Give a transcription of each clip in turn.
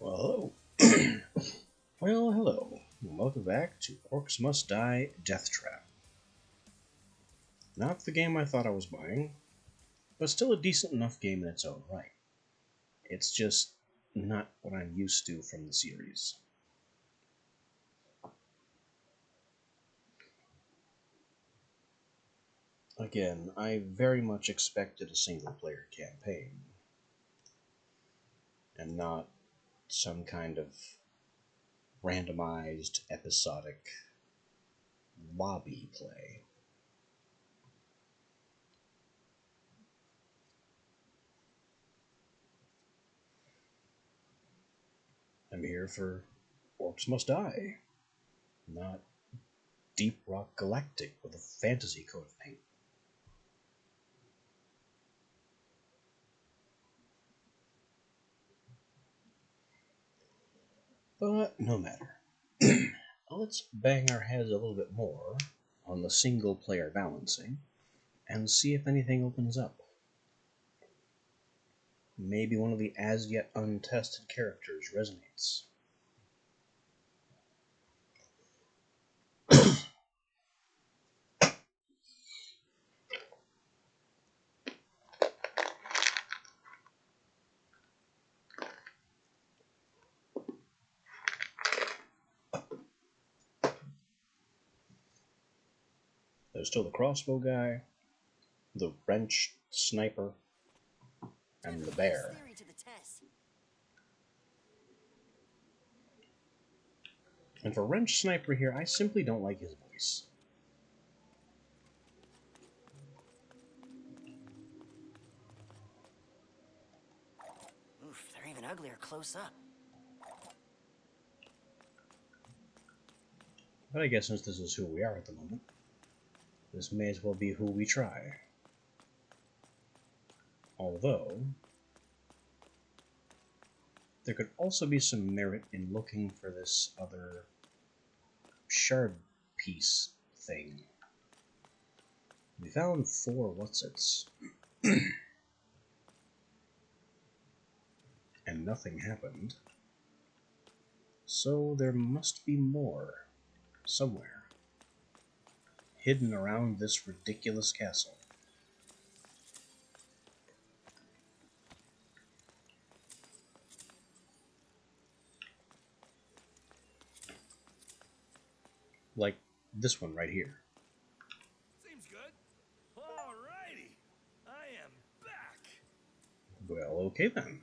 Well, hello. Well, hello. Welcome back to Orcs Must Die Deathtrap. Not the game I thought I was buying, but still a decent enough game in its own right. It's just not what I'm used to from the series. Again, I very much expected a single-player campaign, and not some kind of randomized, episodic lobby play. I'm here for Orcs Must Die, not Deep Rock Galactic with a fantasy coat of paint. But no matter. Let's bang our heads a little bit more on the single player balancing and see if anything opens up. Maybe one of the as yet untested characters resonates. There's still the crossbow guy, the wrench sniper, and the bear. And for wrench sniper here, I simply don't like his voice. Oof, they're even uglier close up. But I guess since this is who we are at the moment, this may as well be who we try. Although, there could also be some merit in looking for this other shard piece thing. We found 4 whatsits, and nothing happened. So there must be more somewhere, hidden around this ridiculous castle. Like this one right here. Seems good. Alrighty, I am back. Well, okay then.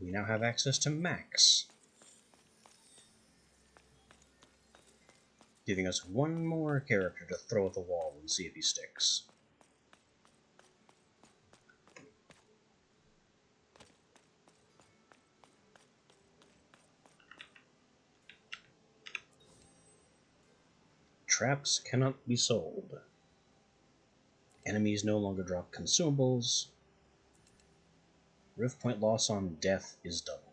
We now have access to Max, giving us one more character to throw at the wall and see if he sticks. Traps cannot be sold. Enemies no longer drop consumables. Rift point loss on death is doubled.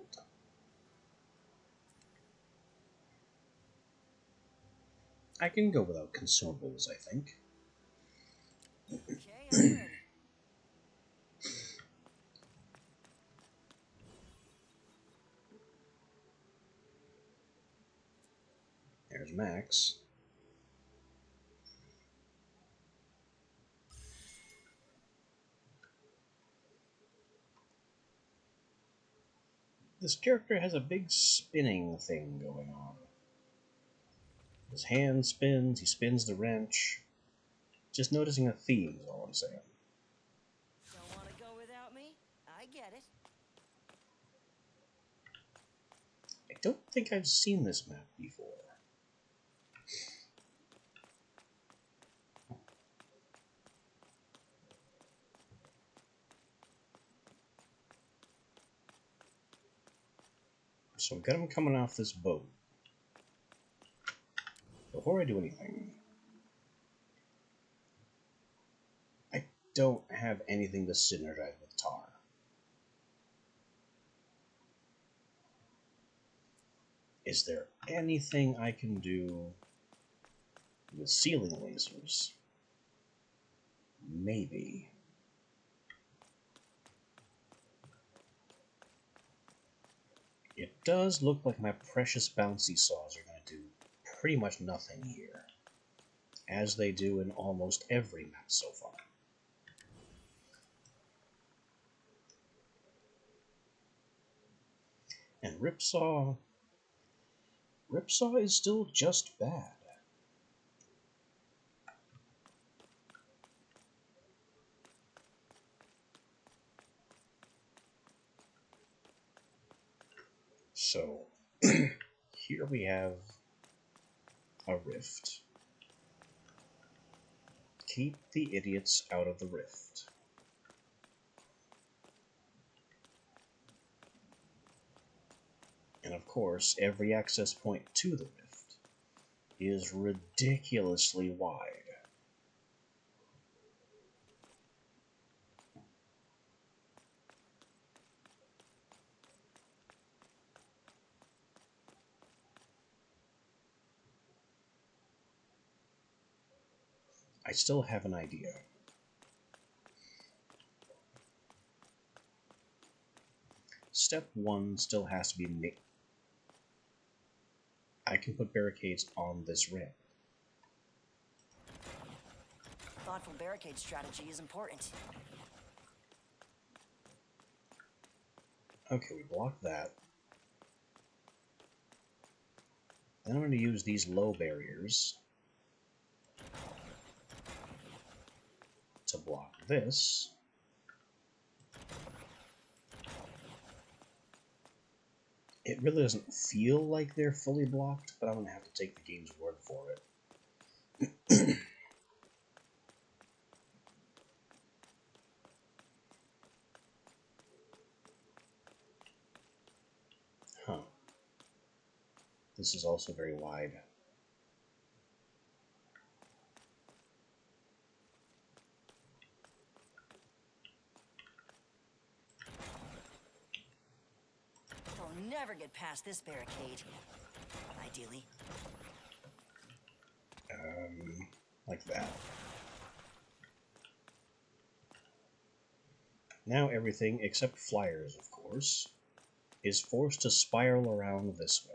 I can go without consumables, I think. Okay, I'm ready. There's Max. This character has a big spinning thing going on. His hand spins, he spins the wrench. Just noticing a theme is all I'm saying. Don't want to go without me? I get it. I don't think I've seen this map before. So I've got him coming off this boat. Before I do anything, I don't have anything to synergize with tar. Is there anything I can do with ceiling lasers? Maybe. It does look like my precious bouncy saws are going to do pretty much nothing here, as they do in almost every map so far. And Ripsaw is still just bad. So, here we have a rift. Keep the idiots out of the rift. And of course, every access point to the rift is ridiculously wide. I still have an idea. Step 1 still has to be made. I can put barricades on this ramp. Thoughtful barricade strategy is important. Okay, we block that. Then I'm going to use these low barriers to block this. It really doesn't feel like they're fully blocked, but I'm going to have to take the game's word for it. Huh. This is also very wide. They'll never get past this barricade. Ideally. Like that. Now everything, except flyers, of course, is forced to spiral around this way.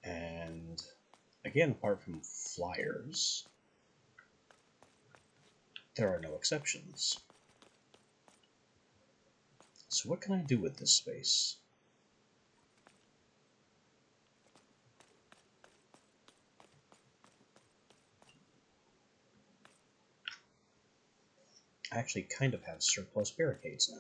And again, apart from flyers, there are no exceptions. So what can I do with this space? I actually kind of have surplus barricades now.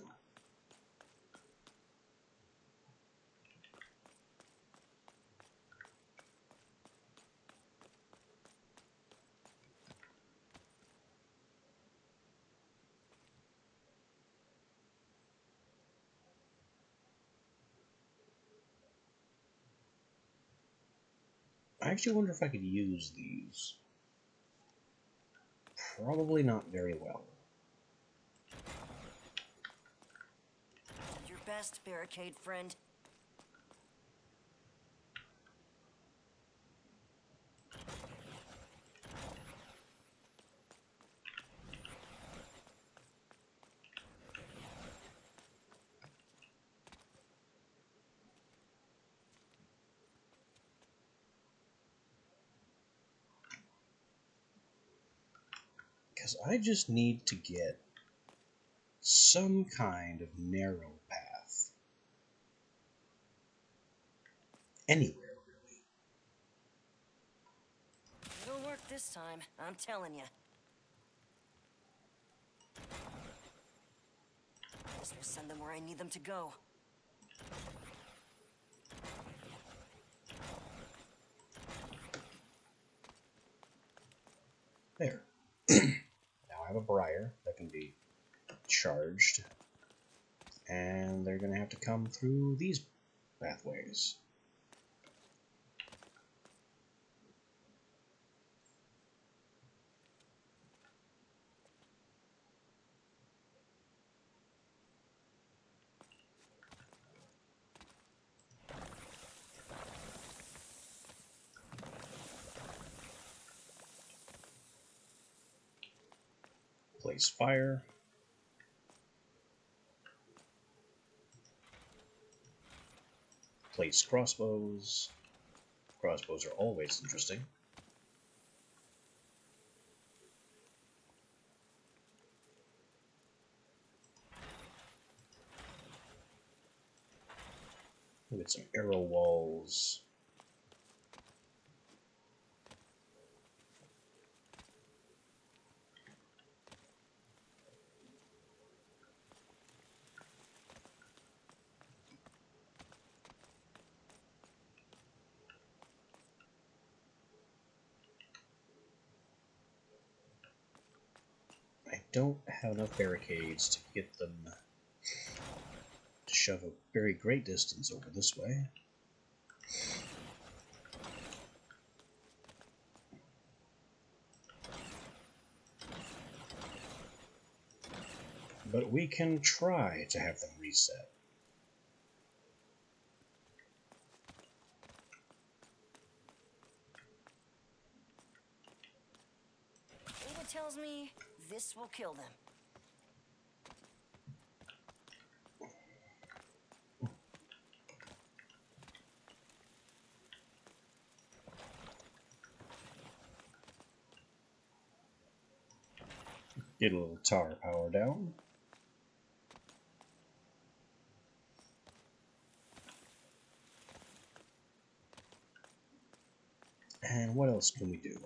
I actually wonder if I could use these. Probably not very well. Your best, barricade friend. Because I just need to get some kind of narrow path. Anywhere, really. It'll work this time, I'm telling you. This will send them where I need them to go. There. Now I have a briar that can be charged, and they're going to have to come through these pathways. Place fire. place crossbows. Crossbows are always interesting. We'll get some arrow walls. I don't have enough barricades to get them to shove a very great distance over this way. But we can try to have them reset. Ada tells me this will kill them. Get a little tower power down. And what else can we do?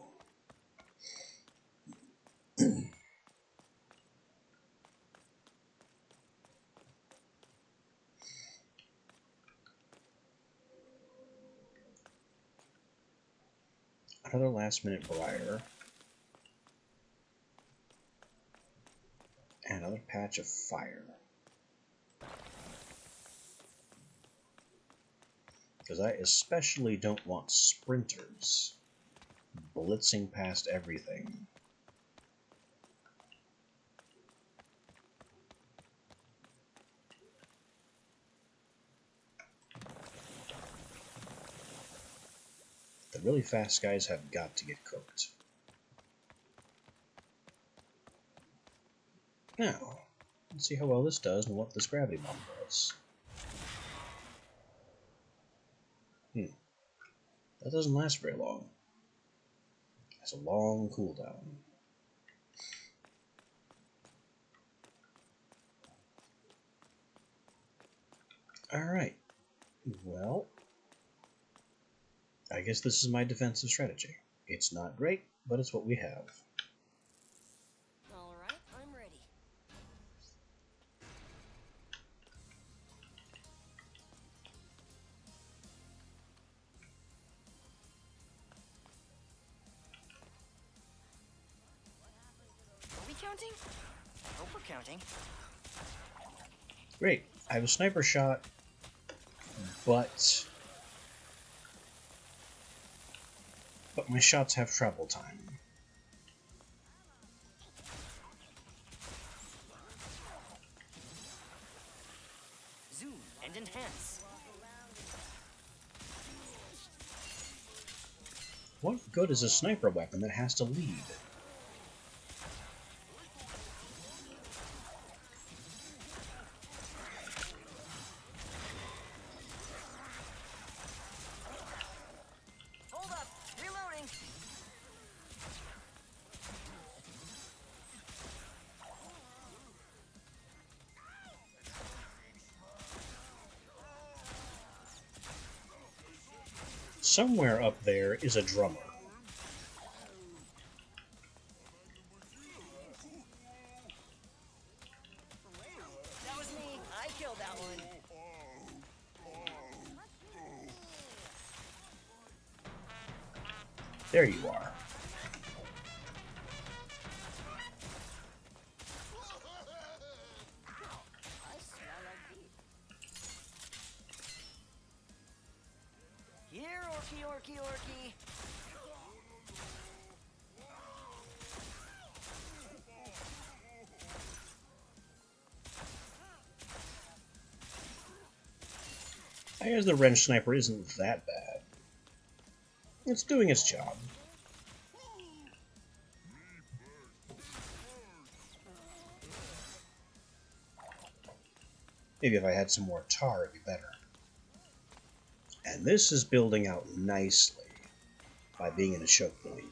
Another last-minute briar. And another patch of fire. Because I especially don't want sprinters blitzing past everything. The really fast guys have got to get cooked. Now, let's see how well this does and what this gravity bomb does. That doesn't last very long. It has a long cooldown. Alright. Well, I guess this is my defensive strategy. It's not great, but it's what we have. All right, I'm ready. Are we counting? I hope we're counting. Great. I have a sniper shot, but my shots have travel time. Zoom and enhance. What good is a sniper weapon that has to lead? Hold up, reloading. Somewhere up there is a drummer. That was me. I killed that one. There you are. I smell like beef. Here, Orky, Orky, Orky. I guess the wrench sniper isn't that bad. It's doing its job. Maybe if I had some more tar, it'd be better. And this is building out nicely by being in a choke point.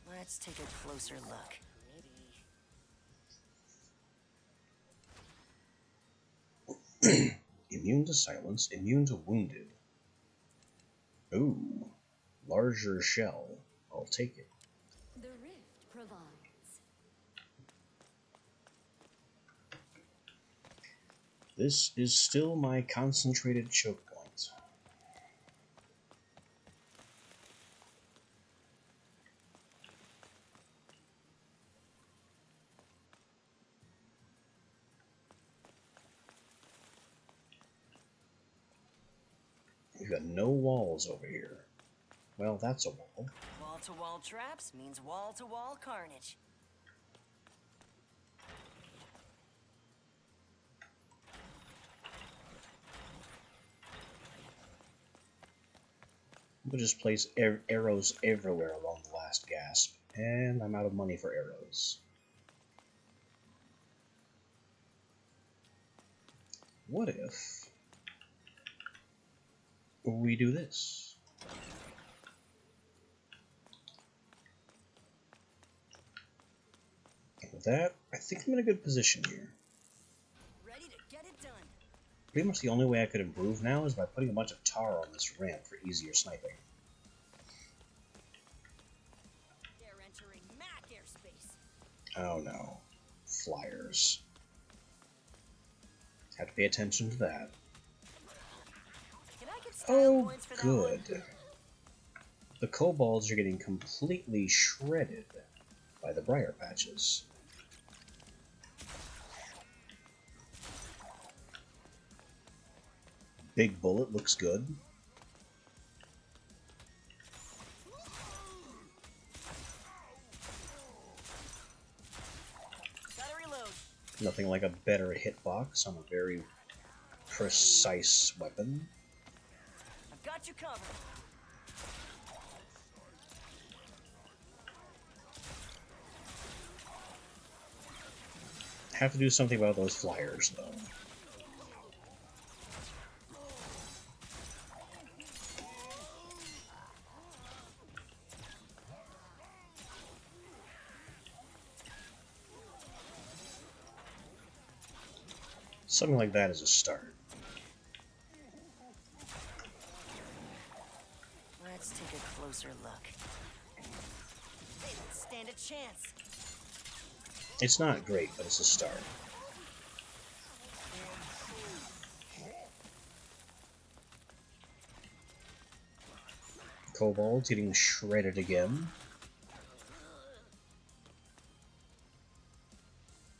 Let's take a closer look. Immune to silence, immune to wounded. Ooh, larger shell. I'll take it. The rift provides. This is still my concentrated choke point. We've got no walls over here. Well, that's a wall. Wall-to-wall traps means wall-to-wall carnage. We'll just place arrows everywhere along the last gasp, and I'm out of money for arrows. What if we do this? And with that, I think I'm in a good position here. Ready to get it done. Pretty much the only way I could improve now is by putting a bunch of tar on this ramp for easier sniping. They're entering Mac airspace. Oh no. Flyers. Have to pay attention to that. Can I get style Oh, points for that one? good. The kobolds are getting completely shredded by the briar patches. Big bullet looks good. Gotta reload. Nothing like a better hitbox on a very precise weapon. I've got you covered. Have to do something about those flyers, though. Something like that is a start. Let's take a closer look. They don't stand a chance. It's not great, but it's a start. Kobolds getting shredded again.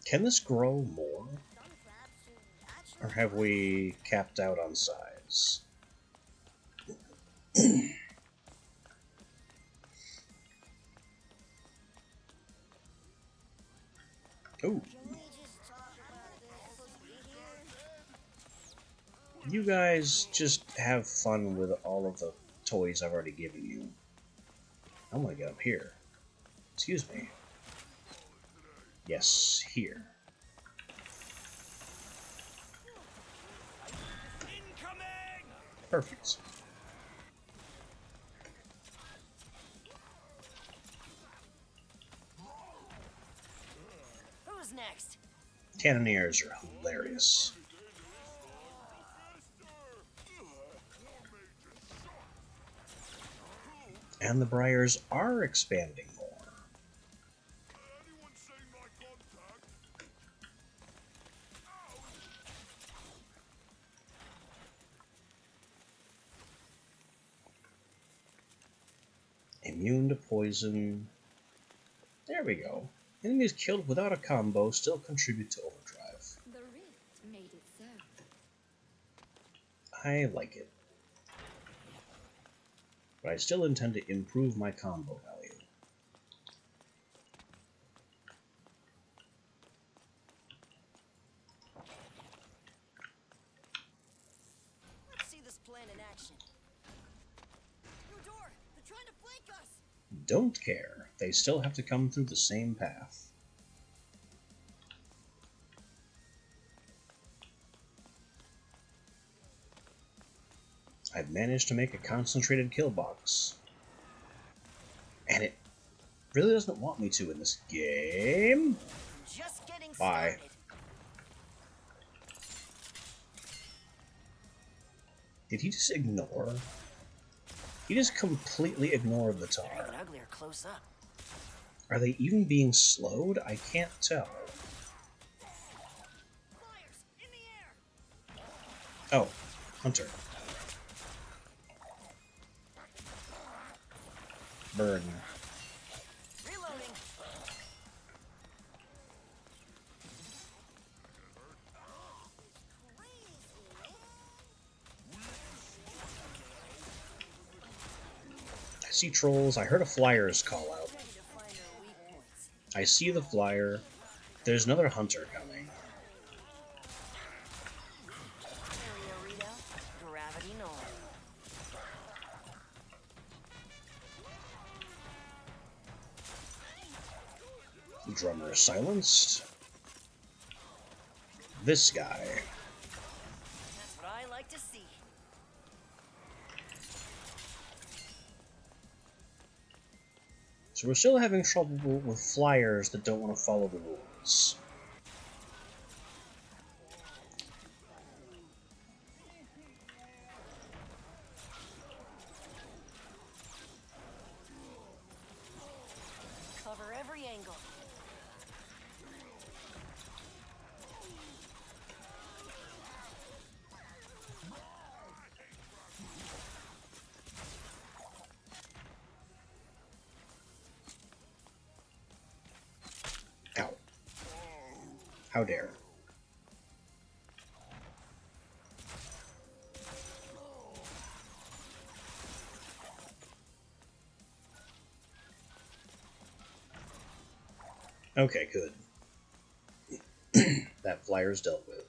Can this grow more? Or have we capped out on size? Ooh. You guys just have fun with all of the toys I've already given you. I'm gonna get up here. Excuse me. Yes, here. Incoming! Perfect. Who's next? Cannoneers are hilarious. And the briars are expanding more. Anyone seen my contact? Immune to poison. There we go. Enemies killed without a combo still contribute to overdrive. The rift made it so. I like it. But I still intend to improve my combo value. Let's see this plan in action. New door! They're trying to flank us! Don't care. They still have to come through the same path. I've managed to make a concentrated kill box. And it really doesn't want me to in this game. Just getting Bye. started. Did he just ignore? He just completely ignored the They're tar. even uglier close up. Are they even being slowed? I can't tell. Flyers in the air. Oh, Hunter. Burn. Reloading. I see trolls. I heard a flyer's call out. Ready to find their weak points. I see the flyer. There's another hunter coming. Area readout. Gravity null. Drummer silenced. This guy. That's what I like to see. So we're still having trouble with flyers that don't want to follow the rules. Cover every angle. Ow. How dare. Okay, good. That flyer's dealt with.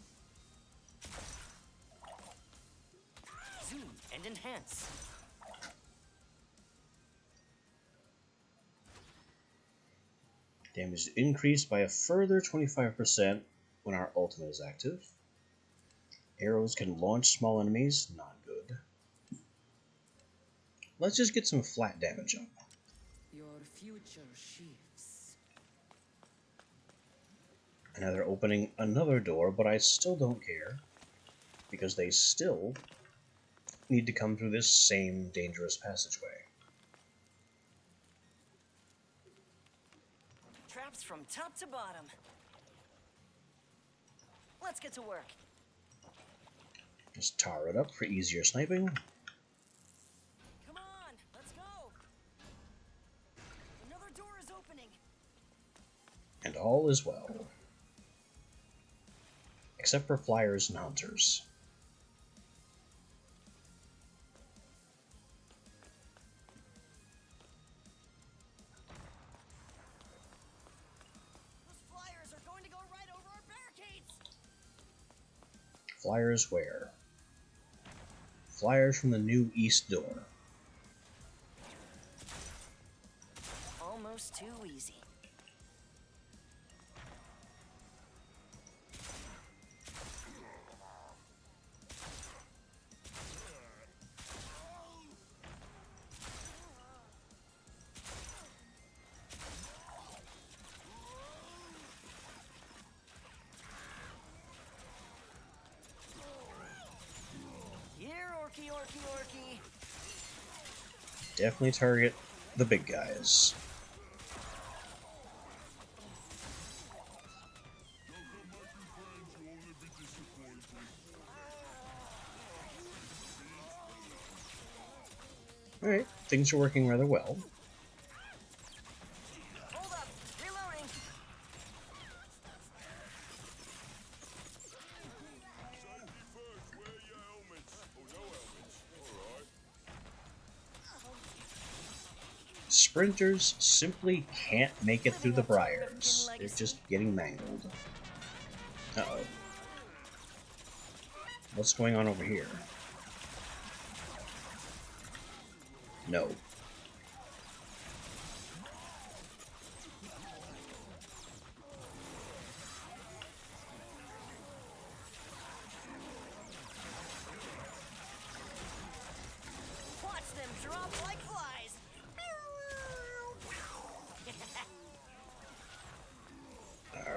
Zoom and enhance. Damage is increased by a further 25% when our ultimate is active. Arrows can launch small enemies, not good. Let's just get some flat damage up. Your future shifts. And now they're opening another door, but I still don't care. Because they still need to come through this same dangerous passageway. Traps from top to bottom. Let's get to work. Just tar it up for easier sniping. Come on, let's go. Another door is opening. And all is well. Except for flyers and hunters. Those flyers are going to go right over our barricades. Flyers where? Flyers from the new east door. Almost too easy. Here, Orky, Orky, Orky. Definitely target the big guys. Alright, things are working rather well. Hold up, reloading. Safety first, wear your helmets. Oh, no helmets. Alright. Sprinters simply can't make it through the briars. They're just getting mangled. Uh-oh. What's going on over here? No.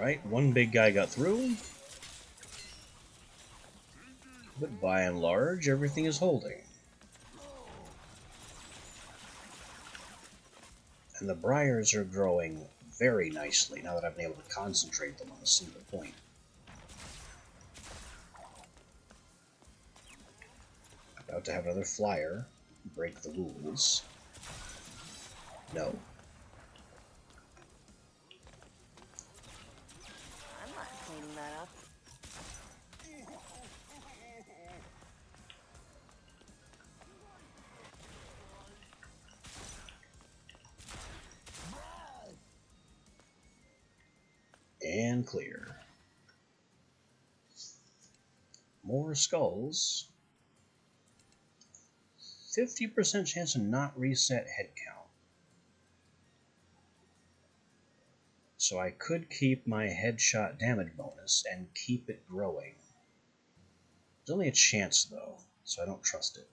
Alright, one big guy got through. But by and large, everything is holding. And the briars are growing very nicely now that I've been able to concentrate them on a single point. About to have another flyer break the rules. No. I'm not cleaning that up. And clear. More skulls. 50% chance to not reset head count. So I could keep my headshot damage bonus and keep it growing. There's only a chance though, so I don't trust it.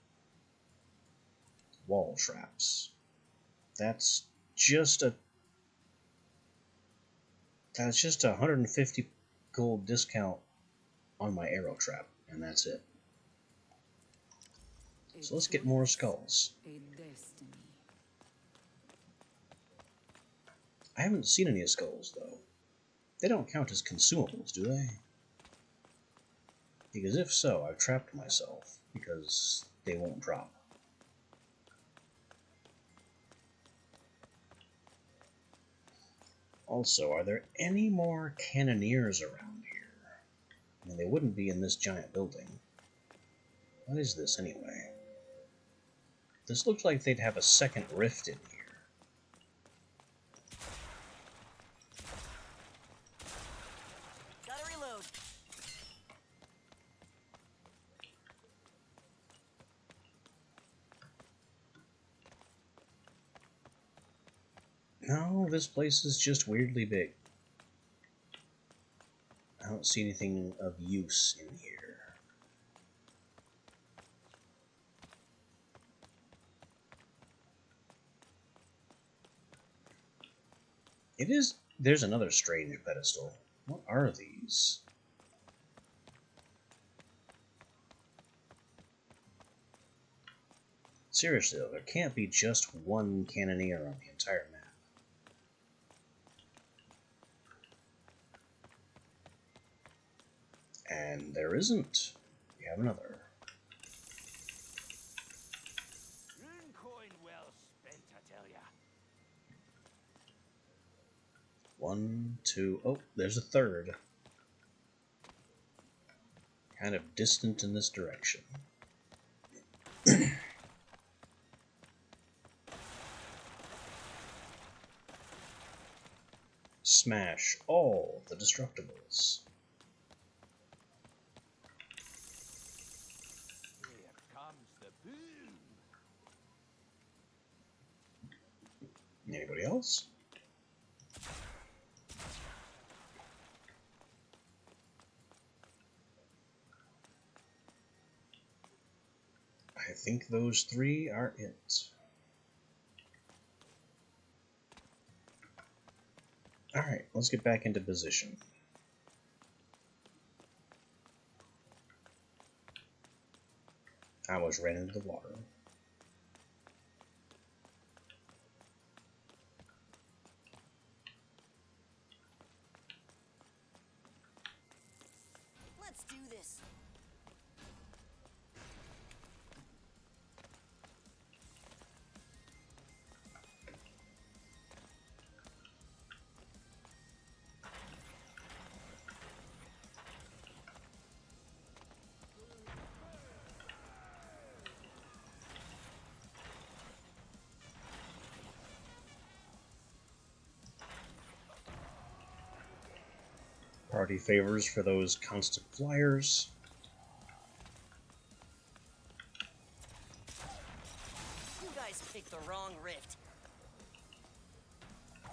Wall traps. That's just a 150 gold discount on my arrow trap, and that's it. So let's get more skulls. A destiny. I haven't seen any skulls though. They don't count as consumables, do they? Because if so, I've trapped myself, because they won't drop. Also, are there any more cannoneers around here? I mean, they wouldn't be in this giant building. What is this anyway? This looks like they'd have a second rift in here. Gotta reload. No, this place is just weirdly big. I don't see anything of use in here. There's another strange pedestal. What are these? Seriously though, there can't be just one cannoneer on the entire map. And there isn't. We have another. Coin well spent, I tell ya. 1, 2, oh, there's a third. Kind of distant in this direction. Smash all the destructibles. Here comes the boom. Anybody else? I think those three are it. Alright, let's get back into position. I almost ran into the water. Let's do this. Party favors for those constant flyers. You guys picked the wrong rift.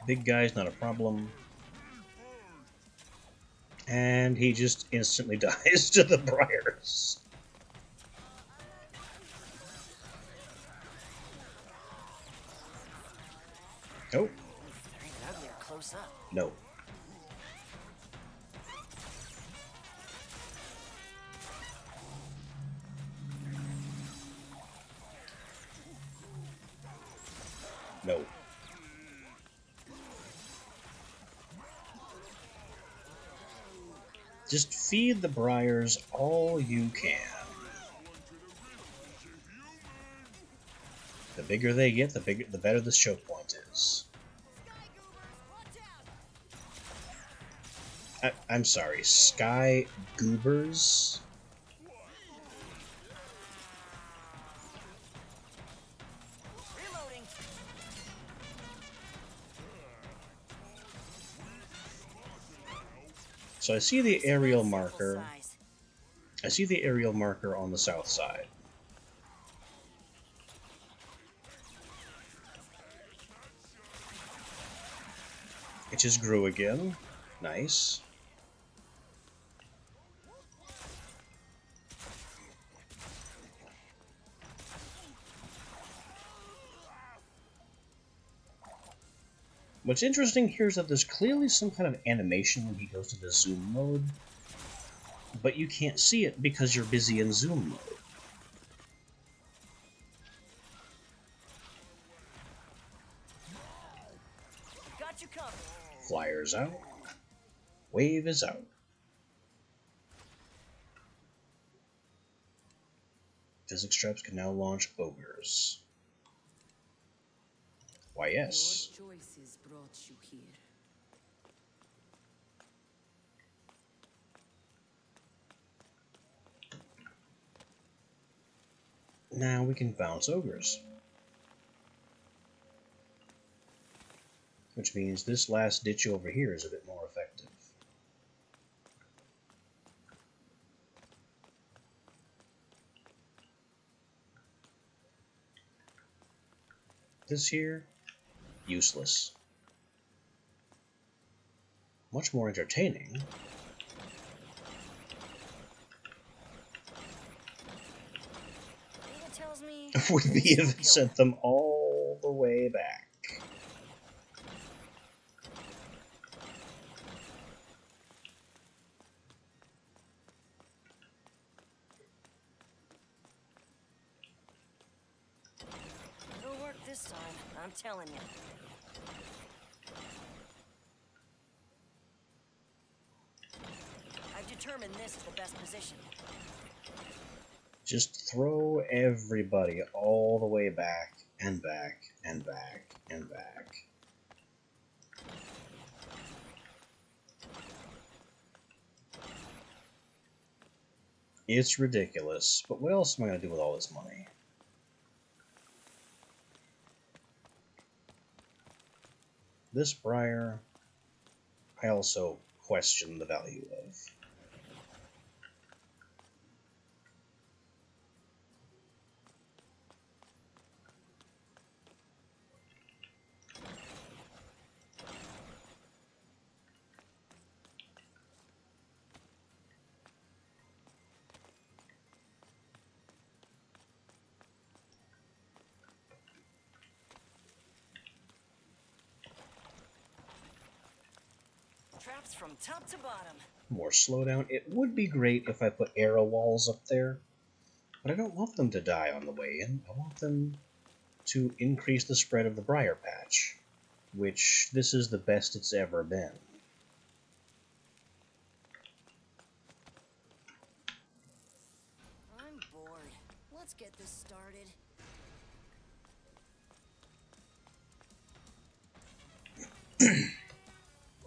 Big guy's not a problem. And he just instantly dies to the briars. Oh, They're even uglier close up. no. No. Just feed the briars all you can. The bigger they get, the better the choke point is. Sky goobers, watch out! I'm sorry, sky goobers? Reloading. So I see the aerial Sample marker. size. I see the aerial marker on the south side. It just grew again. Nice. What's interesting here is that there's clearly some kind of animation when he goes to the zoom mode, but you can't see it because you're busy in zoom mode. Got you covered. Flyer's out. Wave is out. Physics traps can now launch ogres. Why, yes. Your choices brought you here. Now we can bounce ogres. Which means this last ditch over here is a bit more effective. This here, useless. Much more entertaining. Data tells me Would be if it sent them all the way back. It'll work this time, I'm telling you. I've determined this is the best position. Just throw everybody all the way back and back and back and back. It's ridiculous, but what else am I going to do with all this money? This briar, I also question the value of. Traps from top to bottom. More slowdown. It would be great if I put arrow walls up there, but I don't want them to die on the way in. I want them to increase the spread of the briar patch, which this is the best it's ever been. I'm bored. Let's get this started.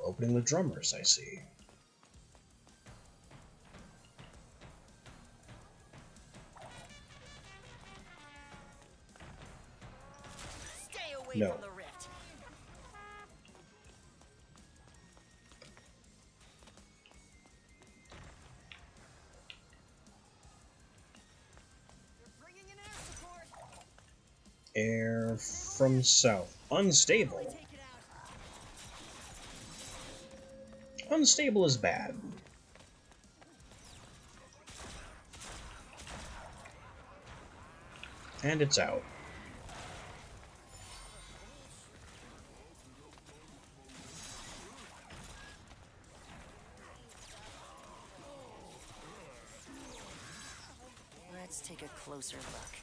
Opening the drummers, I see. Stay away No. from the rift. They're bringing in air support. Air from south. Unstable. Take it out. Unstable is bad. And it's out. Let's take a closer look.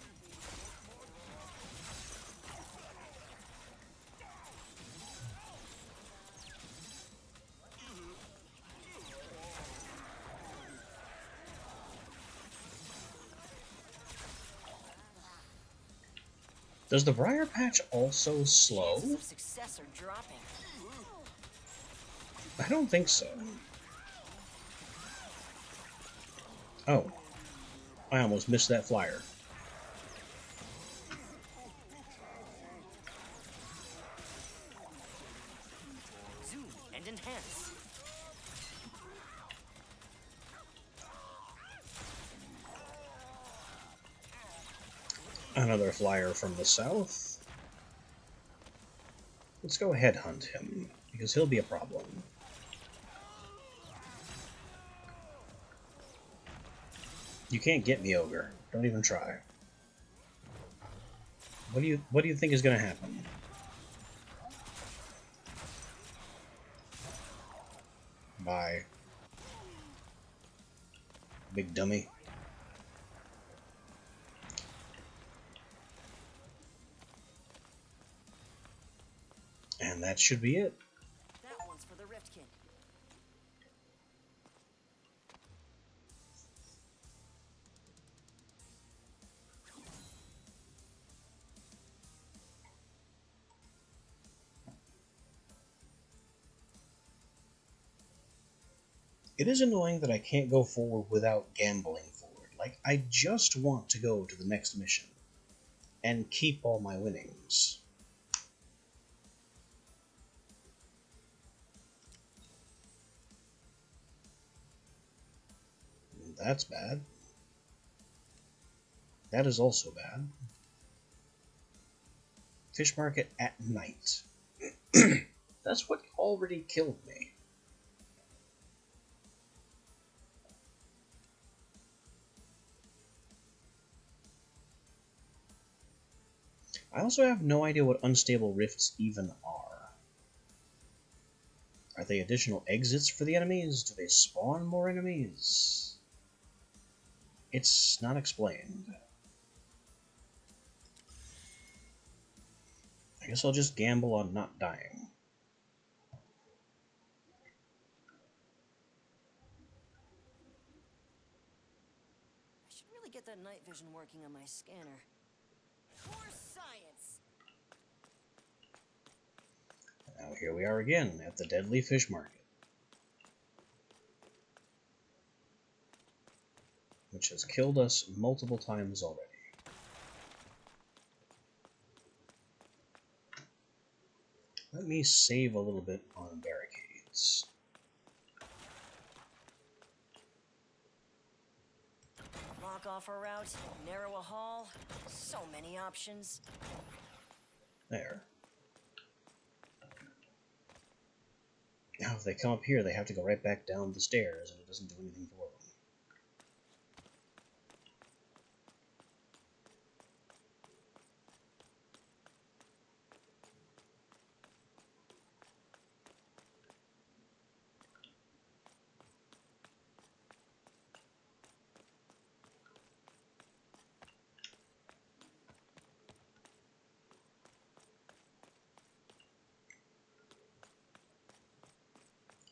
Does the Briar Patch also slow? Chances of success are dropping. I don't think so. Oh. I almost missed that flyer. Zoom and enhance. Another flyer from the south. Let's go headhunt him, because he'll be a problem. You can't get me, Ogre. Don't even try. What do you think is gonna happen? Bye. Big dummy. And that should be it. That one's for the Rift King. It is annoying that I can't go forward without gambling forward. Like, I just want to go to the next mission and keep all my winnings. That's bad. That is also bad. Fish market at night. That's what already killed me. I also have no idea what unstable rifts even are. Are they additional exits for the enemies? Do they spawn more enemies? It's not explained. I guess I'll just gamble on not dying. I should really get that night vision working on my scanner. Core science. Now here we are again at the Deadly Fish Market, which has killed us multiple times already. Let me save a little bit on barricades. Block off a route, narrow a hall. So many options. There. Now if they come up here, they have to go right back down the stairs, and it doesn't do anything for them.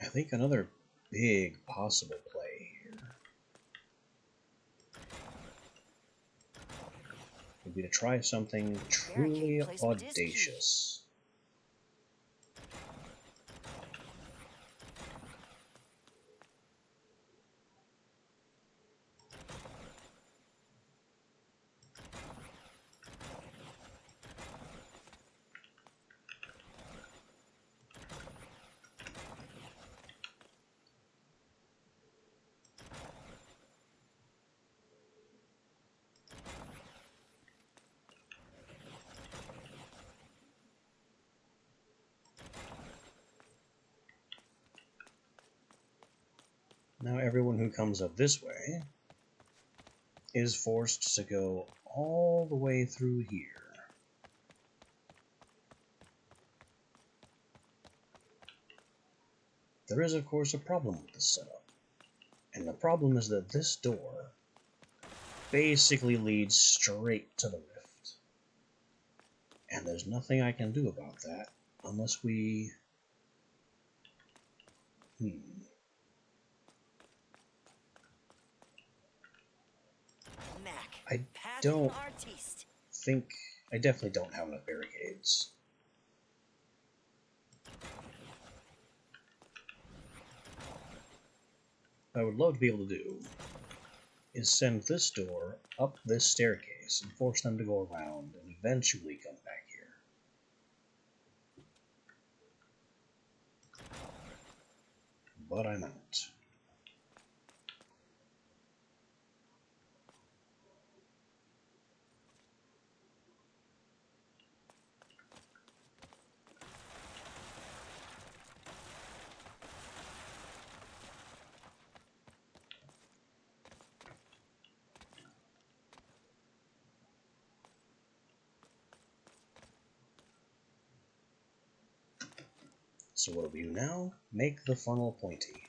I think another big possible play here would be to try something truly Barricade placement is key. audacious. Now everyone who comes up this way is forced to go all the way through here. There is, of course, a problem with this setup. And the problem is that this door basically leads straight to the rift. And there's nothing I can do about that unless we... Mac, I path don't artiste. think I definitely don't have enough barricades. What I would love to be able to do is send this door up this staircase and force them to go around and eventually come back here. But I'm out. So what do we do now? Make the funnel pointy.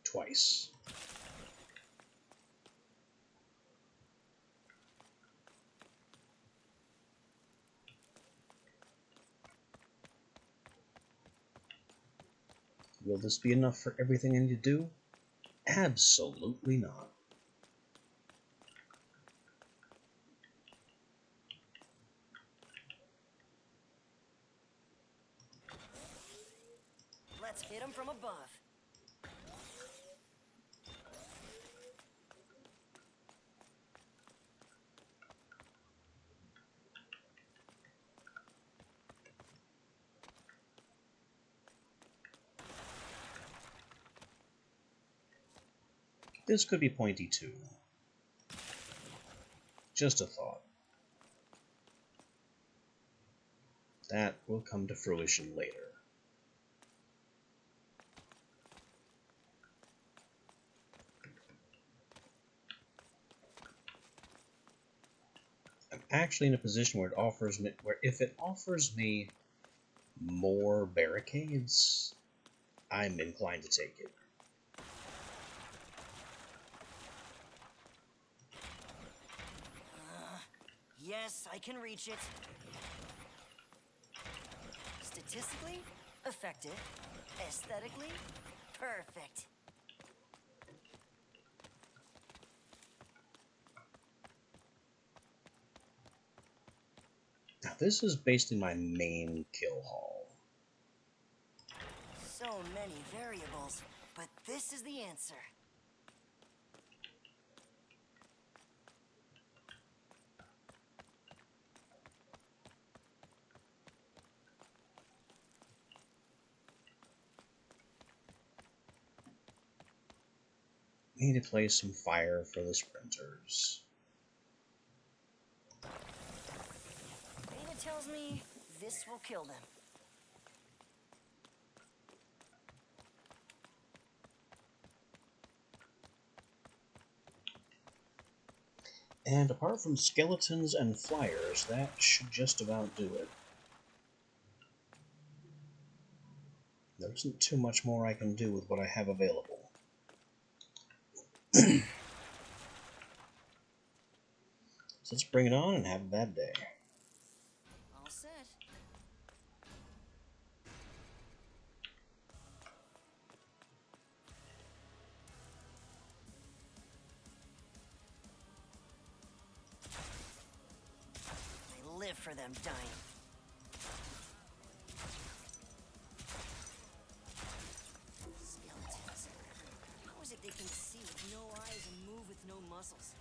Twice. Will this be enough for everything I need to do? Absolutely not. Let's hit him from above. This could be pointy too. Just a thought. That will come to fruition later. I'm actually in a position where if it offers me more barricades, I'm inclined to take it. Yes, I can reach it. Statistically, effective. Aesthetically, perfect. Now this is basically my main kill hall. So many variables, but this is the answer. Need to place some fire for the sprinters. Data tells me this will kill them. And apart from skeletons and flyers, that should just about do it. There isn't too much more I can do with what I have available. So let's bring it on and have a bad day. All set. I live for them dying. Skeletons. How is it they can see with no eyes and move with no muscles?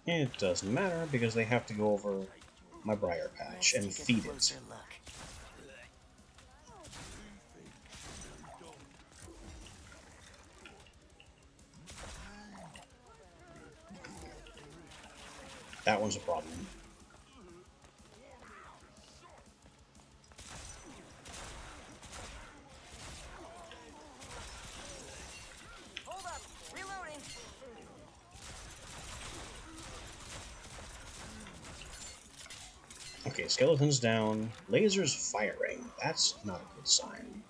It doesn't matter because they have to go over my briar patch and Let's take feed a it. closer look. That one's a problem. Hold up! Reloading! Okay, skeleton's down. Lasers firing. That's not a good sign.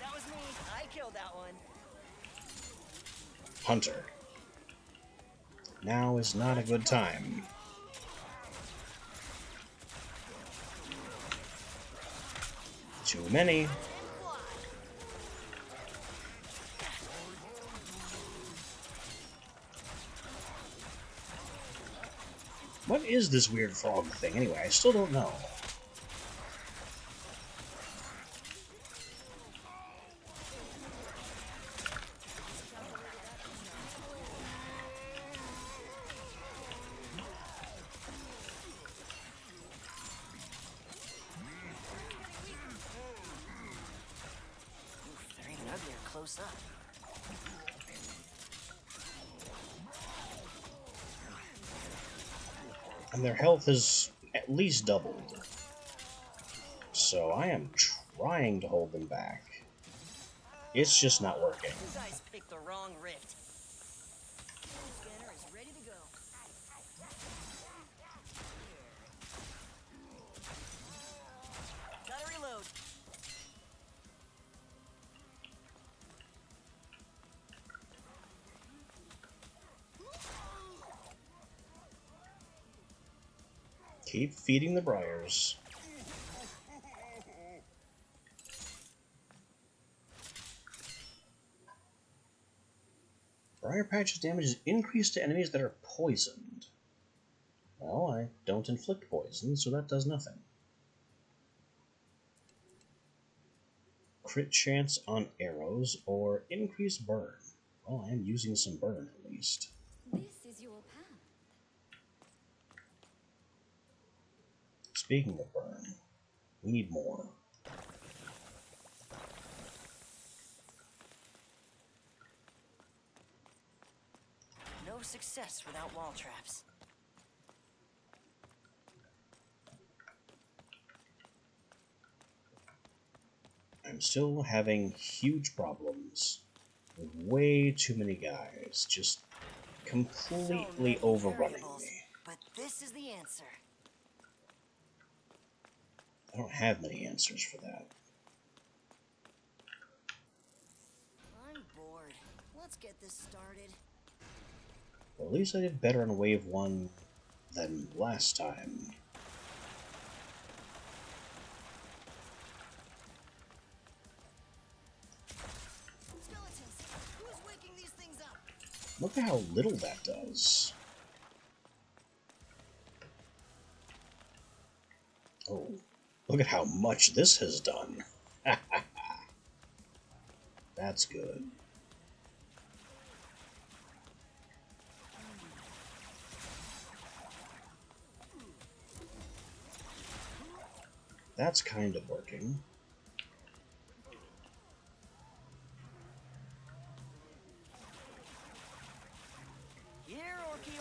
That was me. I killed that one. Hunter. Now is not a good time. Too many. What is this weird frog thing anyway? I still don't know. They're even uglier close up. And their health is at least doubled. So I am trying to hold them back. It's just not working. You guys picked the wrong rift. Scanner is ready to go. Gotta reload. Keep feeding the briars. Briar Patch's damage is increased to enemies that are poisoned. Well, I don't inflict poison, so that does nothing. Crit chance on arrows or increased burn. Well, I am using some burn at least. This is your path. Speaking of burn, we need more. No success without wall traps. I'm still having huge problems with way too many guys just completely overrunning me. But this is the answer. I don't have many answers for that. I'm bored. Let's get this started. Well, at least I did better on wave 1 than last time. Skeletons, who's waking these things up? Look at how little that does. Oh, look at how much this has done. That's good. That's kind of working. Here, Orky.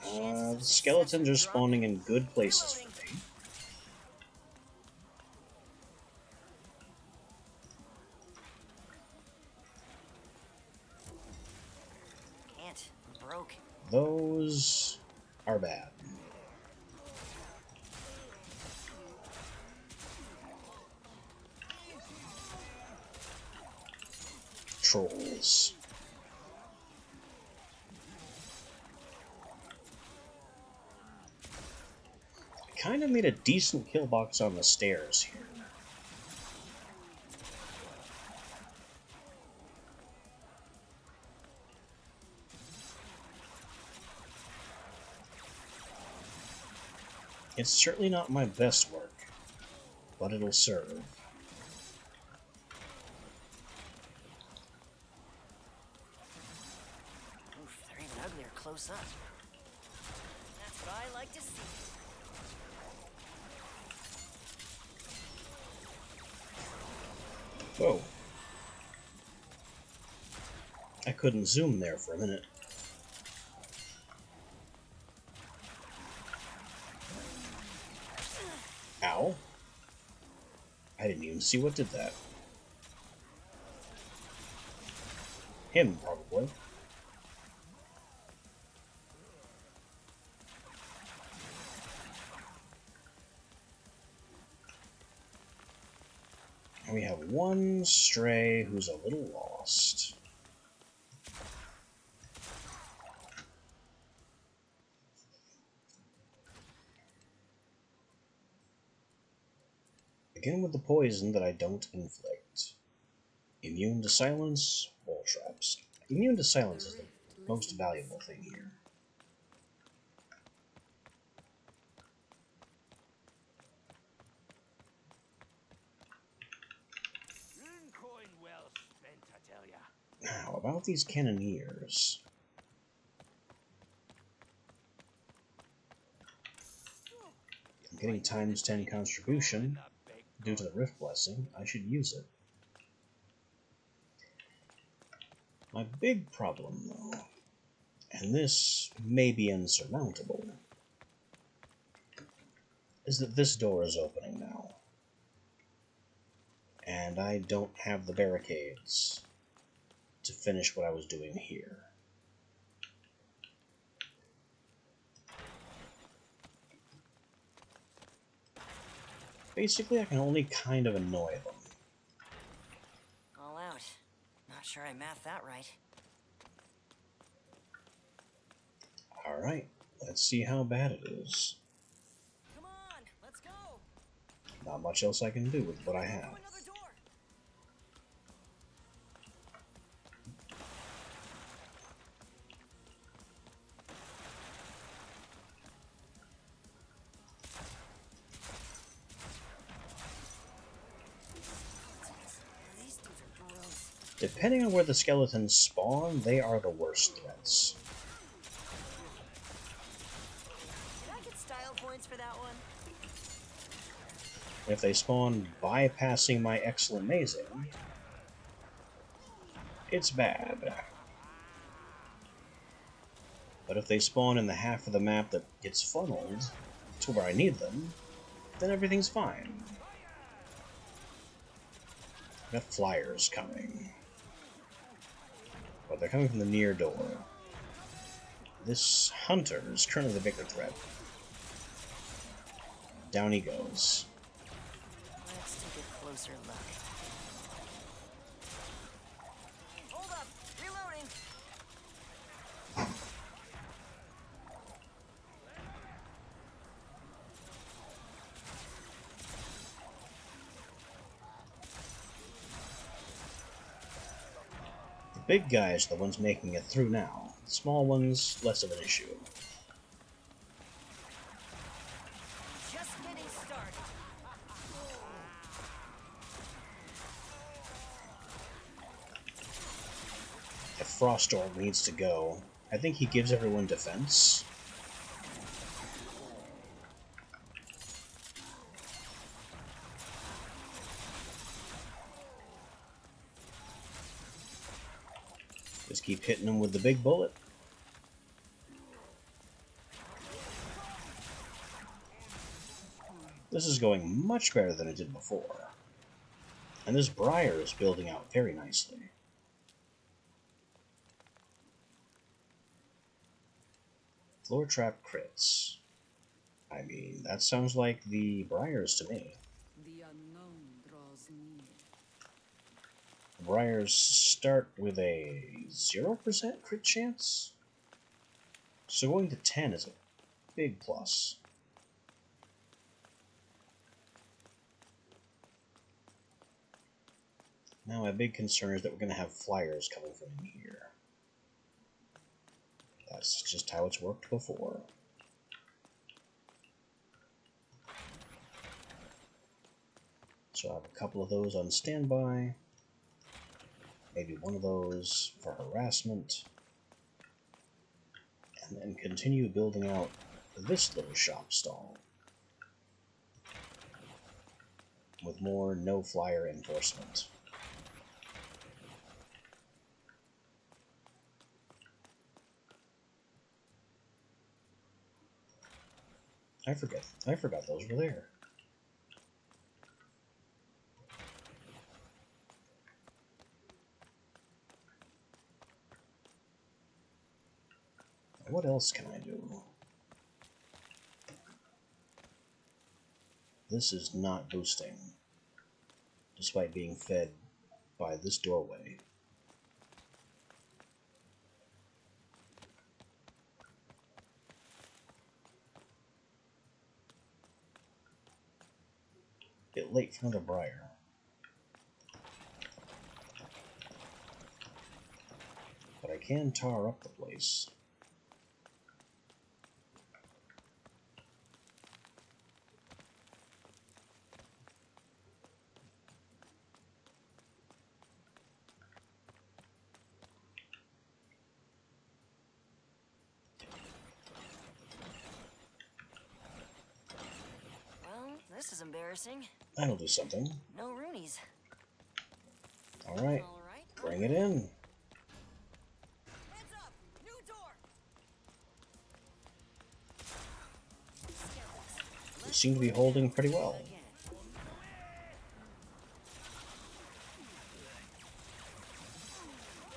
The skeletons are spawning in good places for me. Can't. I'm broke. Those are bad. Trolls. I kind of made a decent kill box on the stairs here. It's certainly not my best work, but it'll serve. Oof, they're even uglier close up. That's what I like to see. Whoa. I couldn't zoom there for a minute. Ow. I didn't even see what did that. Him, probably. we have one stray who's a little lost. Again with the poison that I don't inflict. Immune to silence, wall traps. Immune to silence is the most valuable thing here. Coin well spent, I tell ya. Now, about these cannoneers. I'm getting times 10 contribution due to the Rift Blessing. I should use it. My big problem, though, and this may be insurmountable, is that this door is opening now. And I don't have the barricades to finish what I was doing here. Basically, I can only kind of annoy them. All out. Not sure I mathed that right. Alright, let's see how bad it is. Come on, let's go. Not much else I can do with what I have. Another door. These dudes are gross. Depending on where the skeletons spawn, they are the worst threats. Did I get style points for that one? If they spawn bypassing my excellent mazing, it's bad. But if they spawn in the half of the map that gets funneled to where I need them, then everything's fine. I've got flyers coming. But they're coming from the near door. This hunter is currently the bigger threat. Down he goes. Let's take a closer look. Hold up! Reloading! The big guys are the ones making it through now. The small ones, less of an issue. Just getting started. If Frost Orc needs to go, I think he gives everyone defense. Just keep hitting him with the big bullet. This is going much better than it did before. And this Briar is building out very nicely. Floor trap crits. I mean, that sounds like the Briars to me. The unknown draws near. Briars start with a 0% crit chance? So going to 10 is a big plus. Now my big concern is that we're going to have flyers coming from in here. That's just how it's worked before. So I have a couple of those on standby. Maybe one of those for harassment. And then continue building out this little shop stall. With more no-flyer enforcement. I forgot those were there. What else can I do? This is not boosting. despite being fed by this doorway. Bit late for another briar. But I can tar up the place. Well, this is embarrassing. That'll do something. No Roonies. Alright, All right. bring it in. Heads up! New door! They seem to be holding pretty well. Again.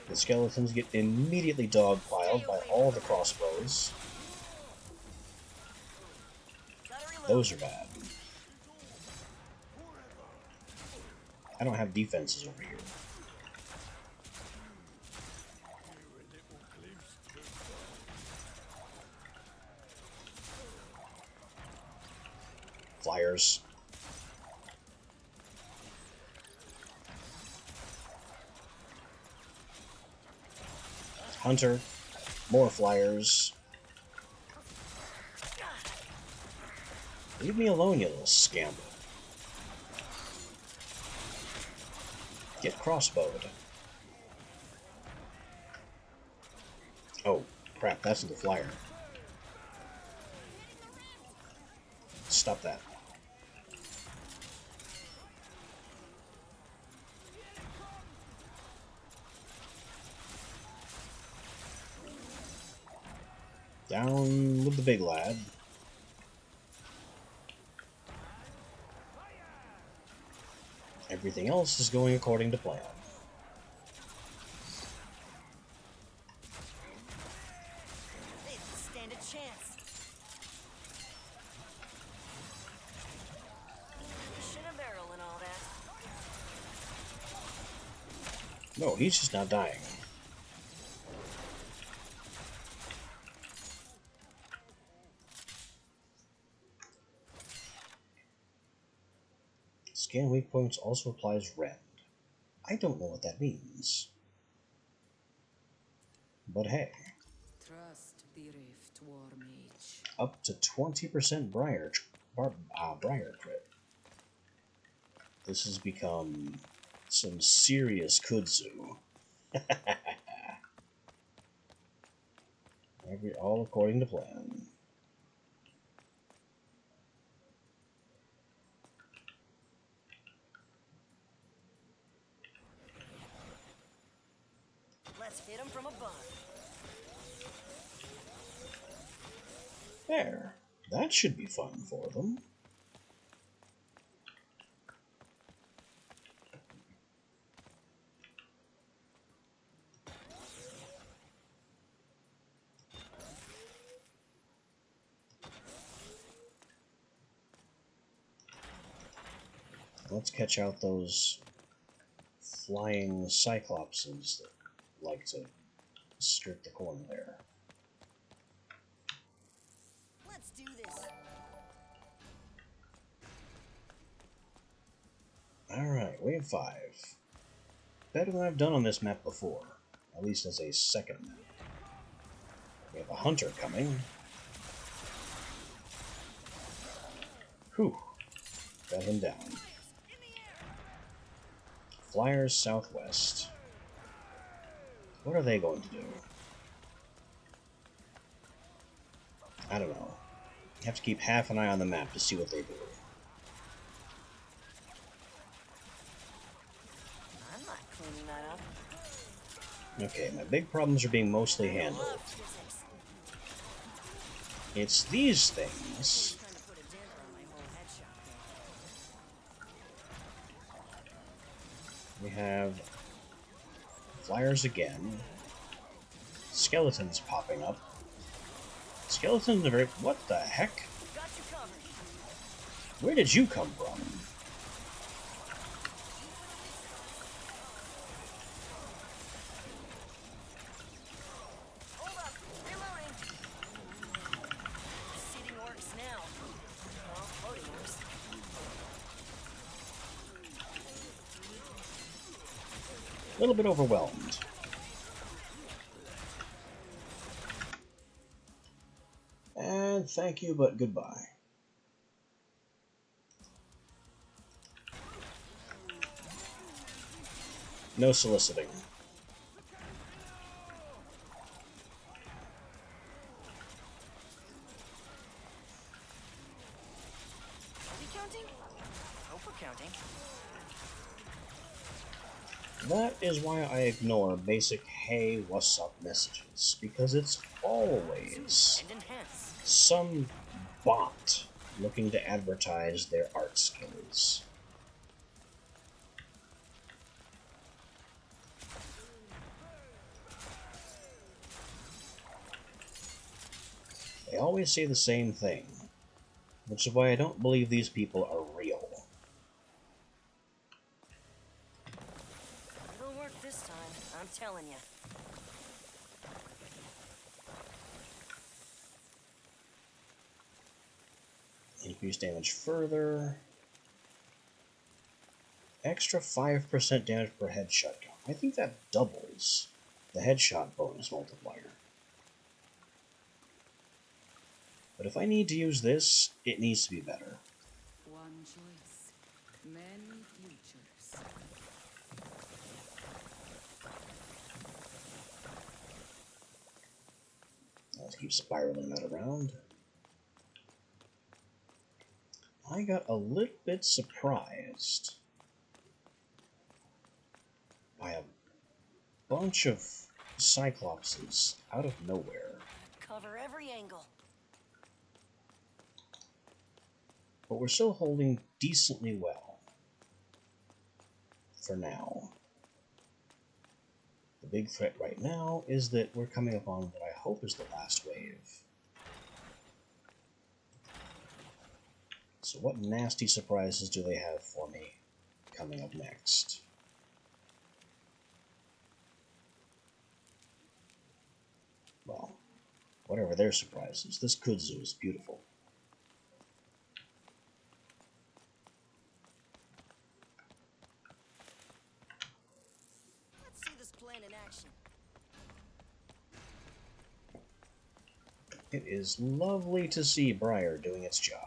The skeletons get immediately dogpiled by all the crossbows. Gotta reload. Those are bad. I don't have defenses over here. Flyers. Hunter. More flyers. Leave me alone, you little scamp. Get crossbowed. Oh, crap, that's the flyer. Stop that. Down with the big lad. Everything else is going according to plan. They didn't stand a chance. Fish in a barrel and all that. No, he's just not dying. Scan weak points also applies rend. I don't know what that means. But hey, Trust the rift, war mage. up to 20% briar crit. This has become some serious kudzu. All according to plan. Let's hit them from above. There. That should be fun for them. Let's catch out those flying cyclopses that like to skirt the corner there. Let's do this. Alright, wave 5. Better than I've done on this map before, at least as a second map. We have a hunter coming. Whew, got him down. Flyers southwest. What are they going to do? I don't know. You have to keep half an eye on the map to see what they do. I'm not cleaning that up. Okay, my big problems are being mostly handled. Love physics. It's these things. Trying to put a damper on my whole headshot thing. We have flyers again. Skeletons popping up. Skeletons are very... What the heck? Got you covered. Where did you come from? A little bit overwhelmed. And thank you, but goodbye. No soliciting. Are we counting? Hope we're counting. That is why I ignore basic "hey, what's up" messages, because it's always And enhance. some bot looking to advertise their art skills. They always say the same thing, which is why I don't believe these people are real. It'll work this time, I'm telling you. Increase damage further. Extra 5% damage per headshot. I think that doubles the headshot bonus multiplier. But if I need to use this, it needs to be better. One choice, many futures. Let's keep spiraling that around. I got a little bit surprised by a bunch of Cyclopses out of nowhere. Cover every angle. But we're still holding decently well. For now. The big threat right now is that we're coming upon what I hope is the last wave. So what nasty surprises do they have for me coming up next? Well, whatever their surprises, this kudzu is beautiful. Let's see this plan in action. It is lovely to see Briar doing its job.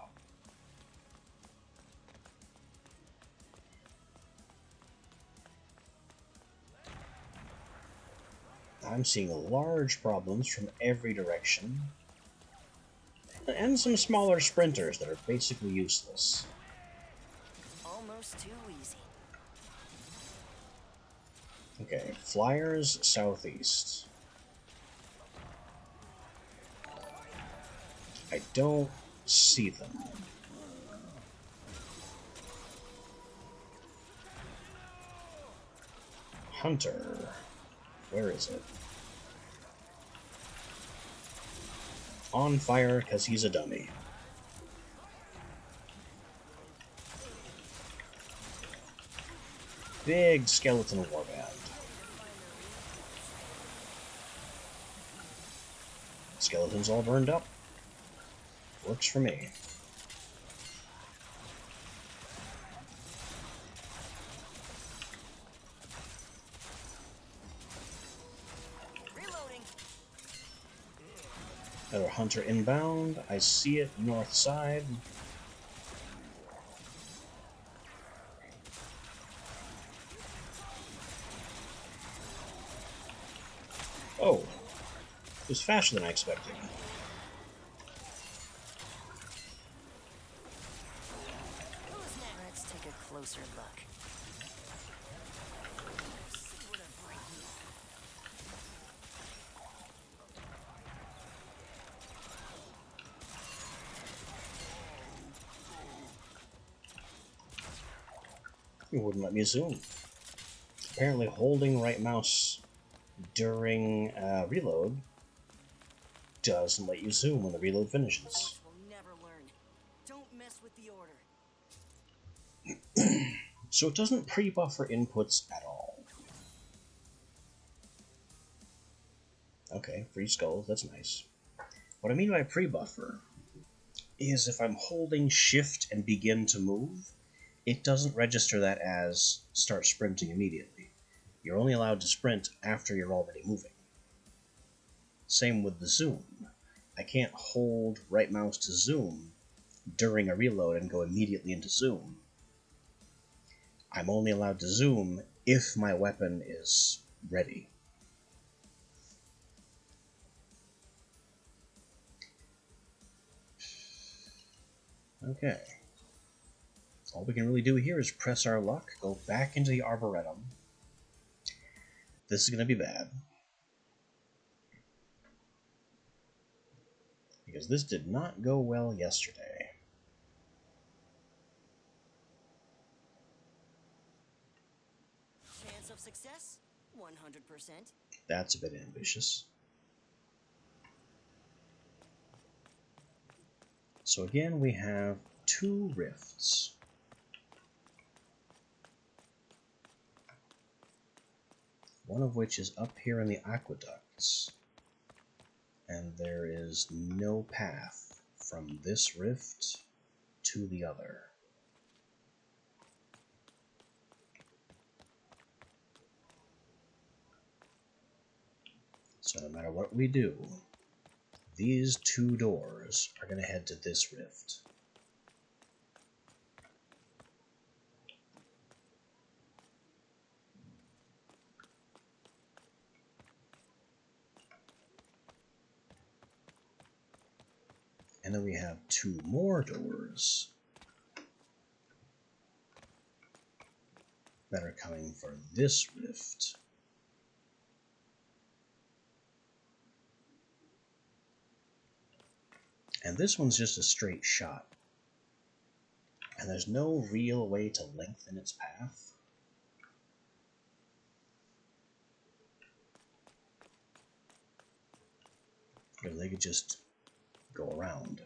I'm seeing large problems from every direction, and some smaller sprinters that are basically useless. Almost too easy. Okay, flyers southeast. I don't see them. Hunter. Where is it? On fire because he's a dummy. Big skeleton warband. Skeletons all burned up. Works for me. Reloading. Another hunter inbound. I see it north side. Oh, it was faster than I expected. Who's next? Let's take a closer look. See what I'm bringing. It wouldn't let me zoom. Apparently holding right mouse during reload doesn't let you zoom when the reload finishes. Orcs will never learn. Don't mess with the order. So it doesn't pre-buffer inputs at all. Okay, free skulls, that's nice. What I mean by pre-buffer is if I'm holding shift and begin to move, it doesn't register that as start sprinting immediately. You're only allowed to sprint after you're already moving. Same with the zoom. I can't hold right mouse to zoom during a reload and go immediately into zoom. I'm only allowed to zoom if my weapon is ready. Okay. All we can really do here is press our luck, go back into the Arboretum. This is going to be bad. Because this did not go well yesterday. Chance of success? 100%. That's a bit ambitious. So again, we have 2 rifts. One of which is up here in the aqueducts. And there is no path from this rift to the other. So no matter what we do, these 2 doors are going to head to this rift. And then we have 2 more doors that are coming for this rift. And this one's just a straight shot. And there's no real way to lengthen its path. Because they could just go around.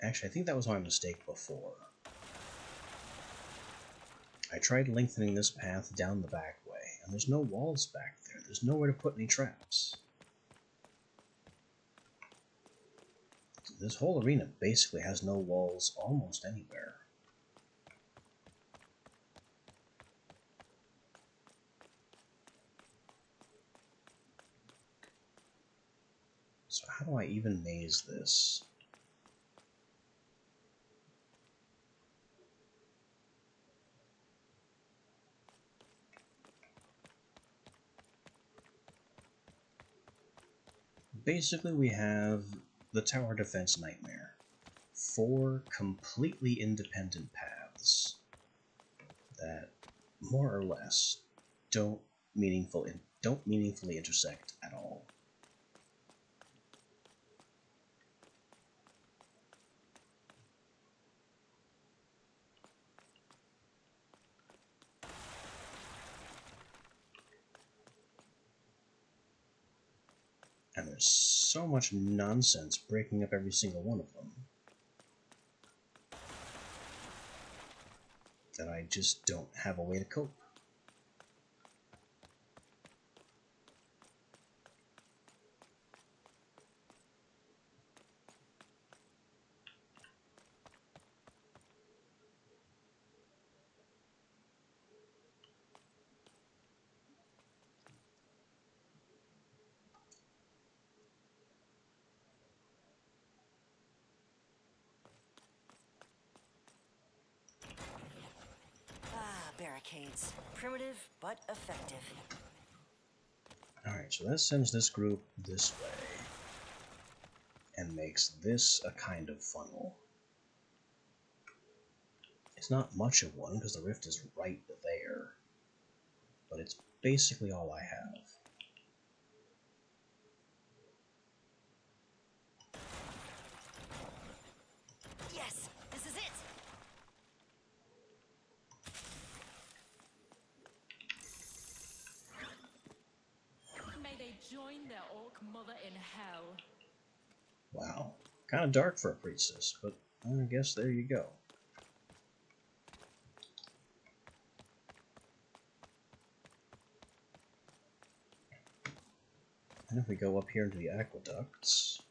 Actually, I think that was my mistake before. I tried lengthening this path down the back way, and there's no walls back there. There's nowhere to put any traps. This whole arena basically has no walls almost anywhere. So how do I even maze this? Basically, we have the tower defense nightmare. 4 completely independent paths that more or less don't meaningfully intersect at all. And there's so much nonsense breaking up every single one of them that I just don't have a way to cope. Barricades. Primitive, but effective. Alright, so that sends this group this way, and makes this a kind of funnel. It's not much of one, because the rift is right there, but it's basically all I have. Yes, this is it! May they join their orc mother in hell. Wow. Kind of dark for a priestess, but I guess there you go. And if we go up here into the aqueducts,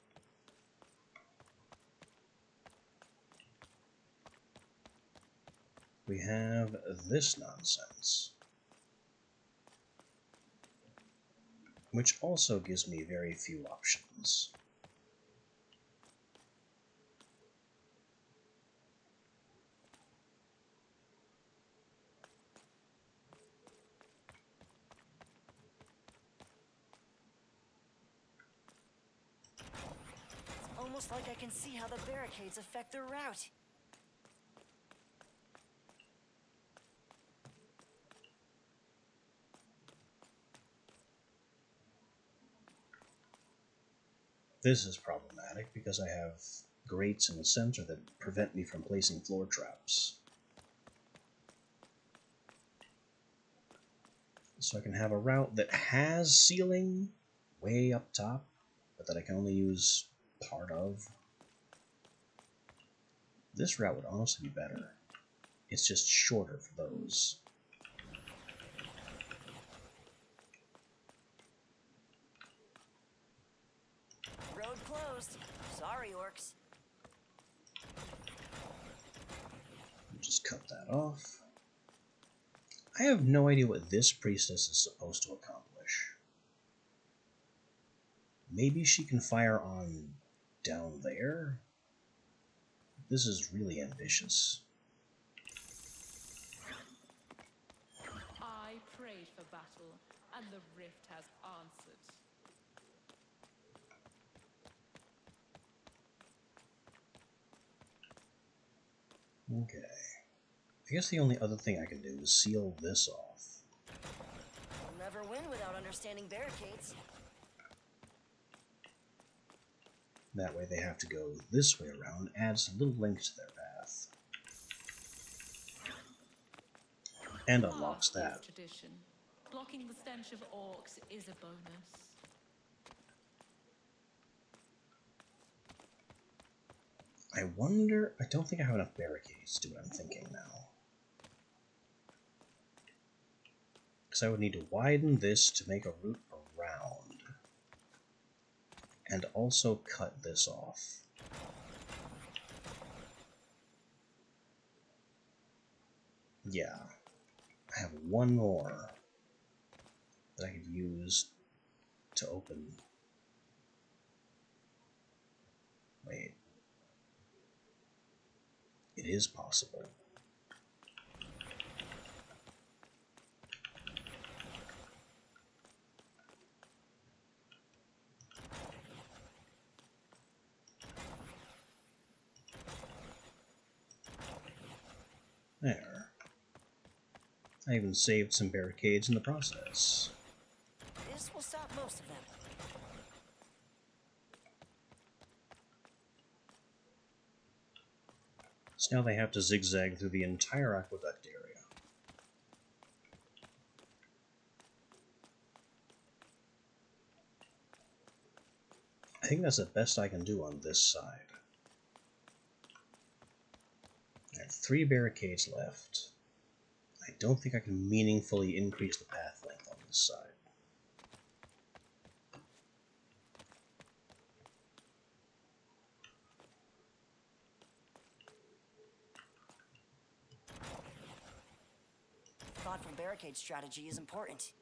we have this nonsense, which also gives me very few options. It's almost like I can see how the barricades affect their route. This is problematic because I have grates in the center that prevent me from placing floor traps. So I can have a route that has ceiling way up top, but that I can only use part of. This route would honestly be better. It's just shorter for those. Road closed. Sorry, Orcs. Just cut that off. I have no idea what this priestess is supposed to accomplish. Maybe she can fire on down there? This is really ambitious. I prayed for battle, and the rift has answered. Okay. I guess the only other thing I can do is seal this off. We'll never win without understanding barricades. That way they have to go this way around, adds a little link to their path. And unlocks Past is that. tradition. Blocking the stench of orcs is a bonus. I wonder... I don't think I have enough barricades to do what I'm thinking now. Because I would need to widen this to make a route around. And also cut this off. Yeah. I have one more that I could use to open. Wait. It is possible. There. I even saved some barricades in the process. This will stop most of them. So now they have to zigzag through the entire aqueduct area. I think that's the best I can do on this side. I have 3 barricades left. I don't think I can meaningfully increase the path length on this side. Thoughtful barricade strategy is important.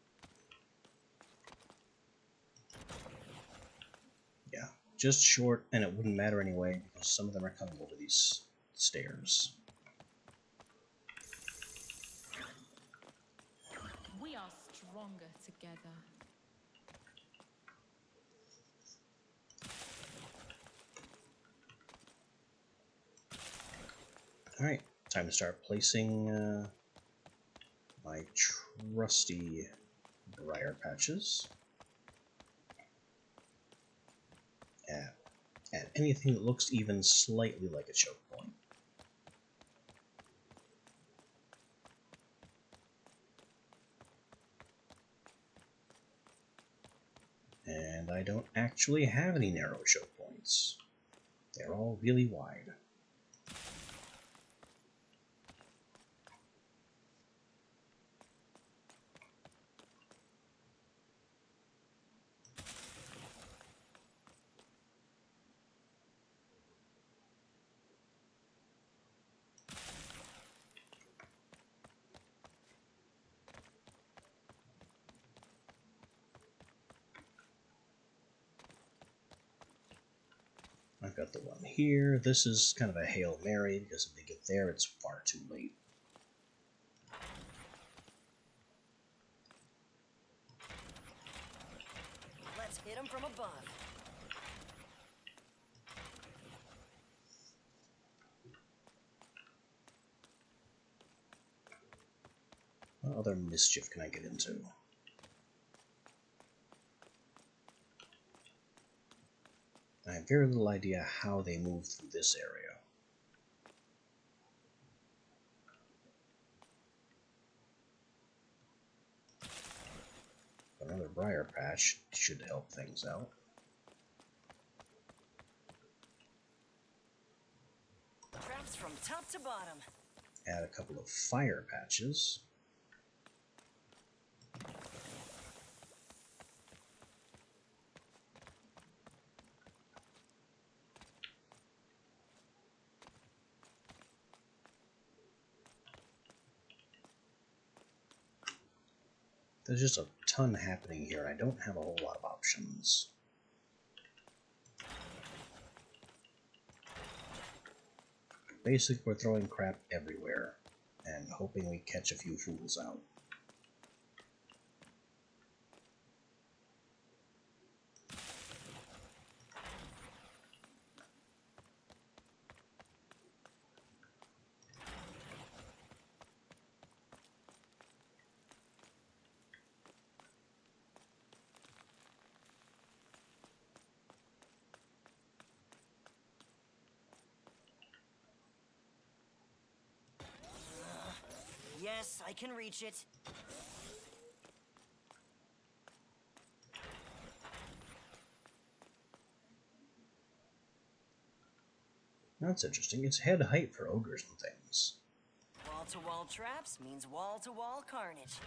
Yeah, just short, and it wouldn't matter anyway, because some of them are coming over these stairs. We are stronger together. Alright, time to start placing my trusty briar patches at anything that looks even slightly like a choke point. And I don't actually have any narrow choke points. They're all really wide. I've got the one here. This is kind of a Hail Mary, because if they get there, it's far too late. Let's hit them from above. What other mischief can I get into? I have very little idea how they move through this area. Another briar patch should help things out. Traps from top to bottom. Add a couple of fire patches. There's just a ton happening here. I don't have a whole lot of options. Basically, we're throwing crap everywhere and hoping we catch a few fools out. Yes, I can reach it. That's interesting. It's head height for ogres and things. Wall-to-wall traps means wall-to-wall carnage.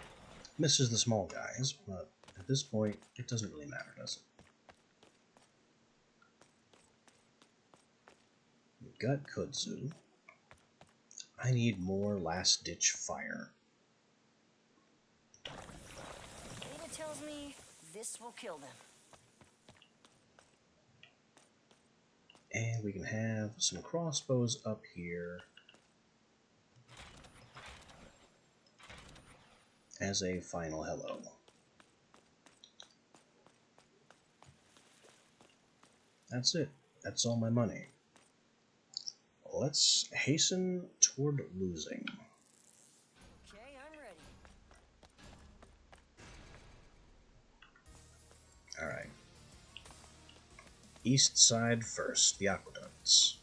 Misses the small guys, but at this point, it doesn't really matter, does it? We've got kudzu. I need more last-ditch fire. Data tells me this will kill them. And we can have some crossbows up here as a final hello. That's it. That's all my money. Let's hasten toward losing. Okay, I'm ready. Alright. East side first, the aqueducts.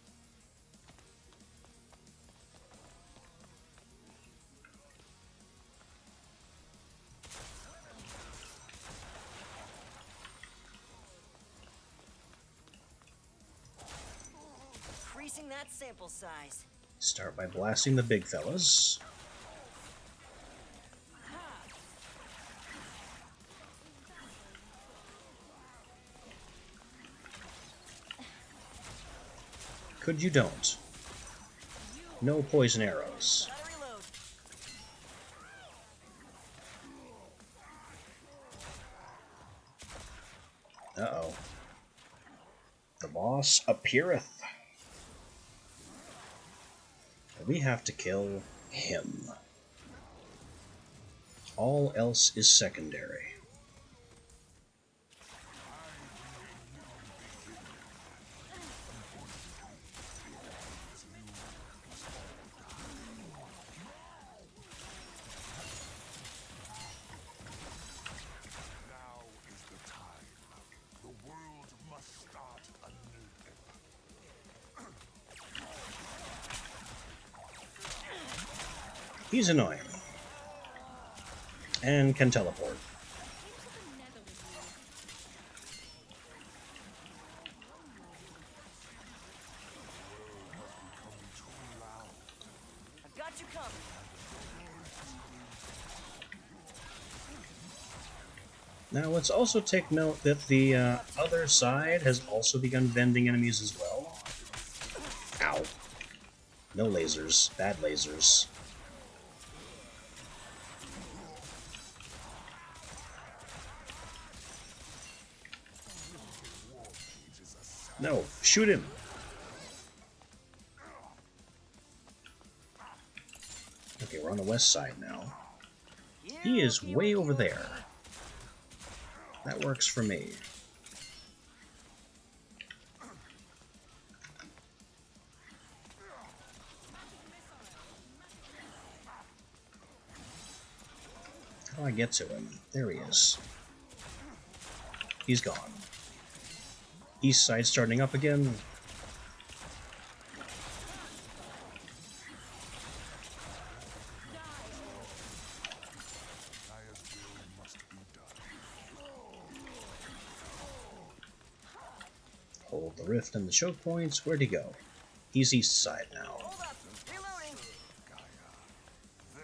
Increasing that sample size. Start by blasting the big fellas. Could you don't? No poison arrows. Gotta reload. Uh-oh. The boss appeareth. We have to kill him. All else is secondary. Now is the time. The world must start anew. He's annoying. And can teleport. I've got you covered. Now let's also take note that the other side has also begun vending enemies as well. Ow. No lasers. Bad lasers. No, shoot him! we're on the west side now. He is way over there. That works for me. How do I get to him? There he is. He's gone. East side starting up again. Hold the rift and the choke points. Where'd he go? He's east side now. Hold up. Reloading. They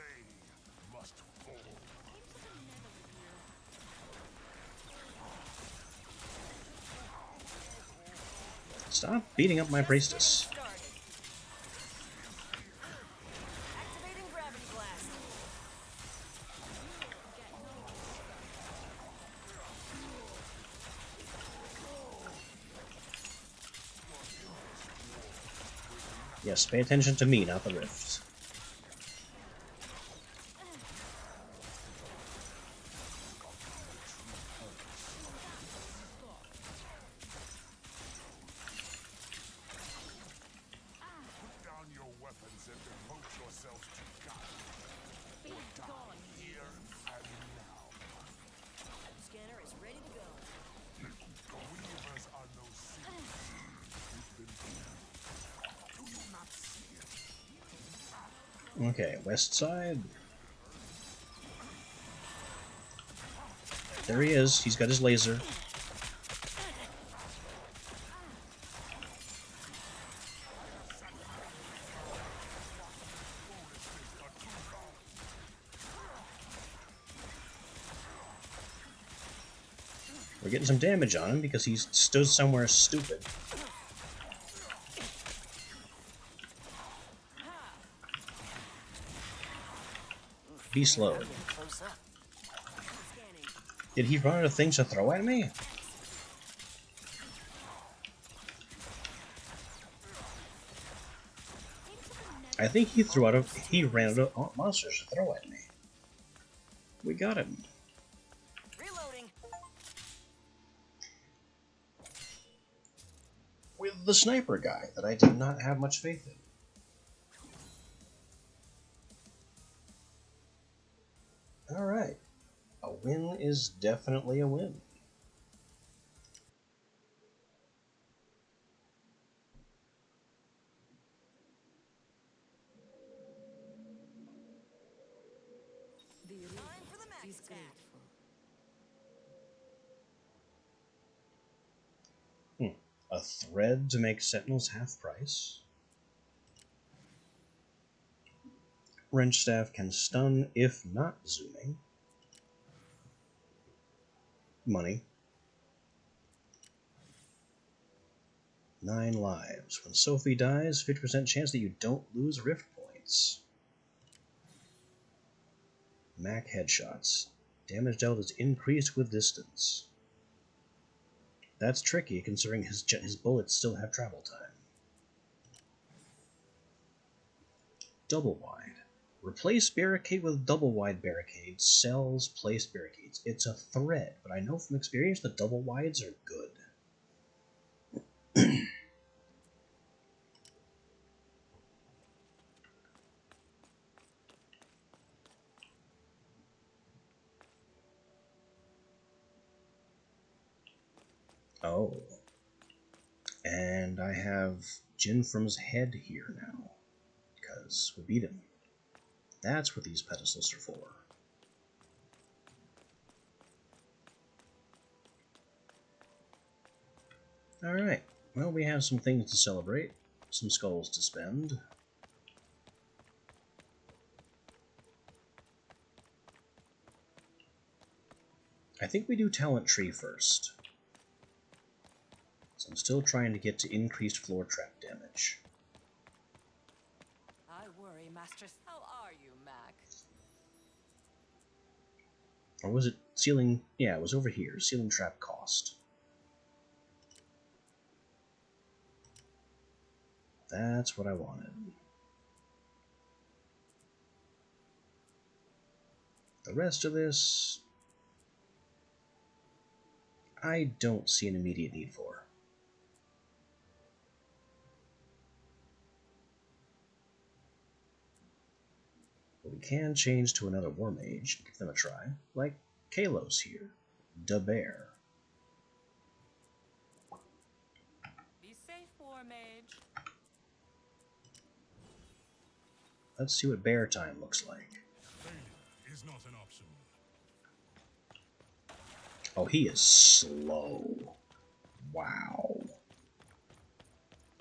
must fall. Stop beating up my priestess. Started. Activating gravity blast. Yes, pay attention to me, not the rift. Put down your weapons and devote yourself to God. Be gone. Here and now. Scanner is ready to go. Weavers are no secret. We've been here. Do you not see it? Okay, west side. There he is. He's got his laser. We're getting some damage on him because he stood somewhere stupid. Be slow. Close up. Scanning. Did he run out of things to throw at me? I think he ran out of monsters to throw at me. We got him. Reloading. With the sniper guy that I did not have much faith in. Alright. A win is definitely a win. Time for the max attack. A thread to make sentinels half price. Wrench staff can stun if not zooming. Money. 9 lives. When Sophie dies, 50% chance that you don't lose rift points. Mac headshots. Damage dealt is increased with distance. That's tricky, considering his bullets still have travel time. Double wide. Replace barricade with double wide barricade. Sells place barricades. It's a thread, but I know from experience the double wides are good. Oh. And I have Jinfrum's head here now. Because we beat him. That's what these pedestals are for. Alright. Well, we have some things to celebrate. Some skulls to spend. I think we do talent tree first. So I'm still trying to get to increased floor trap damage. I worry, Mistress. How are you, Mac? Or was it ceiling? Yeah, it was over here. Ceiling trap cost. That's what I wanted. rest of this, I don't see an immediate need for. But we can change to another War Mage, give them a try, like Kalos here, Da Bear. Be safe, War Mage. Let's see what bear time looks like. Failure is not an option. Oh, he is slow. Wow.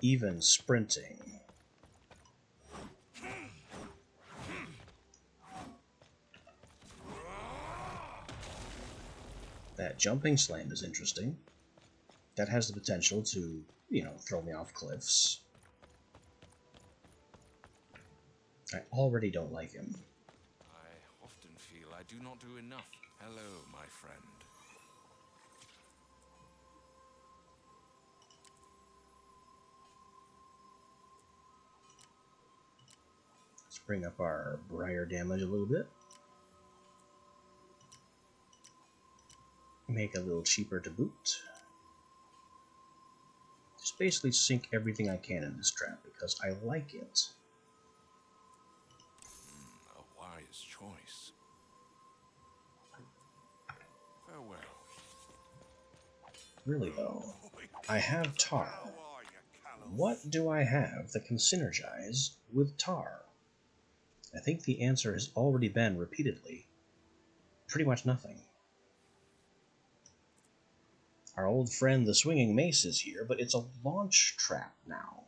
Even sprinting. That jumping slam is interesting. That has the potential to, throw me off cliffs. I already don't like him. I often feel I do not do enough. Hello, my friend. Let's bring up our briar damage a little bit. Make it a little cheaper to boot. Just basically sink everything I can in this trap because I like it. A wise choice. Farewell. Really though, I have tar. What do I have that can synergize with tar? I think the answer has already been repeatedly pretty much nothing. Our old friend the swinging mace is here, but it's a launch trap now.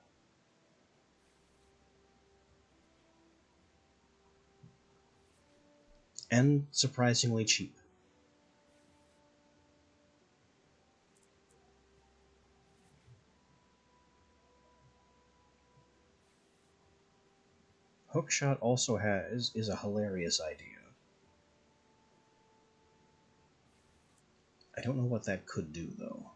And surprisingly cheap. Hookshot also is a hilarious idea. I don't know what that could do, though.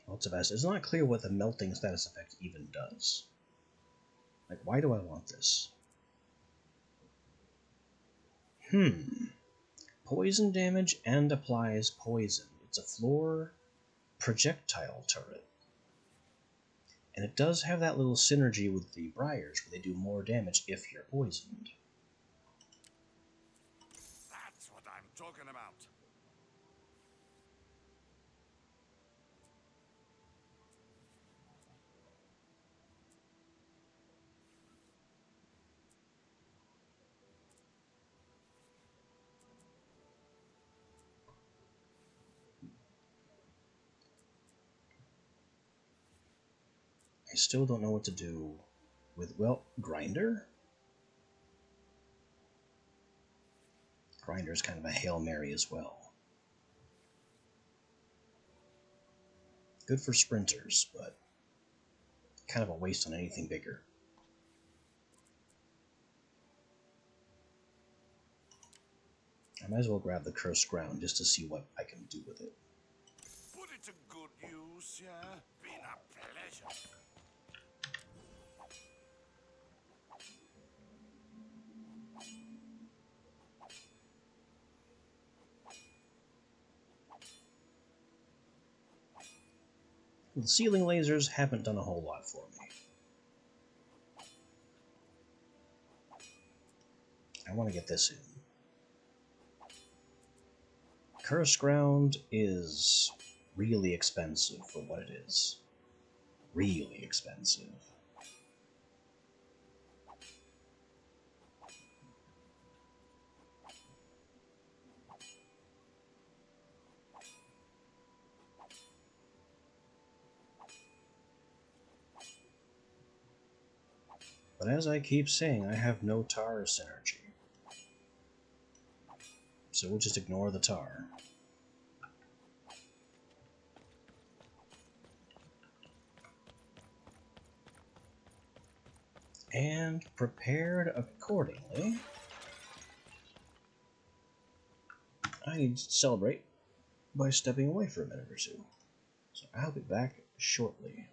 Lots of acid. It's not clear what the melting status effect even does. Like, why do I want this? Poison damage and applies poison. It's a floor projectile turret. And it does have that little synergy with the briars where they do more damage if you're poisoned. That's what I'm talking about. I still don't know what to do with, well, Grinder? Grinder's kind of a Hail Mary as well. Good for sprinters, but kind of a waste on anything bigger. I might as well grab the Cursed Ground just to see what I can do with it. Put it to good use, yeah? Been a pleasure. The ceiling lasers haven't done a whole lot for me. I want to get this in. Cursed Ground is really expensive for what it is. Really expensive. But as I keep saying, I have no tar synergy. So we'll just ignore the tar. And prepared accordingly. I need to celebrate by stepping away for a minute or two. So I'll be back shortly.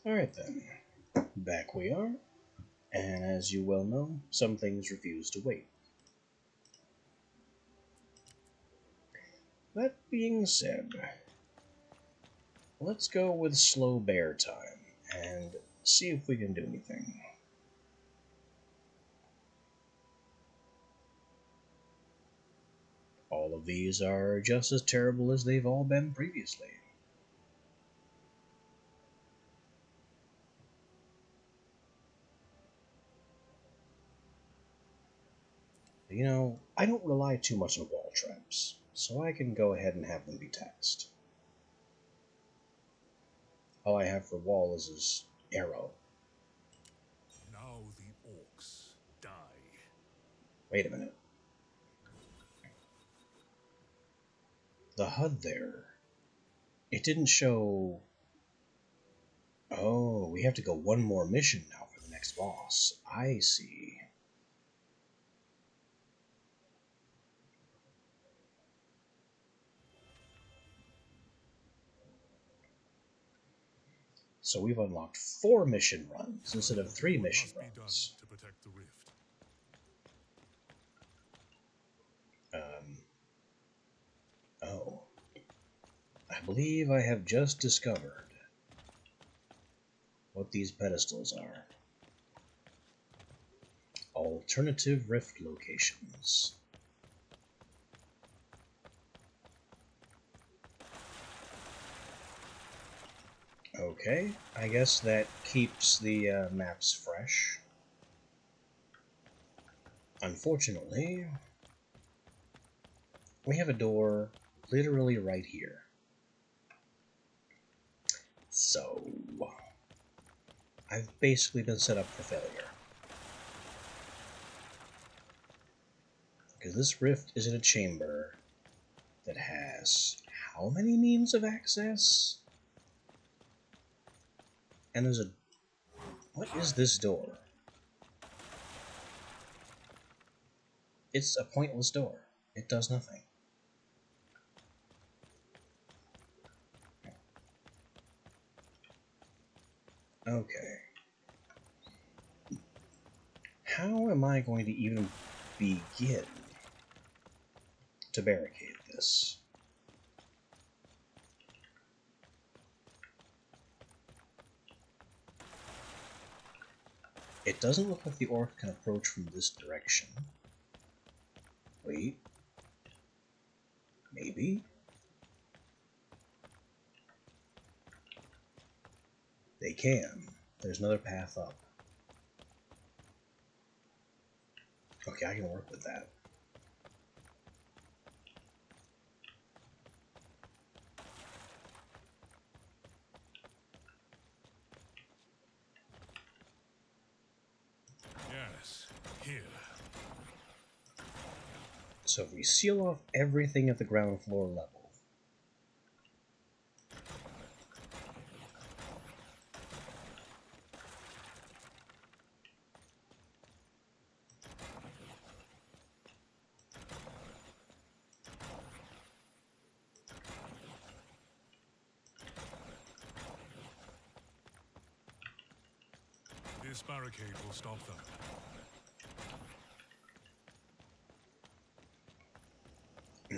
Alright then, back we are, and as you well know, some things refuse to wait. That being said, let's go with slow bear time, and see if we can do anything. All of these are just as terrible as they've all been previously. You know, I don't rely too much on wall traps, so I can go ahead and have them be taxed. All I have for wall is his arrow. Now the orcs die. Wait a minute. The HUD there, it didn't show... Oh, we have to go one more mission now for the next boss. I see. So we've unlocked 4 mission runs instead of 3 mission What must be runs. done to protect the rift? Oh. I believe I have just discovered what these pedestals are. Alternative rift locations. Okay, I guess that keeps the maps fresh. Unfortunately, we have a door literally right here. So, I've basically been set up for failure. Because this rift is in a chamber that has how many means of access? And there's a... What is this door? It's a pointless door. It does nothing. Okay. How am I going to even begin to barricade this? It doesn't look like the orc can approach from this direction. Wait. Maybe? They can. There's another path up. Okay, I can work with that. Yes, here. So if we seal off everything at the ground floor level, This barricade will stop them.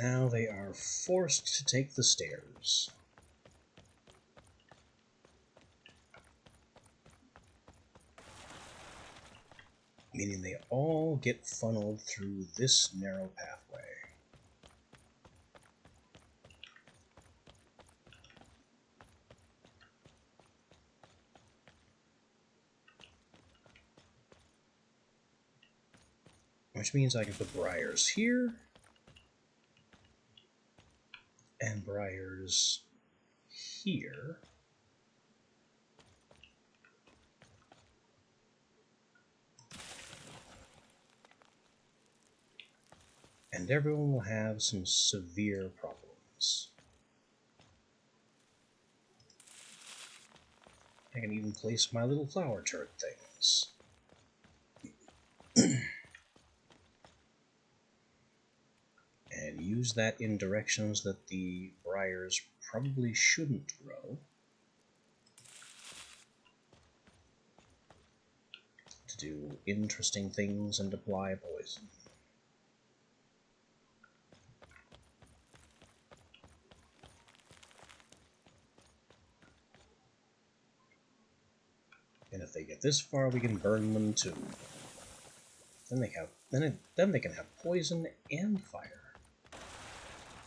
now they are forced to take the stairs. Meaning they all get funneled through this narrow pathway. Which means I can put briars here, and briars here. And everyone will have some severe problems. I can even place my little flower turret things. And use that in directions that the briars probably shouldn't grow. do interesting things and apply poison. And if they get this far, we can burn them too. Then they can have poison and fire.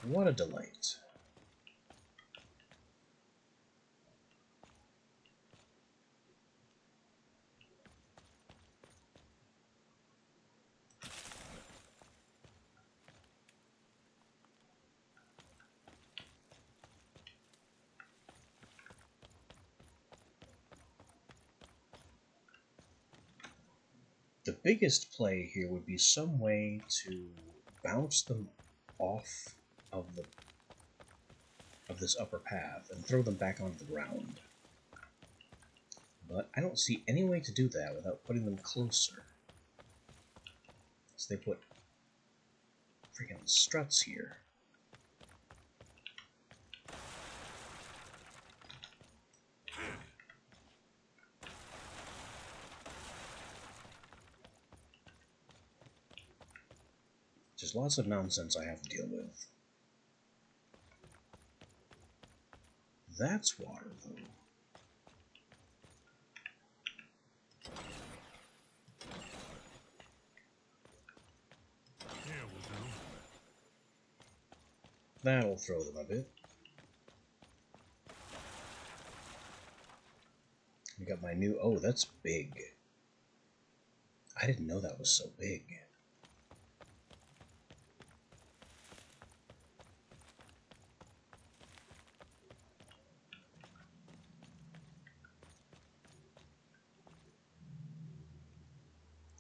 What a delight. The biggest play here would be some way to bounce them off of this upper path and throw them back onto the ground. But I don't see any way to do that without putting them closer. So they put freaking struts here. Just lots of nonsense I have to deal with. That's water, though. Here will do. That'll throw them a bit. We got my new... Oh, that's big. I didn't know that was so big.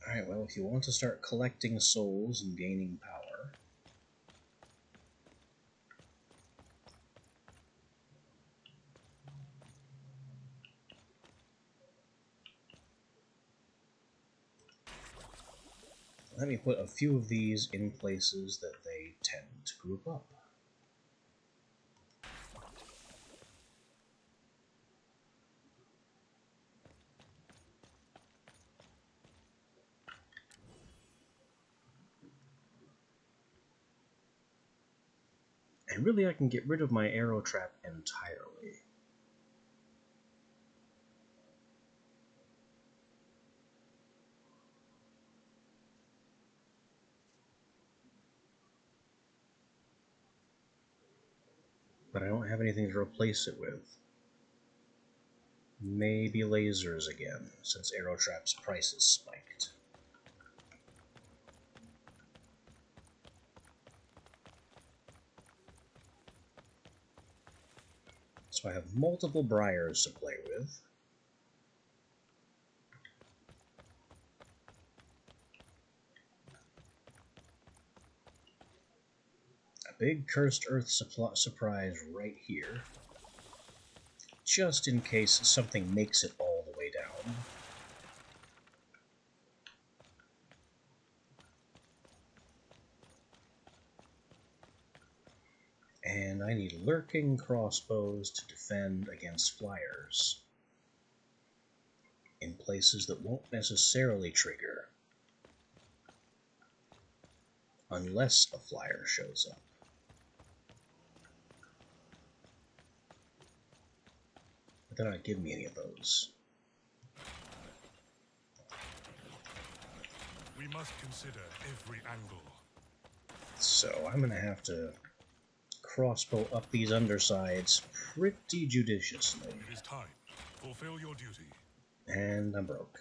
Alright, well, if you want to start collecting souls and gaining power... let me put a few of these in places that they tend to group up. And really I can get rid of my arrow trap entirely. But I don't have anything to replace it with. Maybe lasers again, since arrow trap's prices spiked. So I have multiple briars to play with. A big cursed earth surprise right here. Just in case something makes it all the way down. And I need lurking crossbows to defend against flyers in places that won't necessarily trigger unless a flyer shows up. But they're not giving me any of those. We must consider every angle. So I'm gonna have to crossbow up these undersides pretty judiciously. It is time. Fulfill your duty. And I'm broke.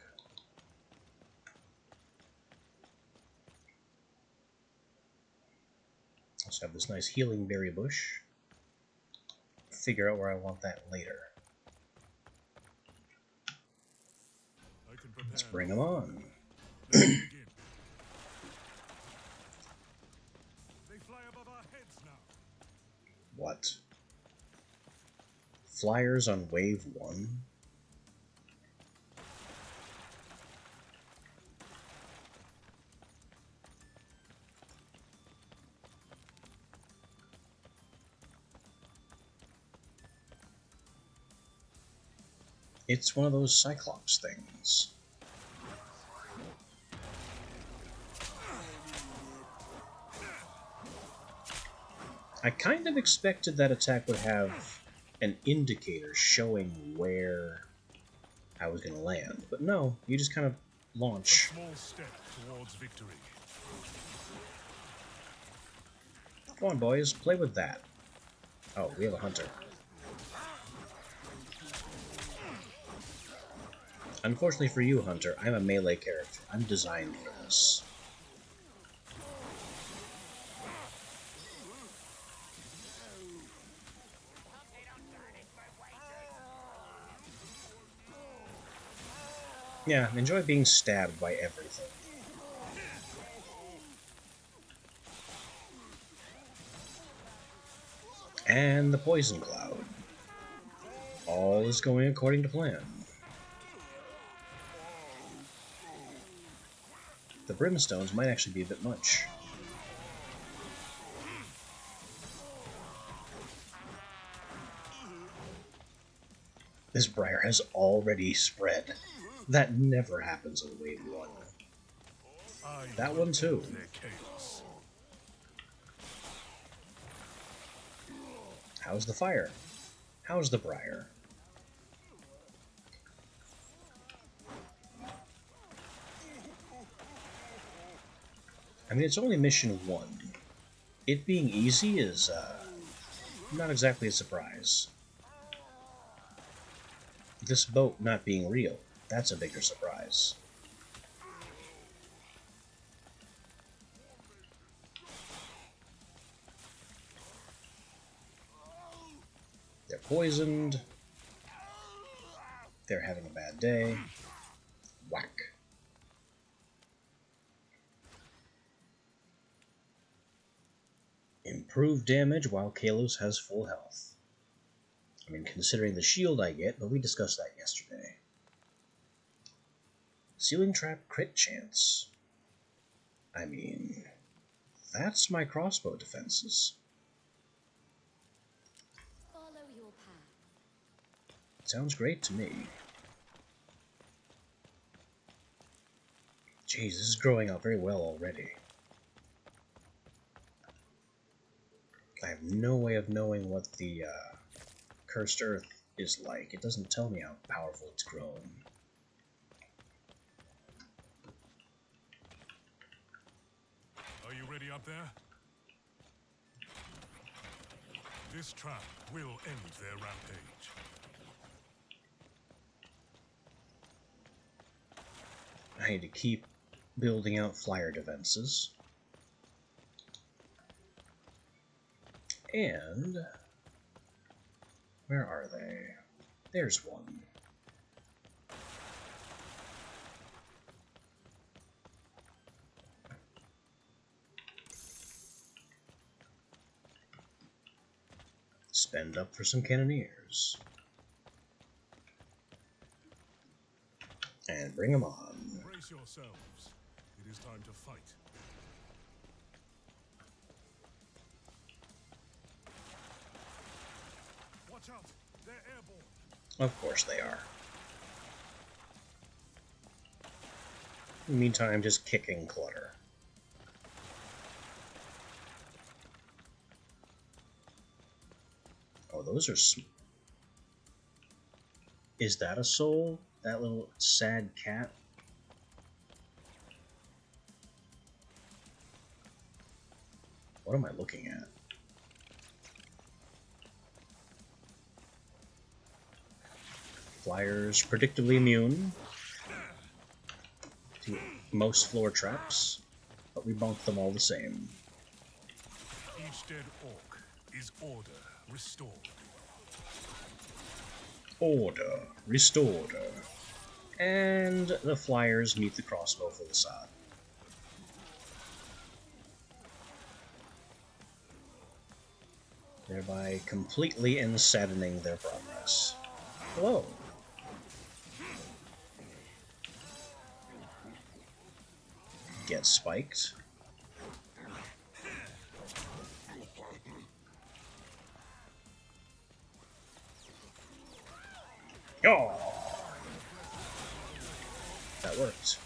Let's have this nice healing berry bush. Figure out where I want that later. I can prepare. Let's bring them on. Let us begin. They fly above our heads now. What? Flyers on wave 1? It's one of those Cyclops things. I kind of expected that attack would have an indicator showing where I was going to land, but no, you just kind of A launch. small step towards victory. Come on, boys, play with that. Oh, we have a hunter. Unfortunately for you, Hunter, I'm a melee character. I'm designed for this. Yeah, enjoy being stabbed by everything. And the poison cloud. All is going according to plan. The brimstones might actually be a bit much. This briar has already spread. That never happens in Wave 1. That one too. Their chaos. How's the fire? How's the briar? I mean, it's only mission 1. It being easy is not exactly a surprise. This boat not being real, that's a bigger surprise. They're poisoned. They're having a bad day. Whack. Improved damage while Kalos has full health. I mean, considering the shield I get, but we discussed that yesterday. Ceiling trap crit chance. I mean, that's my crossbow defenses. Follow your path. Sounds great to me. Jeez, this is growing out very well already. I have no way of knowing what the Cursed Earth is like. It doesn't tell me how powerful it's grown. Are you ready up there? This trap will end their rampage. I need to keep building out flyer defenses. And where are they? There's one. Spend up for some cannoneers. And bring them on. Brace yourselves. It is time to fight. Watch out! They're airborne. Of course they are. In the meantime, just kicking clutter. Oh, those are... Is that a soul? That little sad cat? What am I looking at? Flyers predictably immune to most floor traps, but we bonk them all the same. Each dead orc is order restored. Order restored. And the flyers meet the crossbow for the sod. Thereby completely saddening their progress. Hello. Get spiked. Oh! That worked.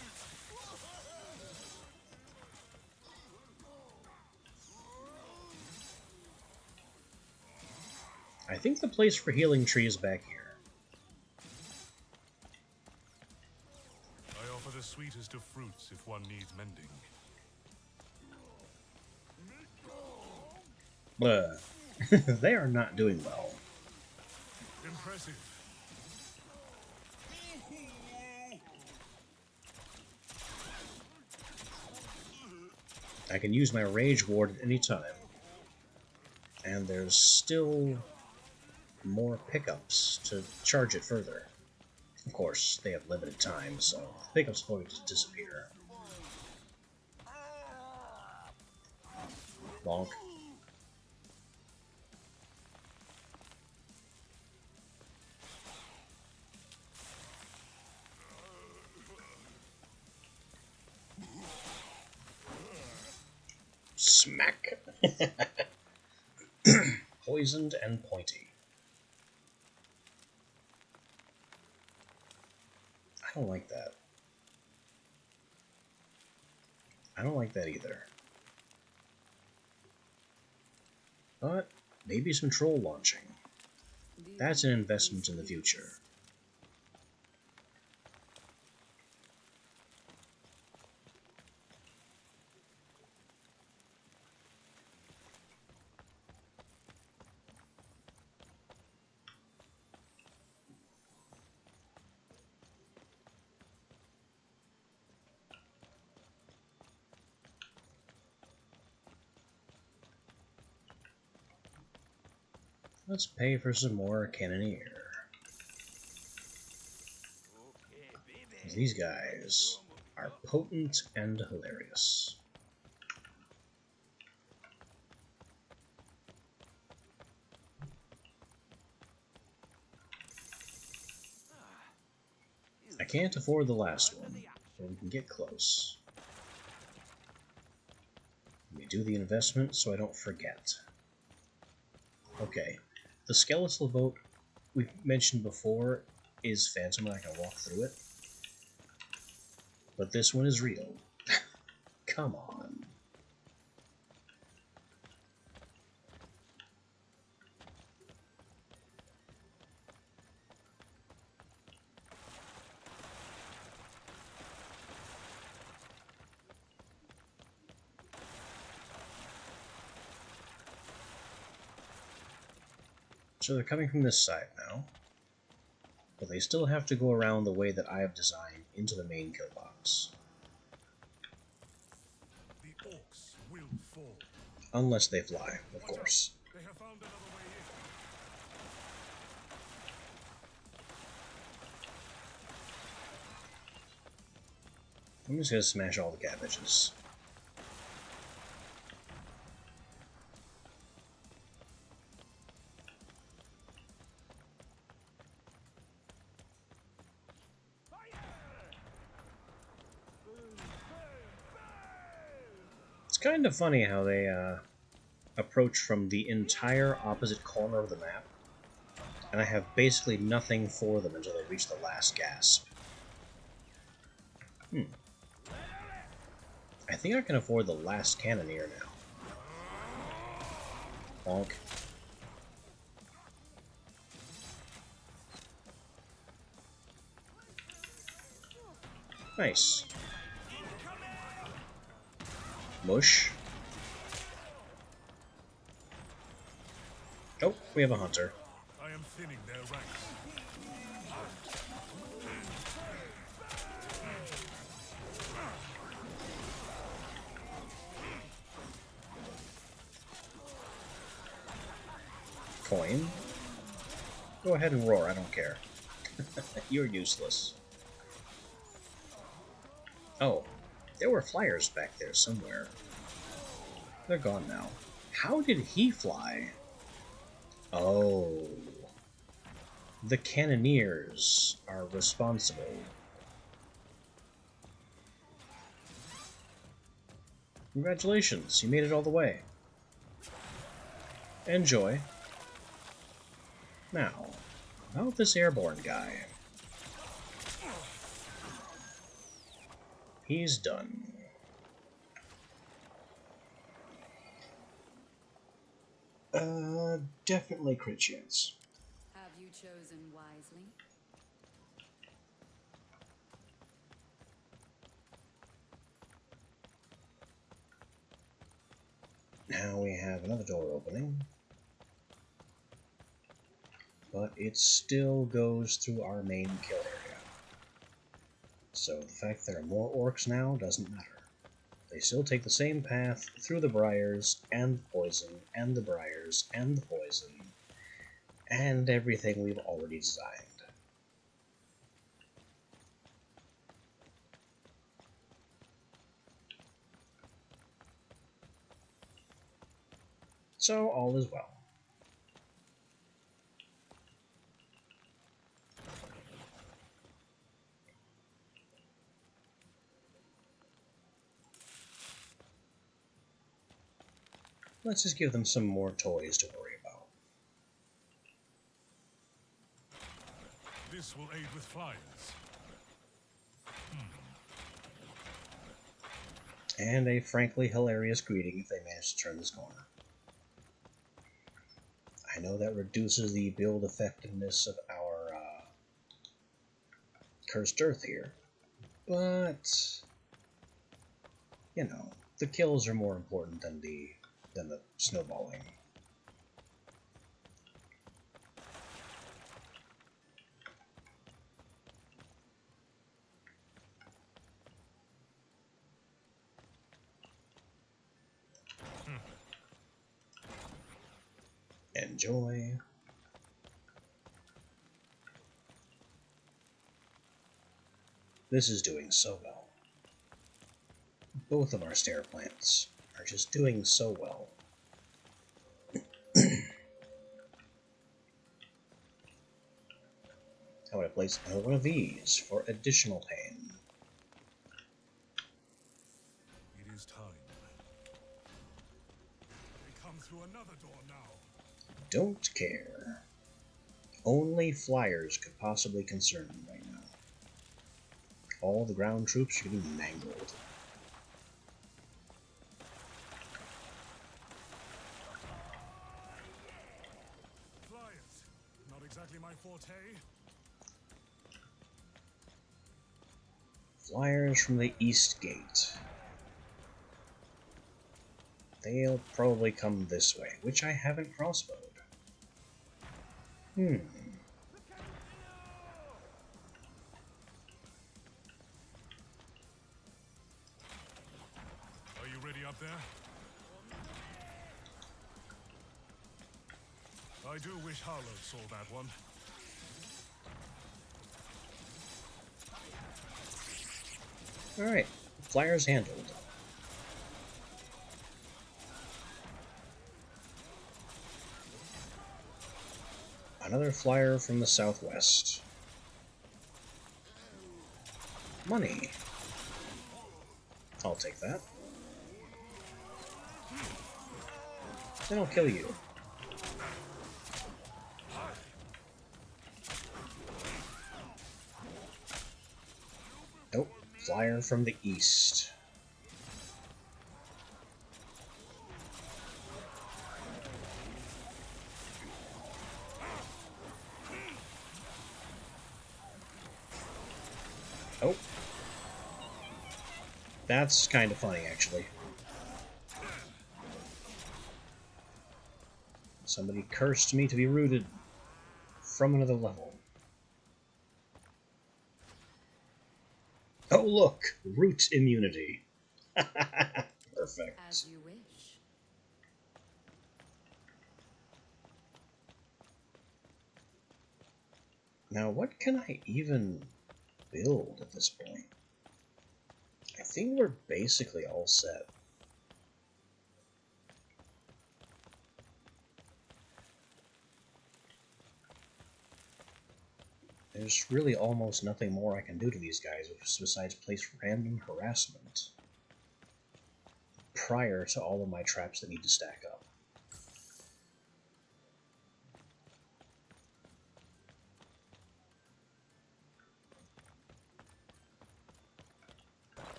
I think the place for healing tree is back here. I offer the sweetest of fruits if one needs mending. They are not doing well. Impressive. I can use my Rage Ward at any time. And there's still more pickups to charge it further. Of course, they have limited time, so the pickups are going to disappear. Bonk. Smack. Poisoned and pointy. I don't like that. I don't like that either. But maybe some troll launching. That's an investment in the future. Let's pay for some more Cannoneer. These guys are potent and hilarious. I can't afford the last one, but we can get close. Let me do the investment so I don't forget. Okay. The skeletal boat we mentioned before is phantom, and I can walk through it. But this one is real. Come on. So they're coming from this side now, but they still have to go around the way that I have designed into the main kill box. The orcs will fall. Unless they fly, of course. They have found another way in. I'm just gonna smash all the cabbages. It's kind of funny how they approach from the entire opposite corner of the map, and I have basically nothing for them until they reach the last gasp. I think I can afford the last Cannoneer now. Bonk. Nice. Mush. Oh, we have a hunter. I am thinning their ranks. Coin. Go ahead and roar, I don't care. You're useless. Oh, there were flyers back there somewhere. They're gone now. How did he fly? Oh. The Cannoneers are responsible. Congratulations, you made it all the way. Enjoy. Now, about this airborne guy. He's done. definitely crit chance. Have you chosen wisely? Now we have another door opening. But it still goes through our main kill area. So the fact there are more orcs now doesn't matter. They still take the same path through the briars, and the poison, and the briars, and the poison, and everything we've already designed. So all is well. Let's just give them some more toys to worry about. This will aid with flyers. And a frankly hilarious greeting if they manage to turn this corner. I know that reduces the build effectiveness of our Cursed Earth here, but you know, the kills are more important than the snowballing. Enjoy. This is doing so well. Both of our stair plants are just doing so well. How would I place another one of these for additional pain? It is time. They come through another door now. Don't care. Only flyers could possibly concern me right now. All the ground troops are getting mangled. Flyers. Not exactly my forte. Flyers from the east gate. They'll probably come this way, which I haven't crossbowed. Are you ready up there? I do wish Harlow saw that one. Alright, flyers handled. Another flyer from the southwest. Money. I'll take that. Then I'll kill you. Nope. Flyer from the east. Oh. That's kind of funny, actually. Somebody cursed me to be rooted from another level. Oh, look! Root immunity. Perfect. As you wish. Now, what can I even build at this point? I think we're basically all set. There's really almost nothing more I can do to these guys besides place random harassment prior to all of my traps that need to stack up.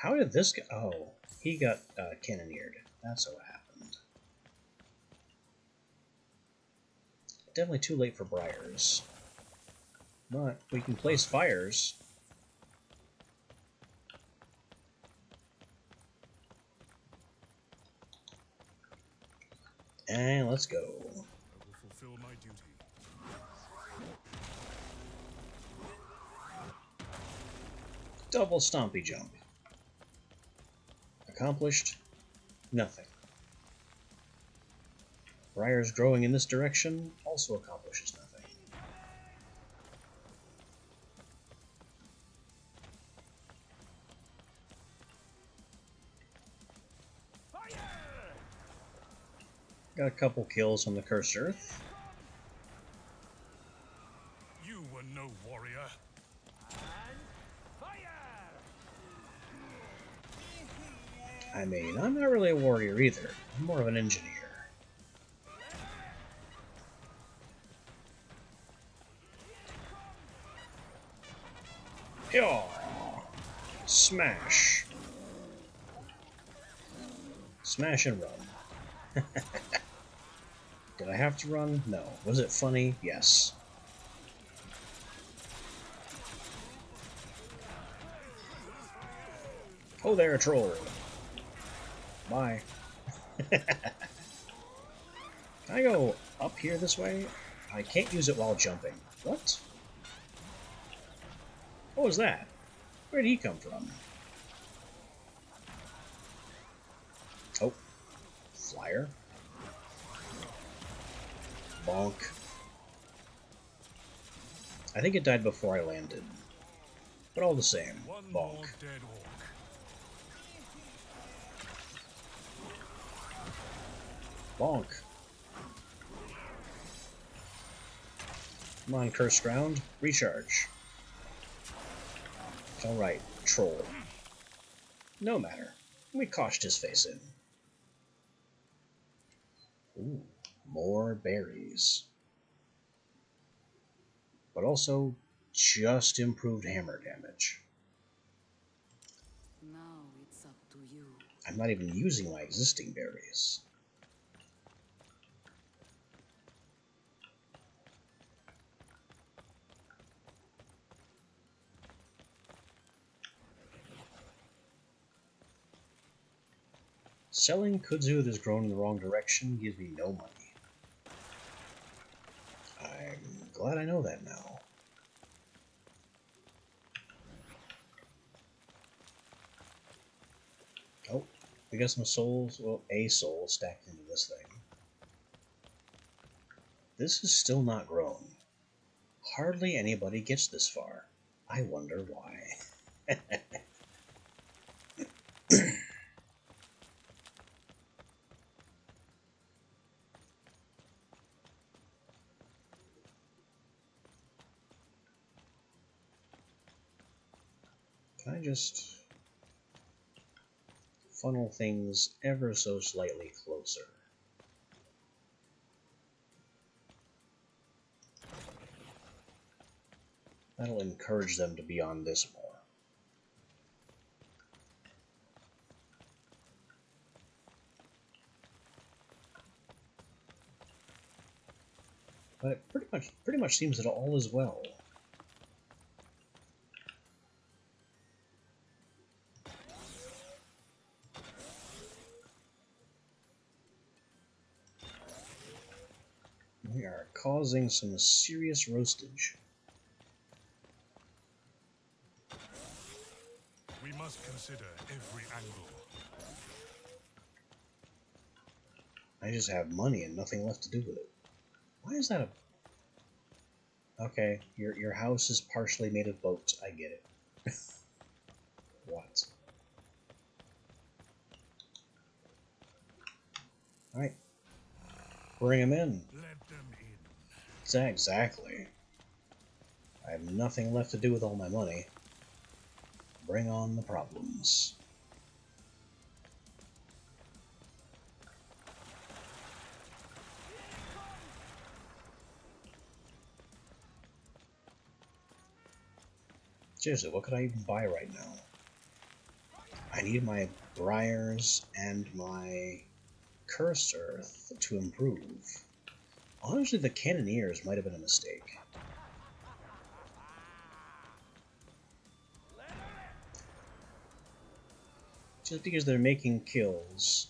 How did this go? Oh, he got cannoneered. That's what happened. Definitely too late for Briars. But we can place fires. And let's go. I will fulfill my duty. Double stompy jump. Accomplished? Nothing. Briars growing in this direction also accomplishes nothing. Got a couple kills on the Cursed Earth. You were no warrior. I mean, I'm not really a warrior either. I'm more of an engineer. Yaw! Smash! Smash and run. Did I have to run? No. Was it funny? Yes. Oh there, troll! Bye. Can I go up here this way? I can't use it while jumping. What? What was that? Where did he come from? Oh. Flyer. Bonk. I think it died before I landed. But all the same, One bonk. more dead orc. Bonk. Come on, cursed ground. Recharge. Alright, troll. No matter. We coshed his face in. Ooh, more berries. But also just improved hammer damage. Now it's up to you. I'm not even using my existing berries. Selling kudzu that's grown in the wrong direction gives me no money. I'm glad I know that now. Oh, we got some souls. Well, a soul stacked into this thing. This is still not grown. Hardly anybody gets this far. I wonder why. Can I just funnel things ever so slightly closer? That'll encourage them to be on this more. But it pretty much seems that all is well. We are causing some serious roastage. We must consider every angle. I just have money and nothing left to do with it. Why is that a... Okay, your house is partially made of boats. I get it. What? Alright. Bring him in. Let them in. Exactly. I have nothing left to do with all my money. Bring on the problems. Seriously, what could I even buy right now? I need my briars and my cursed earth to improve. Honestly, the cannoneers might have been a mistake. Just because they're making kills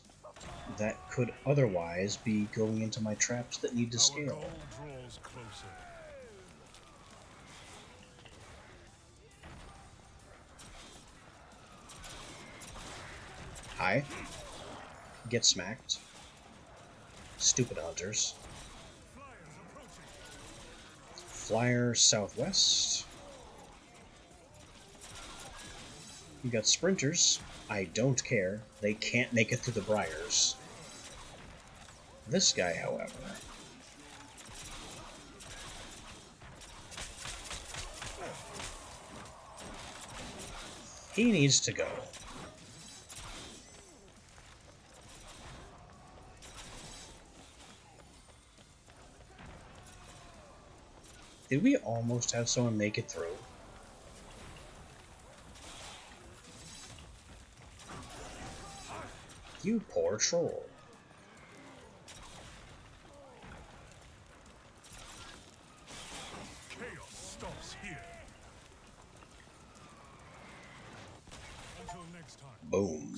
that could otherwise be going into my traps that need to Our scale. goal draws closer. Hi. Get smacked. Stupid hunters. Flyer southwest. You got sprinters. I don't care. They can't make it through the briars. This guy, however... he needs to go. Did we almost have someone make it through? You poor troll. Chaos stops here. Until next time. Boom.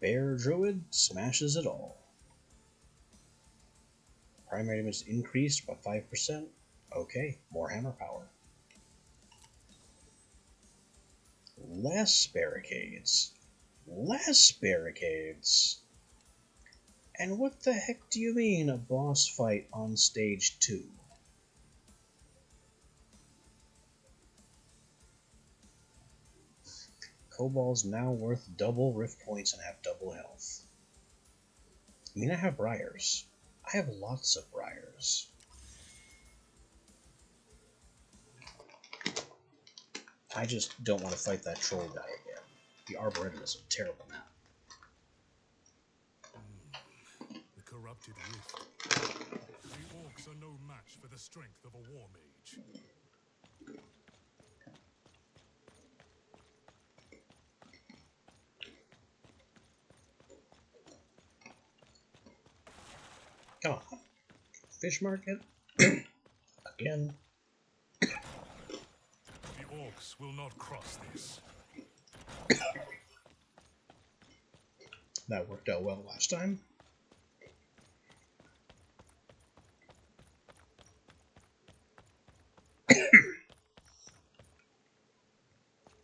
Bear Druid smashes it all. Primary damage increased by 5%. Okay, more hammer power. Less barricades. Less barricades. And what the heck do you mean a boss fight on stage 2? Kobold's now worth double rift points and have double health. I mean, I have briars. I have lots of briars. I just don't want to fight that troll guy again. The Arboretum is a terrible map. The corrupted rift. The orcs are no match for the strength of a war mage. Come on. Fish market? Again? The orcs will not cross this. That worked out well last time.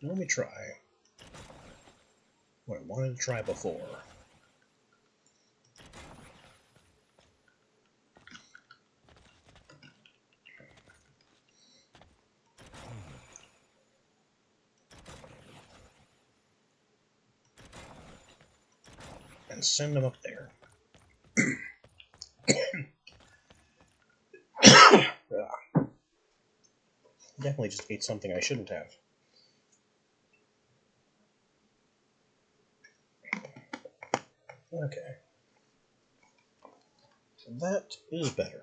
Let me try what I wanted to try before. And send them up there. Definitely just ate something I shouldn't have. Okay. That is better.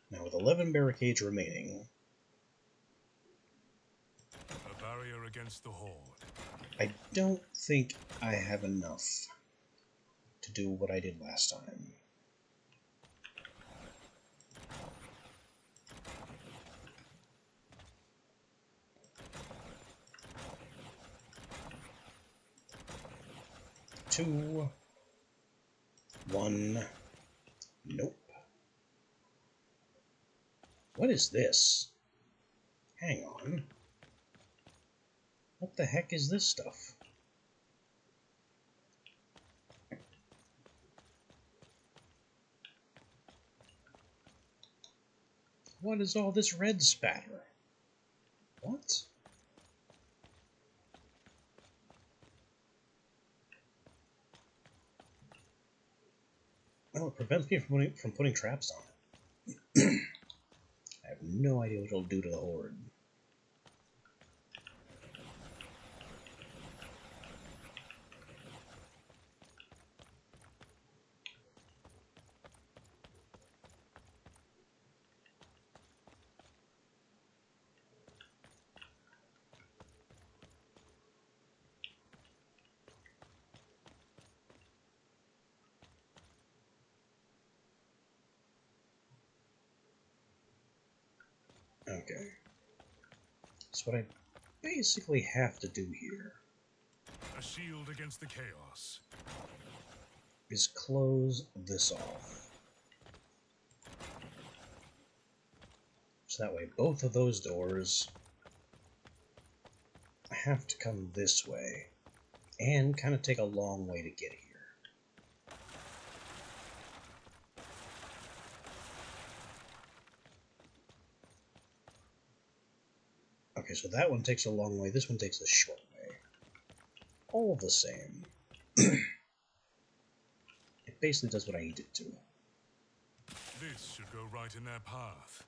Now with 11 barricades remaining, A barrier against the horde. I don't think I have enough to do what I did last time. Two, one, nope. What is this? Hang on. What the heck is this stuff? What is all this red spatter? What? Well, it prevents me from putting traps on it. I have no idea what it'll do to the horde. Okay. So what I basically have to do here A shield against the chaos. is close this off. So that way both of those doors have to come this way and kind of take a long way to get here. Okay, so that one takes a long way, this one takes a short way. All the same. It basically does what I need it to. This should go right in their path.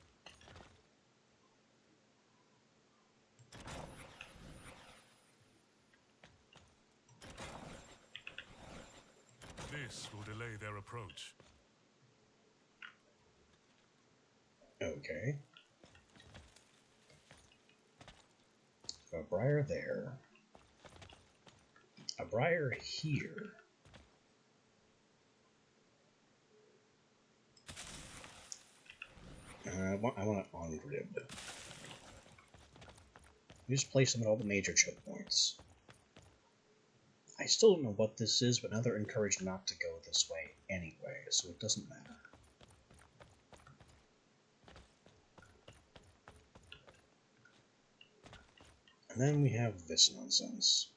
This will delay their approach. Okay. So a briar there. A briar here. I want it on grid. You just place them at all the major choke points. I still don't know what this is, but now they're encouraged not to go this way anyway, so it doesn't matter. And then we have this nonsense.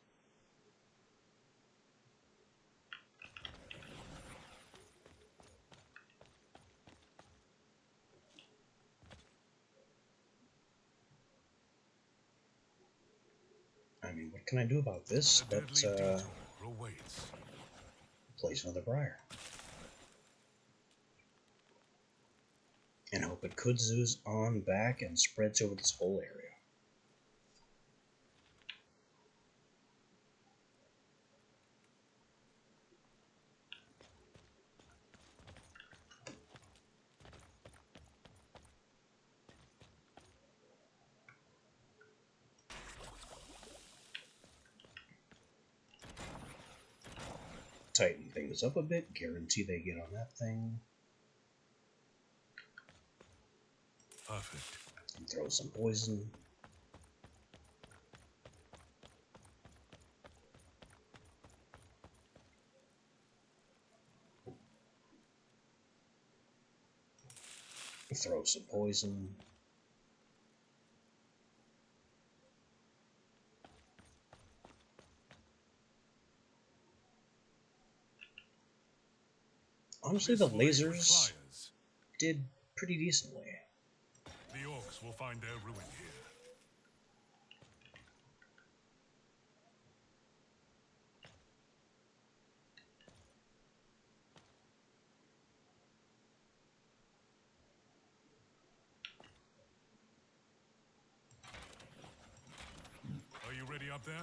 I mean, what can I do about this A but deadly detour awaits. place another briar? And hope it kudzus on back and spreads over this whole area. Tighten things up a bit, guarantee they get on that thing. Perfect. And throw some poison. Throw some poison. Honestly, the This will aid with lasers flyers. did pretty decently. The Orcs will find their ruin here. Are you ready up there?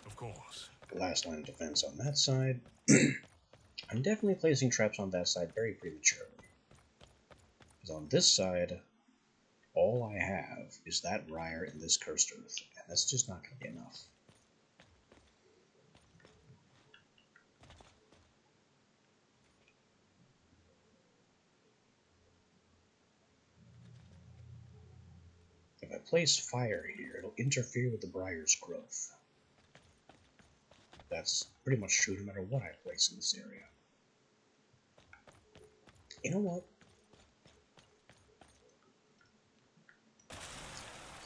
Of course. Last line of defense on that side. I'm definitely placing traps on that side very prematurely. Because on this side, all I have is that briar and this cursed earth, and that's just not going to be enough. If I place fire here, it'll interfere with the briar's growth. That's pretty much true no matter what I place in this area. You know what?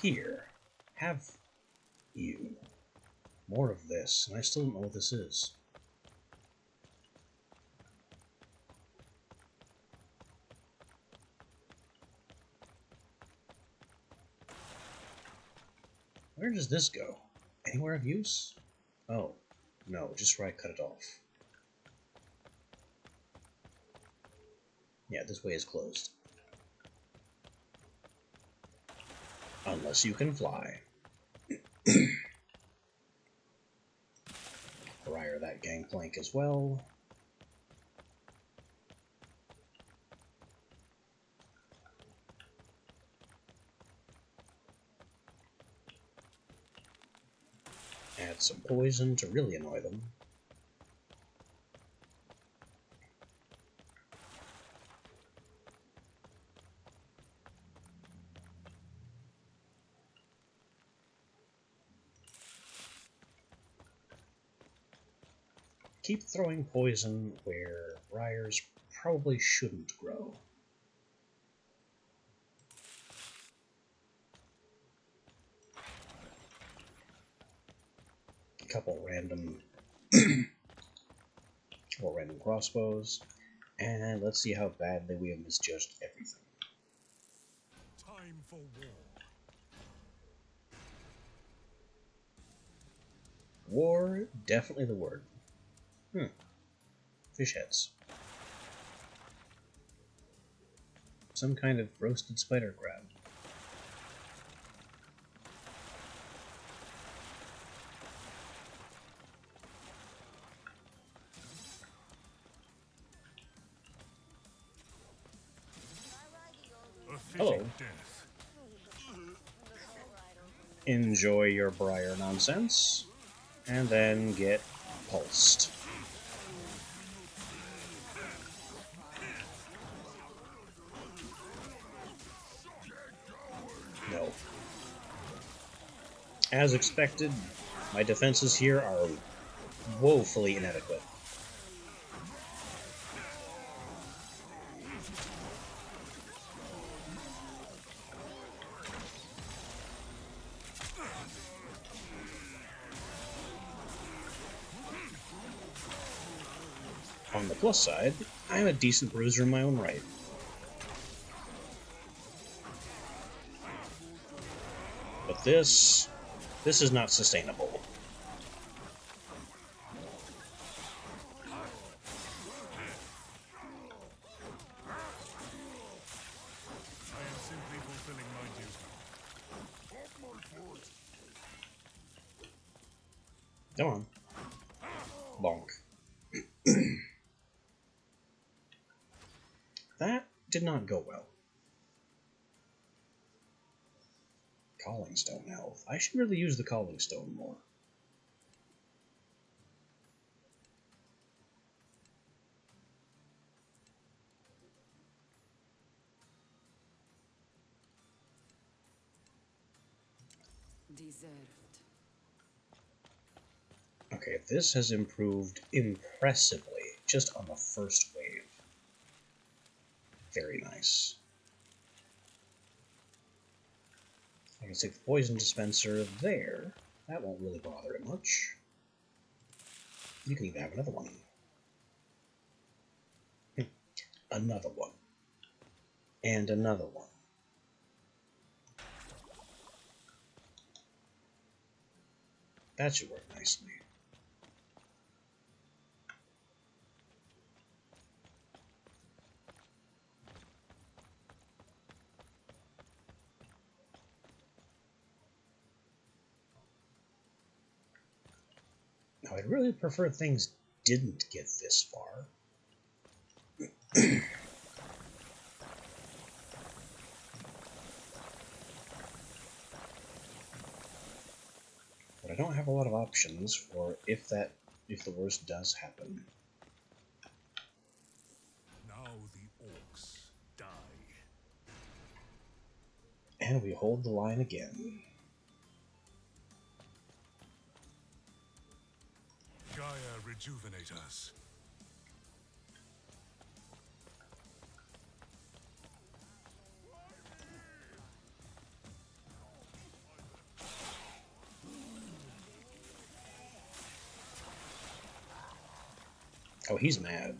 Here, have you. More of this, and I still don't know what this is. Where does this go? Anywhere of use? Oh, no, just where I cut it off. Yeah, this way is closed. Unless you can fly. Briar that gangplank as well. Add some poison to really annoy them. Keep throwing poison where briars probably shouldn't grow. A couple random crossbows, and let's see how badly we have misjudged everything. Time for war. War, definitely the word. Fish heads. Some kind of roasted spider crab. A fitting Hello. death. Enjoy your briar nonsense, and then get pulsed. No. As expected, my defenses here are woefully inadequate. On the plus side, I'm a decent bruiser in my own right. But this is not sustainable. I am simply fulfilling my duty. Come on. Bonk. That did not go well. Calling Stone Elf. I should really use the Calling Stone more. Deserved. Okay, this has improved impressively just on the first wave. Very nice. I can stick the poison dispenser there. That won't really bother it much. You can even have another one. Another one. And another one. That should work nicely. Now, I'd really prefer things didn't get this far. But I don't have a lot of options for if the worst does happen. Now the orcs die. And we hold the line again. Gaia, rejuvenate us. Oh, he's mad.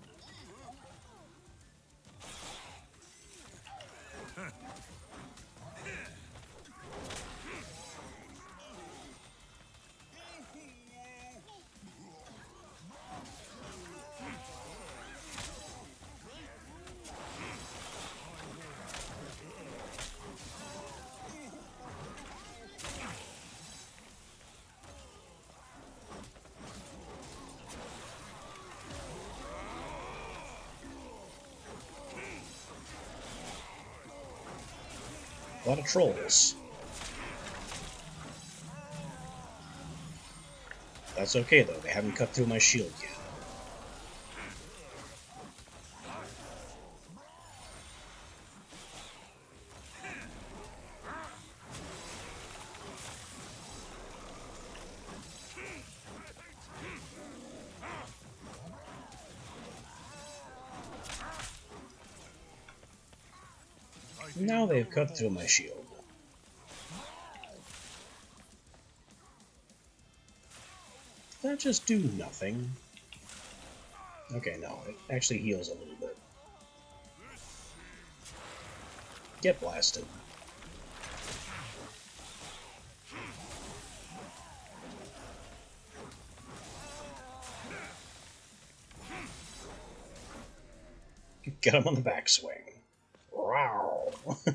A lot of trolls. That's okay though, they haven't cut through my shield yet. Now they've cut through my shield. Did that just do nothing? Okay, no, it actually heals a little bit. Get blasted. Get him on the backswing. Wow!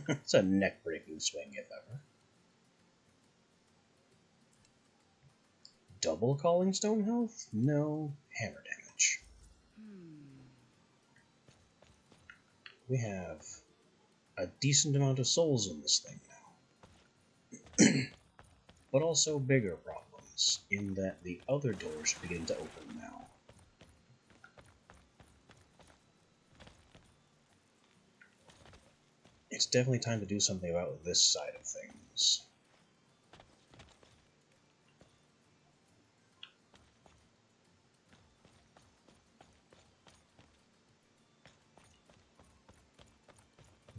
It's a neck-breaking swing, if ever. Double Calling Stone health? No. Hammer damage. We have a decent amount of souls in this thing now. But also bigger problems, in that the other doors begin to open now. It's definitely time to do something about this side of things.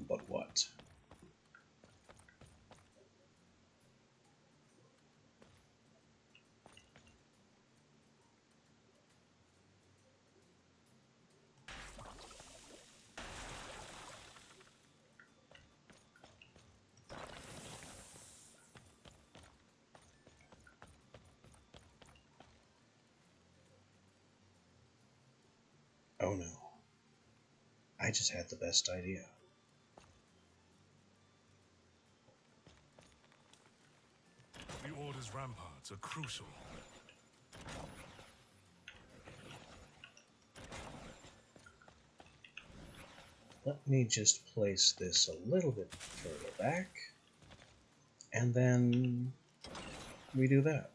But what? Oh no. I just had the best idea. The Order's ramparts are crucial. Let me just place this a little bit further back, and then we do that.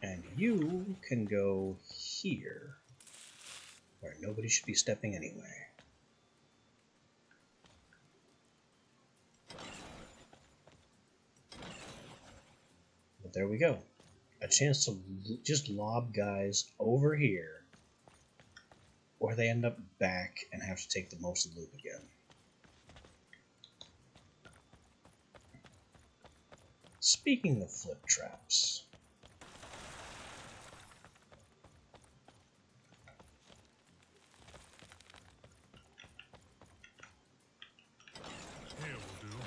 And you can go here, where nobody should be stepping anyway. But there we go. A chance to just lob guys over here, or they end up back and have to take the most of the loot again. Speaking of flip traps, Here will do.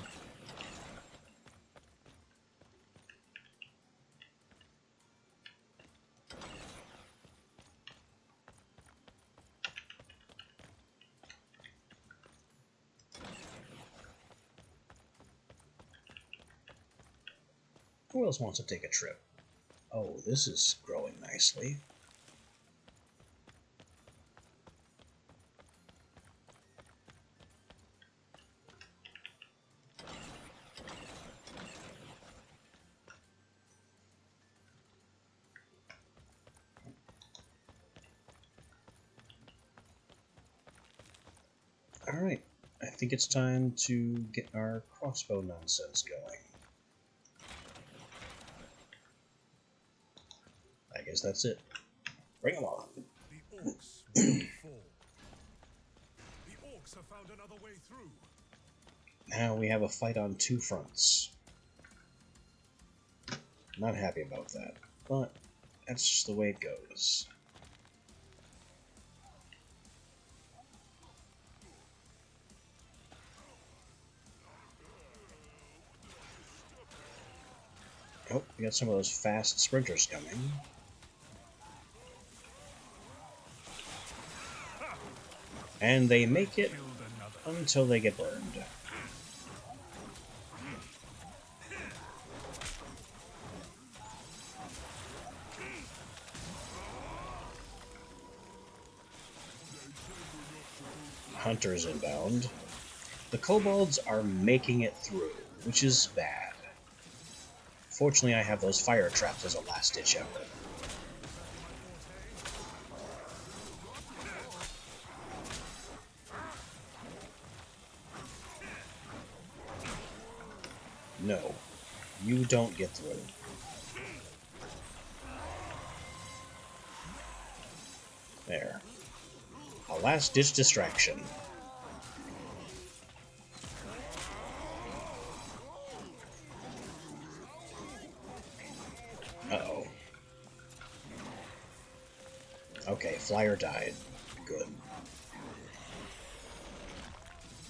who else wants to take a trip? Oh, this is growing nicely. Alright, I think it's time to get our crossbow nonsense going. I guess that's it. Bring them on. The Orcs will fall. The Orcs have found another way through. Now we have a fight on two fronts. Not happy about that, but that's just the way it goes. Oh, we got some of those fast sprinters coming. And they make it Killed another. until they get burned. Hunters inbound. The kobolds are making it through, which is bad. Fortunately, I have those fire traps as a last-ditch effort. No, you don't get through. There. A last-ditch distraction. Uh-oh. Okay, flyer died. Good.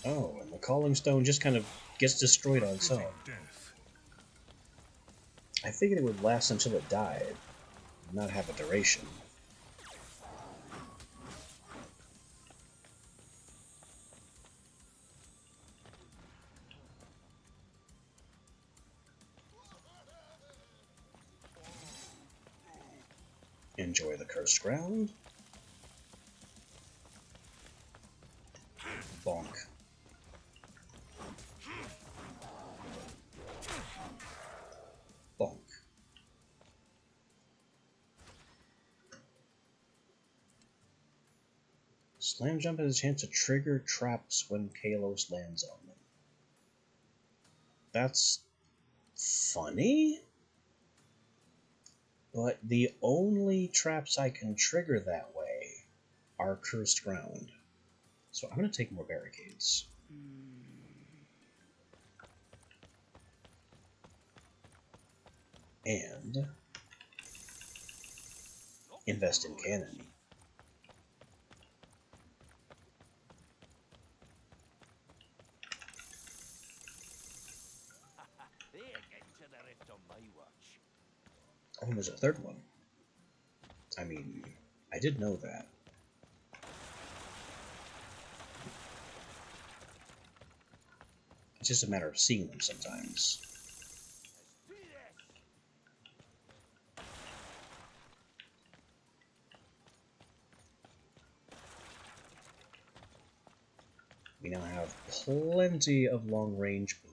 Oh, and the calling stone just kind of gets destroyed on its own. I figured it would last until it died, not have a duration. Enjoy the cursed ground. Bonk. Bonk. Slam jump has a chance to trigger traps when Kalos lands on them. That's funny, but the only traps I can trigger that way are cursed ground. So I'm going to take more barricades. And invest in cannon. Oh, there's a third one. I mean, I did know that. It's just a matter of seeing them sometimes. We now have plenty of long-range boom.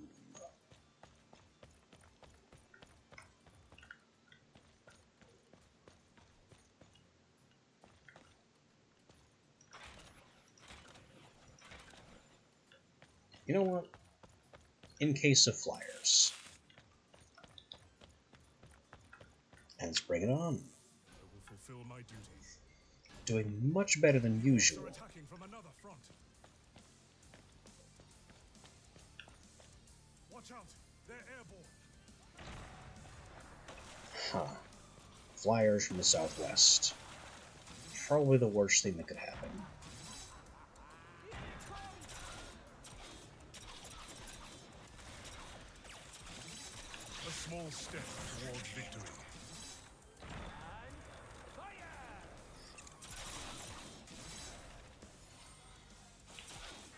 You know what? In case of flyers. And let's bring it on. I will fulfill my duty. Doing much better than usual. They're attacking from another front. Watch out! They're airborne. Huh. Flyers from the southwest. Probably the worst thing that could happen. A small step towards victory.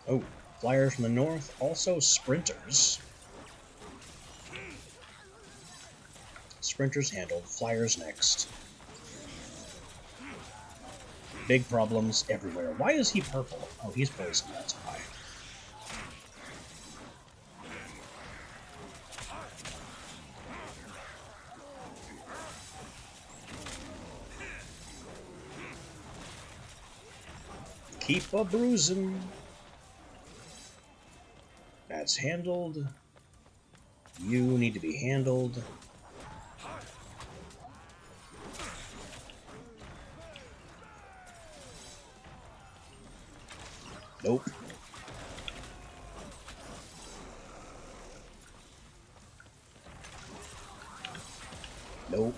Oh, flyers from the north, also sprinters. Sprinters handled, flyers next. Big problems everywhere. Why is he purple? Oh, he's poisoned, that's why. Keep a bruising. That's handled. You need to be handled. Nope. Nope.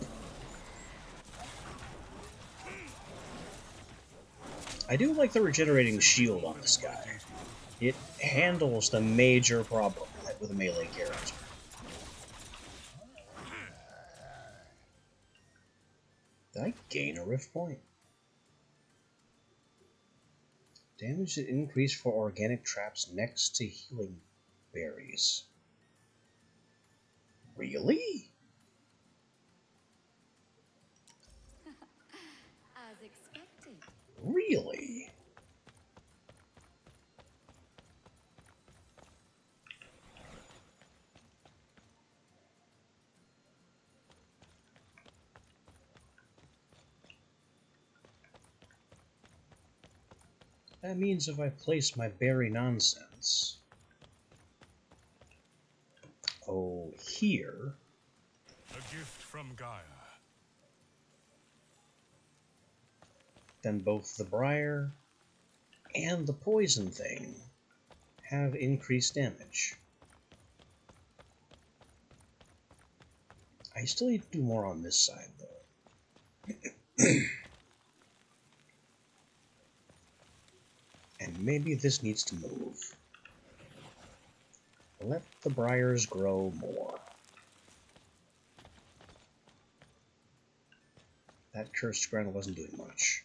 I do like the regenerating shield on this guy. It handles the major problem with a melee character. Did I gain a rift point? Damage is increased for organic traps next to healing berries. Really? As expected. Really? That means if I place my berry nonsense... Oh, here... A gift from Gaia. Then both the briar and the poison thing have increased damage. I still need to do more on this side, though. And maybe this needs to move. Let the briars grow more. That cursed ground wasn't doing much.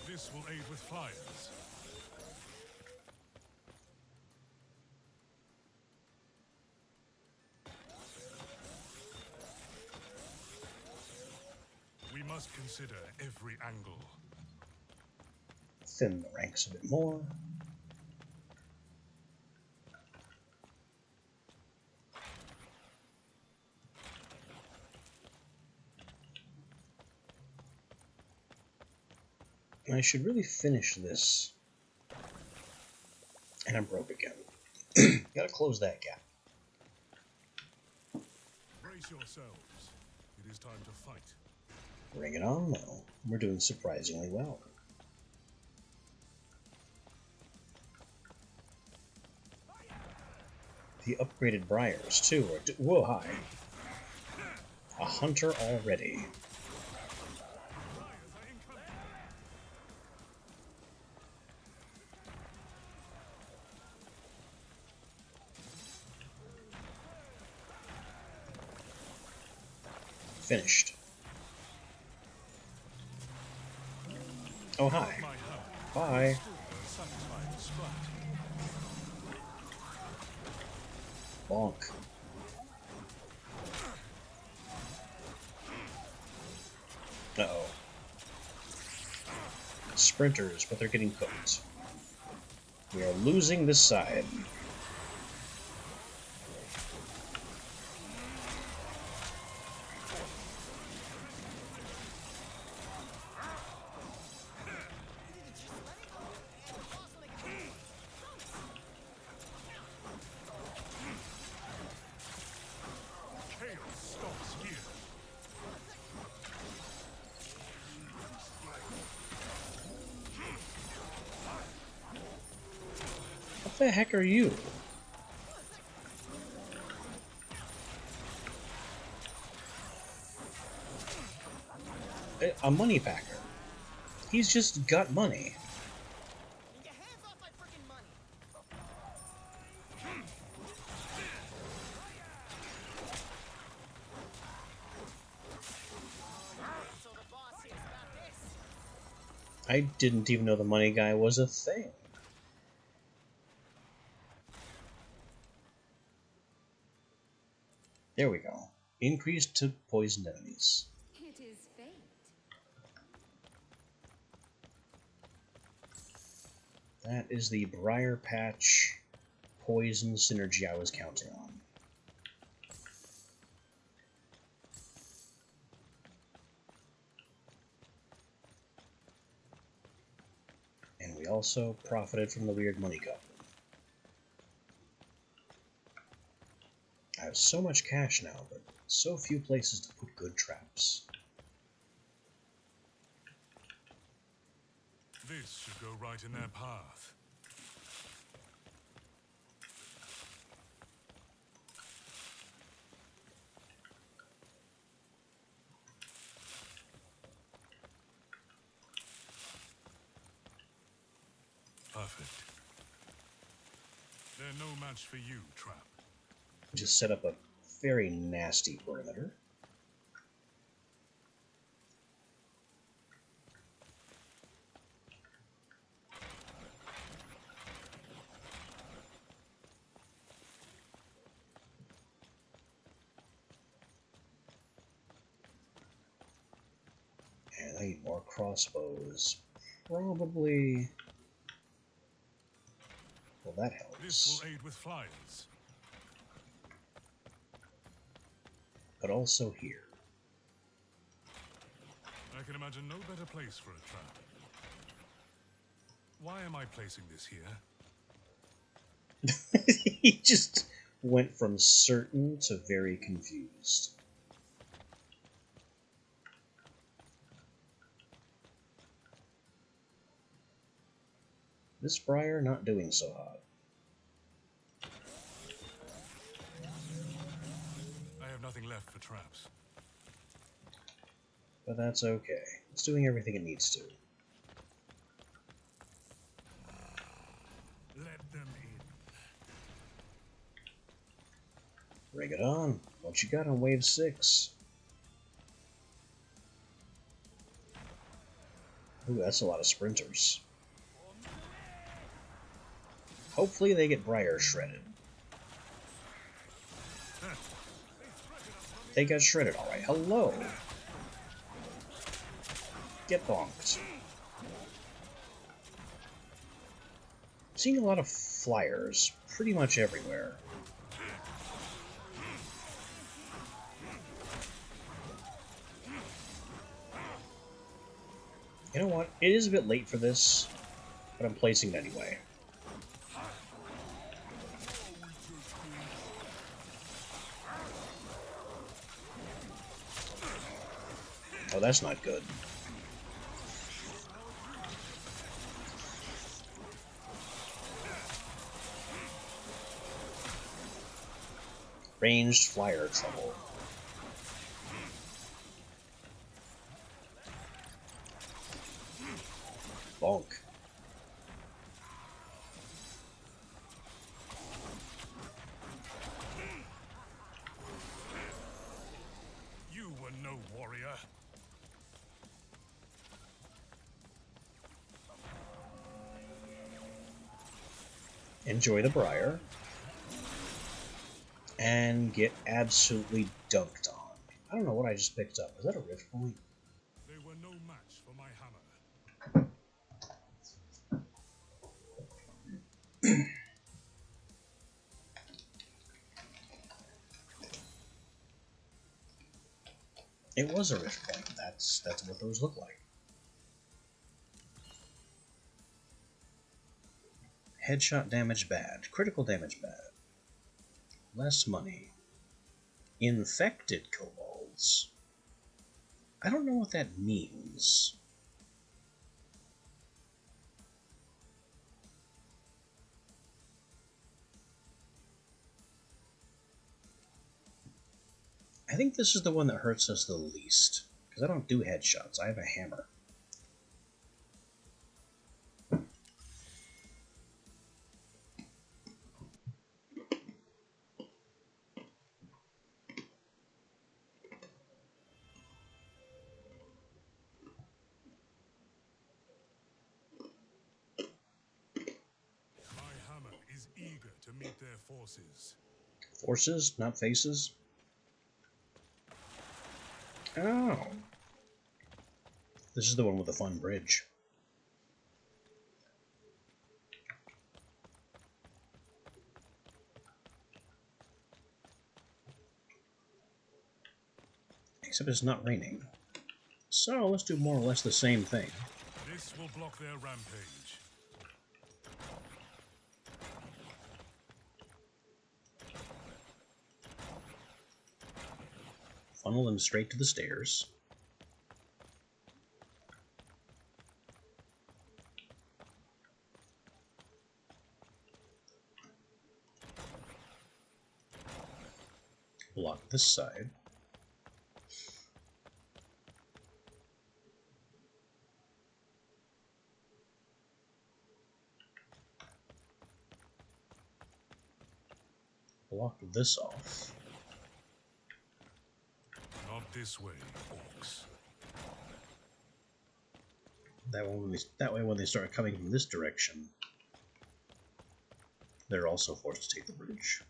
This will aid with flyers. We must consider every angle. Thin the ranks a bit more. I should really finish this. And I'm broke again. Gotta close that gap. Brace yourselves. It is time to fight. Bring it on, though. We're doing surprisingly well. The upgraded briars, too, are... Whoa, hi. A hunter already. Finished. Oh, hi. Bye. Bonk. Uh-oh. Sprinters, but they're getting cooked. We are losing this side. What the heck are you? A money packer. He's just got money. Get your hands off my freaking money. So the boss here's about this. I didn't even know the money guy was a thing. There we go. Increased to poisoned enemies. It is fate. That is the Briar Patch poison synergy I was counting on. And we also profited from the weird money goblin. I have so much cash now, but so few places to put good traps. This should go right in their path. Perfect. They're no match for you, Trap. Just set up a very nasty perimeter. And I need more crossbows. Probably... Well, that helps. This will aid with flyers. but also here. I can imagine no better place for a trap. Why am I placing this here? He just went from certain to very confused. This briar not doing so hot. I have nothing left for traps. But that's okay. It's doing everything it needs to. Let them in. Bring it on. What you got on wave 6? Ooh, that's a lot of sprinters. Hopefully they get briar shredded. They got shredded, alright. Hello! Get bonked. Seeing a lot of flyers pretty much everywhere. You know what? It is a bit late for this, but I'm placing it anyway. Oh, that's not good. Ranged flyer trouble. Bonk. You were no warrior. Enjoy the briar. And get absolutely dunked on. I don't know what I just picked up. Is that a rift point? They were no match for my hammer. It was a rift point. That's what those look like. Headshot damage bad. Critical damage bad. Less money. Infected kobolds. I don't know what that means. I think this is the one that hurts us the least. Because I don't do headshots. I have a hammer. My hammer is eager to meet their forces. Forces, not faces. Oh. This is the one with the fun bridge. Except it's not raining. So let's do more or less the same thing. This will block their rampage. Funnel them straight to the stairs. Block this side. Block this off. Not this way, Orcs. That way when they start coming from this direction, they're also forced to take the bridge.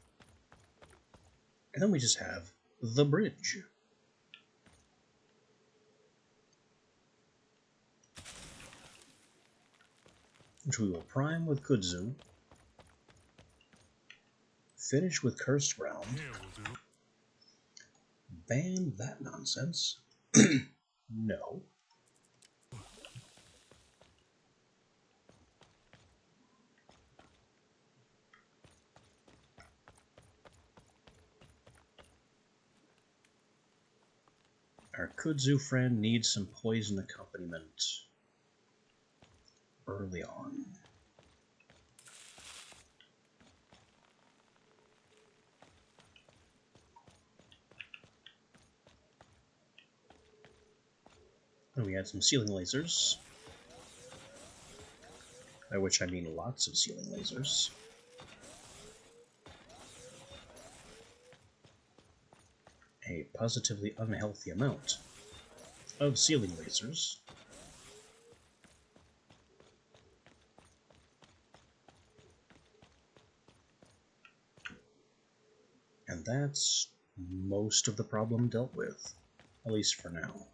And then we just have the bridge. Which we will prime with kudzu. Finish with Cursed Ground. Here will do. ban that nonsense. No. Our kudzu friend needs some poison accompaniment early on. And we had some ceiling lasers, by which I mean lots of ceiling lasers. A positively unhealthy amount of ceiling lasers. And that's most of the problem dealt with, at least for now.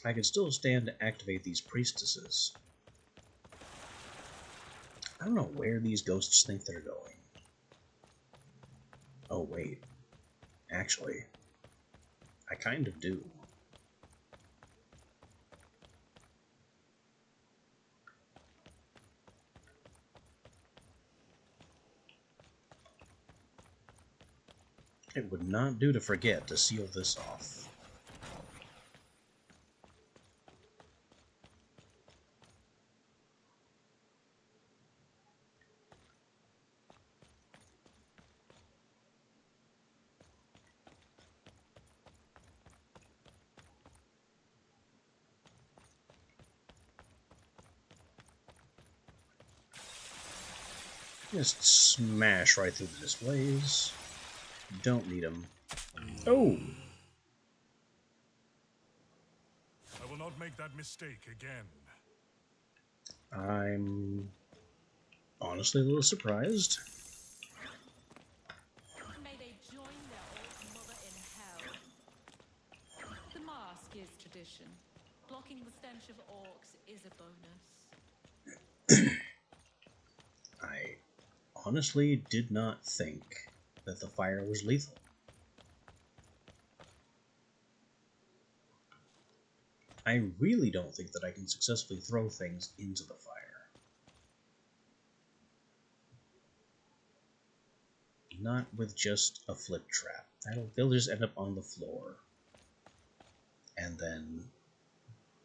I could still stand to activate these priestesses. I don't know where these ghosts think they're going. Oh wait, actually, I kind of do. It would not do to forget to seal this off. Just smash right through the displays. Don't need them. Oh! I will not make that mistake again. I'm honestly a little surprised. May they join their orc mother in hell. The mask is tradition. Blocking the stench of orcs is a bonus. I honestly did not think that the fire was lethal. I really don't think that I can successfully throw things into the fire. Not with just a flip trap. They'll just end up on the floor. And then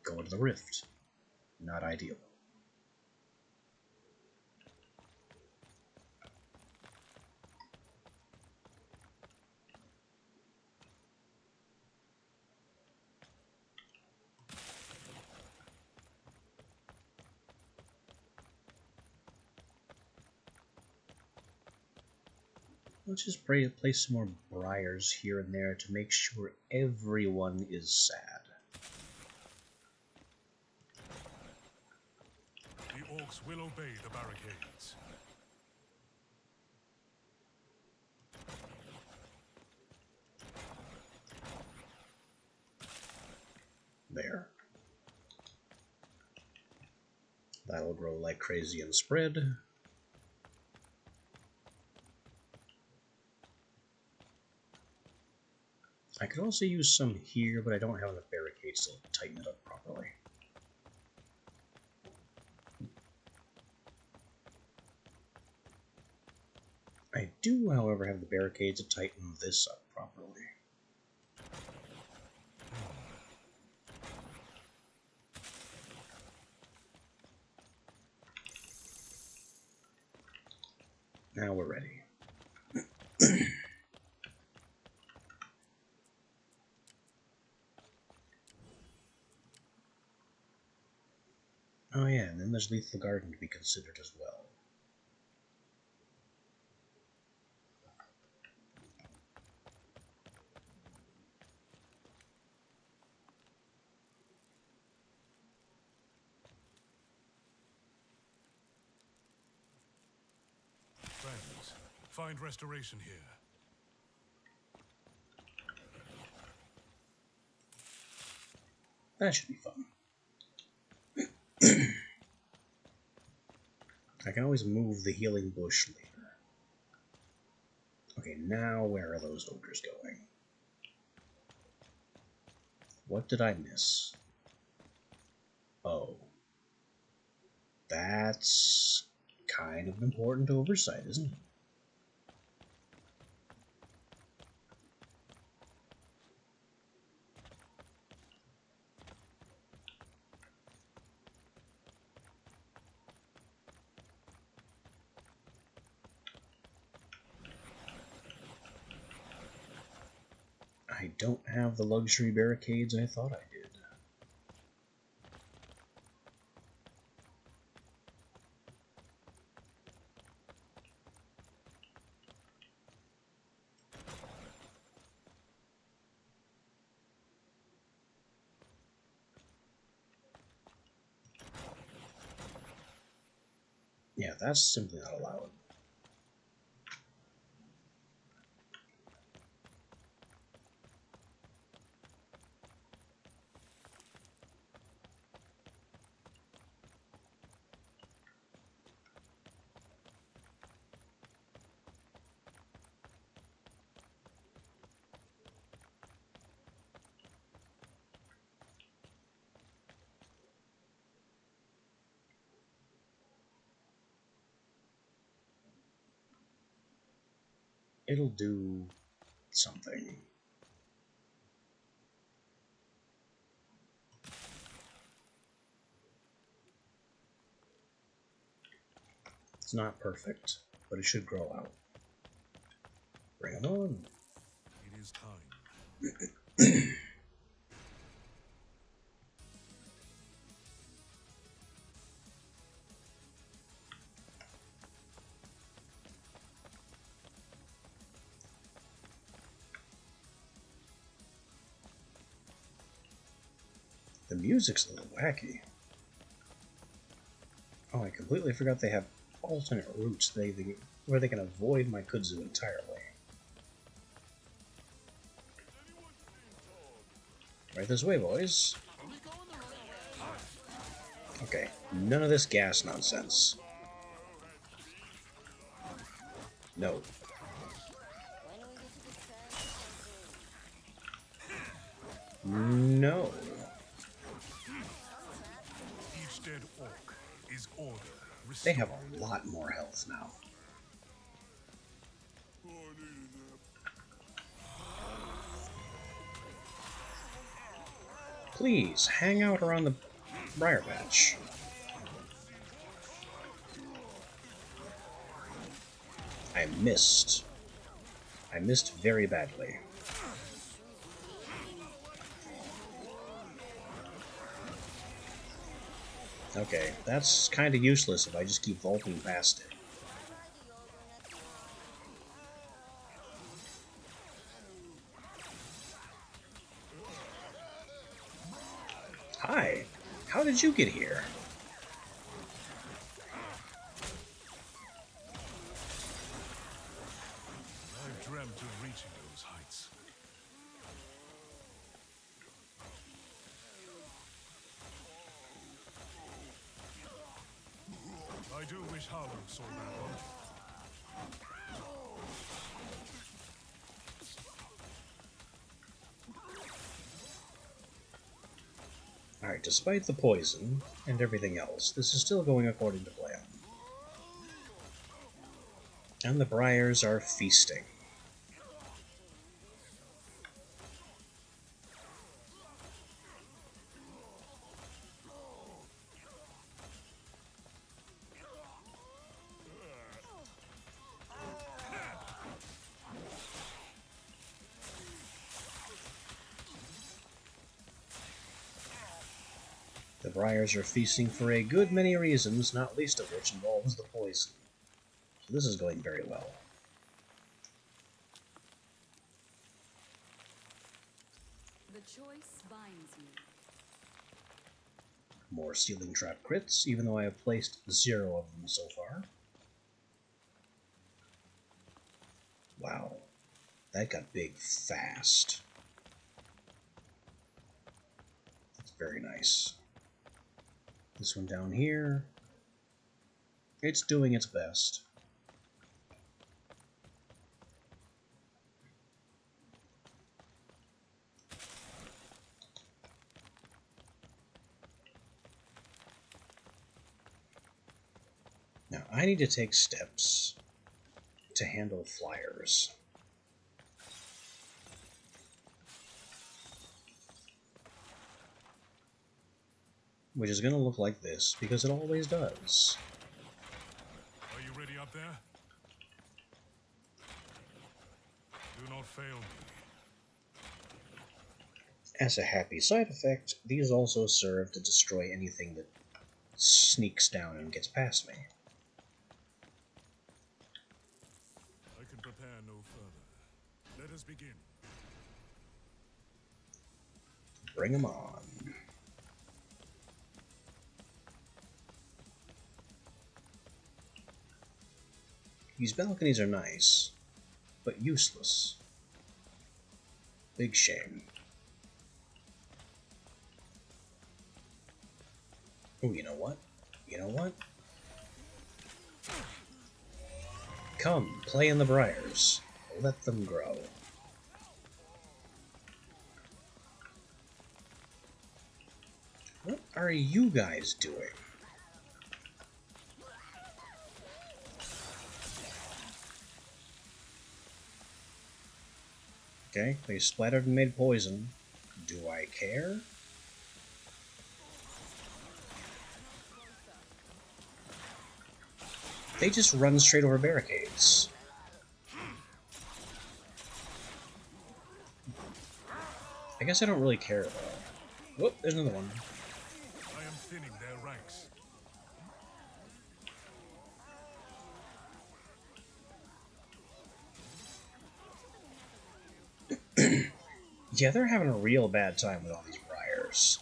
go into the rift. Not ideal. Let's just place some more briars here and there to make sure everyone is sad. The orcs will obey the barricades. There. That'll grow like crazy and spread. I could also use some here, but I don't have enough barricades to tighten it up properly. I do, however, have the barricades to tighten this up properly. Now we're ready. Oh yeah, and then there's Lethal Garden to be considered as well. Friends, find restoration here. That should be fun. I can always move the healing bush later. Okay, now where are those ogres going? What did I miss? Oh. That's kind of an important oversight, isn't it? I don't have the luxury barricades I thought I did. Yeah, that's simply not allowed. It'll do something. It's not perfect, but it should grow out. Bring it on. It is time. The music's a little wacky. Oh, I completely forgot they have alternate routes where they can avoid my kudzu entirely. Right this way, boys. Okay, none of this gas nonsense. No. No. Each dead orc is order. They have a lot more health now. Please, hang out around the briar patch. I missed. I missed very badly. Okay, that's kind of useless if I just keep vaulting past it. Hi, how did you get here? I dreamt of reaching those heights. I do wish Harlow saw that one. Alright, despite the poison and everything else, this is still going according to plan. And the briars are feasting. The briars are feasting for a good many reasons, not least of which involves the poison. So this is going very well. The choice binds me. More ceiling trap crits, even though I have placed 0 of them so far. Wow, that got big fast. That's very nice. This one down here, it's doing its best. Now, I need to take steps to handle flyers. Which is going to look like this, because it always does. Are you ready up there? Do not fail me. As a happy side effect, these also serve to destroy anything that sneaks down and gets past me. I can prepare no further. Let us begin. Bring 'em on. These balconies are nice, but useless. Big shame. Oh, you know what? You know what? Come, play in the briars. Let them grow. What are you guys doing? Okay, they splattered and made poison. Do I care? They just run straight over barricades. I guess I don't really care though. Whoop, there's another one. I am thinning their ranks. Yeah, they're having a real bad time with all these briars.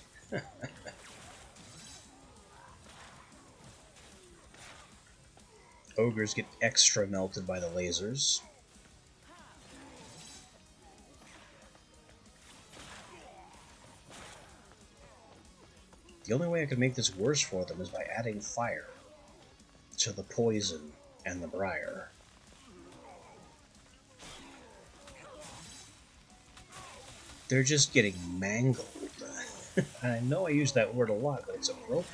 Ogres get extra melted by the lasers. The only way I could make this worse for them is by adding fire to the poison and the briar. They're just getting mangled. And I know I use that word a lot, but it's appropriate.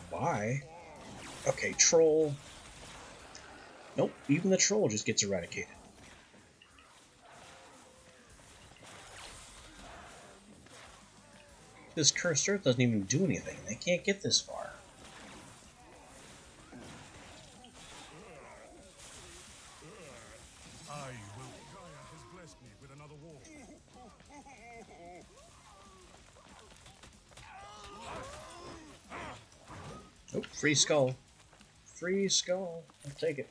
Why? Okay, troll. Nope, even the troll just gets eradicated. This cursed earth doesn't even do anything. They can't get this far. I will. Gaia has blessed me with another war. Oh, free skull. Free skull. I'll take it.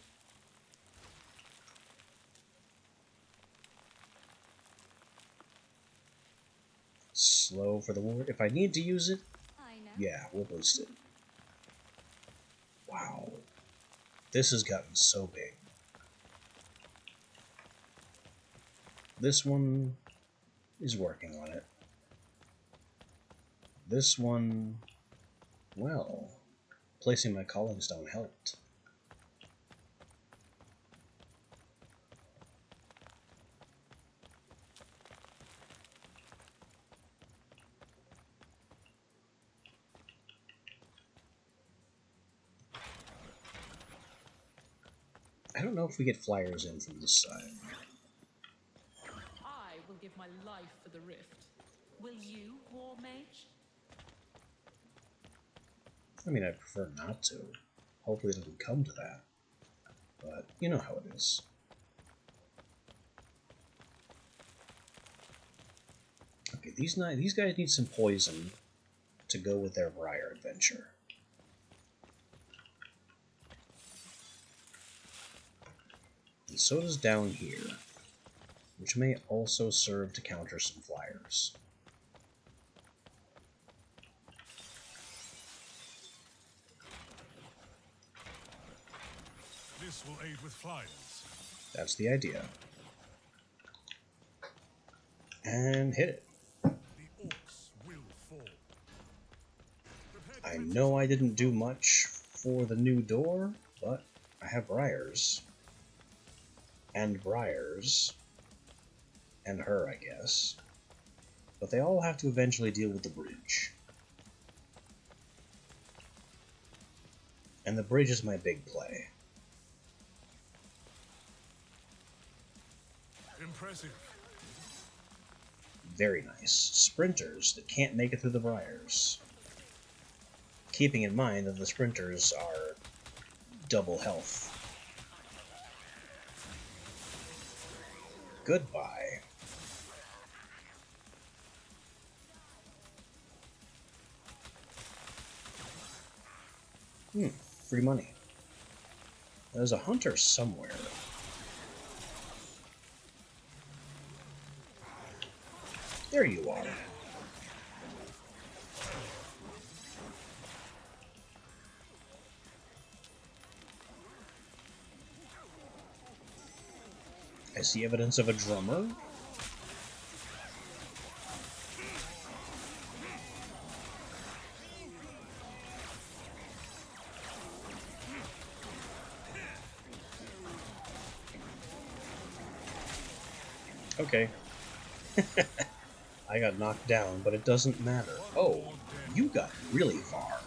Slow for the ward. If I need to use it, I know. yeah, we'll boost it. Wow. This has gotten so big. This one is working on it. This one, well, placing my calling stone helped. I don't know if we get flyers in from this side. I will give my life for the rift. Will you, War Mage? I mean, I prefer not to. Hopefully it doesn't come to that. But you know how it is. Okay, these guys need some poison to go with their briar adventure. And so does down here, which may also serve to counter some flyers. This will aid with flyers. That's the idea. And hit it. The orcs will fall. I know I didn't do much for the new door, but I have briars. And briars. And her, I guess. But they all have to eventually deal with the bridge. And the bridge is my big play. Impressive. Very nice. Sprinters that can't make it through the briars. Keeping in mind that the sprinters are double health. Goodbye. Free money. There's a hunter somewhere. There you are. I see evidence of a drummer. Okay. I got knocked down, but it doesn't matter. Oh, you got really far.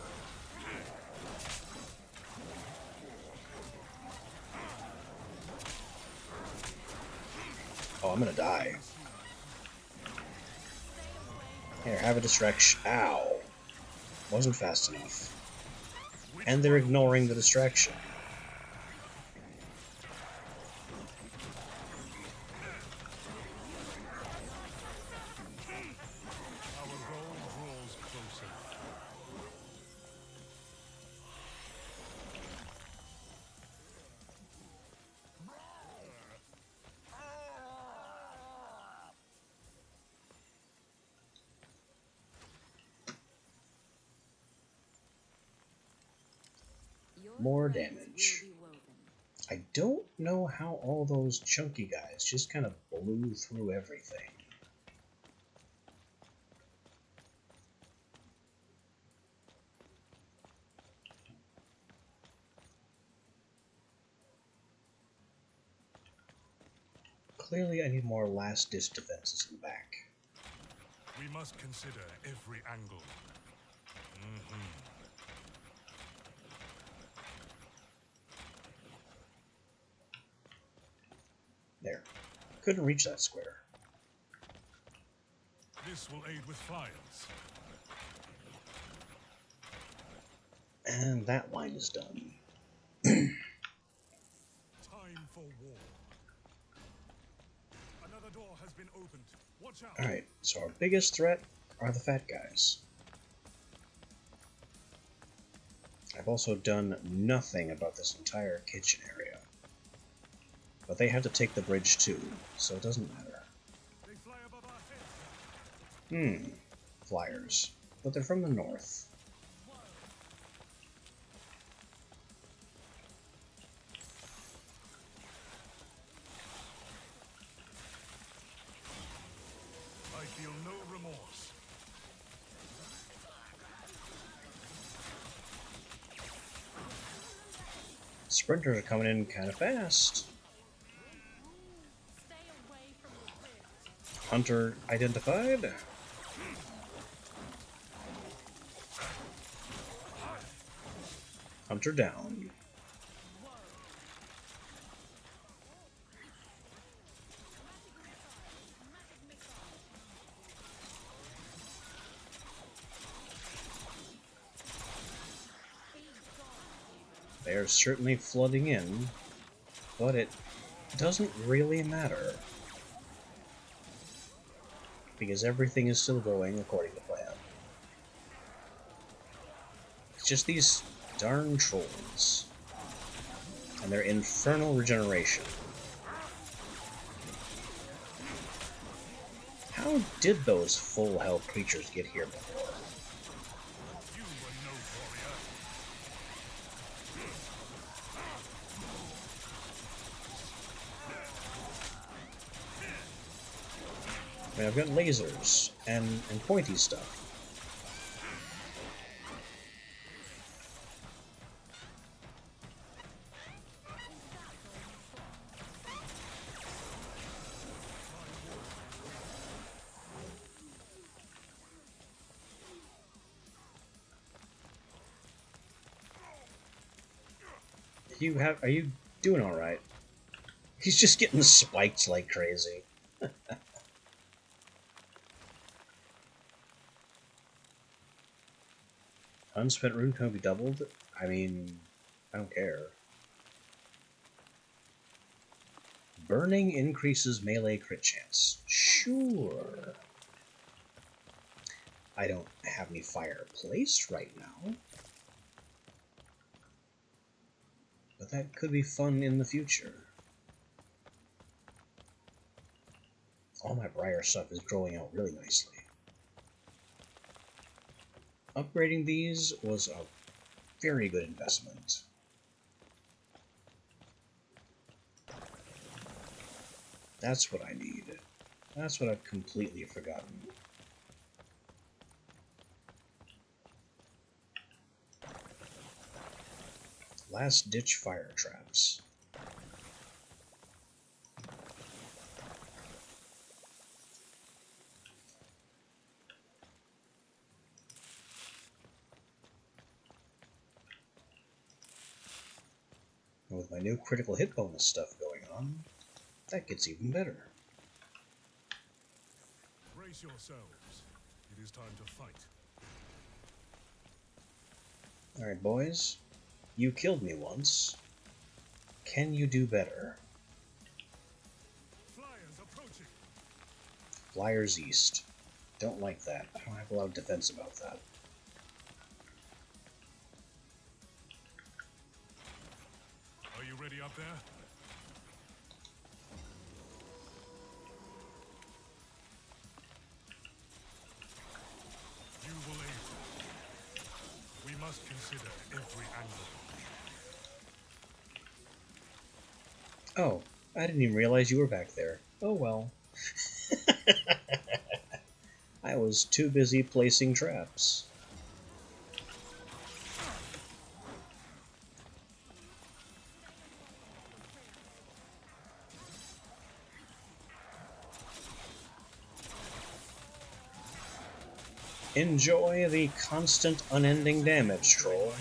Oh, I'm gonna die. Here, have a distraction. Ow. Wasn't fast enough. And they're ignoring the distraction. Our goal draws closer. Your More threads damage. will be woven. I don't know how all those chunky guys just kind of blew through everything. Clearly I need more last-ditch defenses in the back. We must consider every angle. There. Couldn't reach that square. This will aid with flyers. And that line is done. Time for war. Another door has been opened. Watch out. Alright, so our biggest threat are the fat guys. I've also done nothing about this entire kitchen area. But they have to take the bridge too, so it doesn't matter. They fly above our heads. Flyers. But they're from the north. I feel no remorse. Sprinters are coming in kind of fast. Stay away from the rift. Hunter identified. Hunter down. They're certainly flooding in, but it doesn't really matter. Because everything is still going according to plan. It's just these darn trolls. And their infernal regeneration. How did those full health creatures get here before? You were no warrior. I mean, I've got lasers and pointy stuff. Are you doing all right? He's just getting spiked like crazy. Unspent rune can be doubled? I mean, I don't care. Burning increases melee crit chance. Sure. I don't have any fireplace right now. But that could be fun in the future. All my briar stuff is growing out really nicely. Upgrading these was a very good investment. That's what I need. That's what I've completely forgotten. Last ditch fire traps. And with my new critical hit bonus stuff going on, that gets even better. Brace yourselves. It is time to fight. Alright, boys. You killed me once. Can you do better? Flyers approaching. Flyers east. Don't like that. I don't have a lot of defense about that. Are you ready up there? You will aid. We must consider every angle. Oh, I didn't even realize you were back there. Oh well. I was too busy placing traps. Enjoy the constant, unending damage, troll.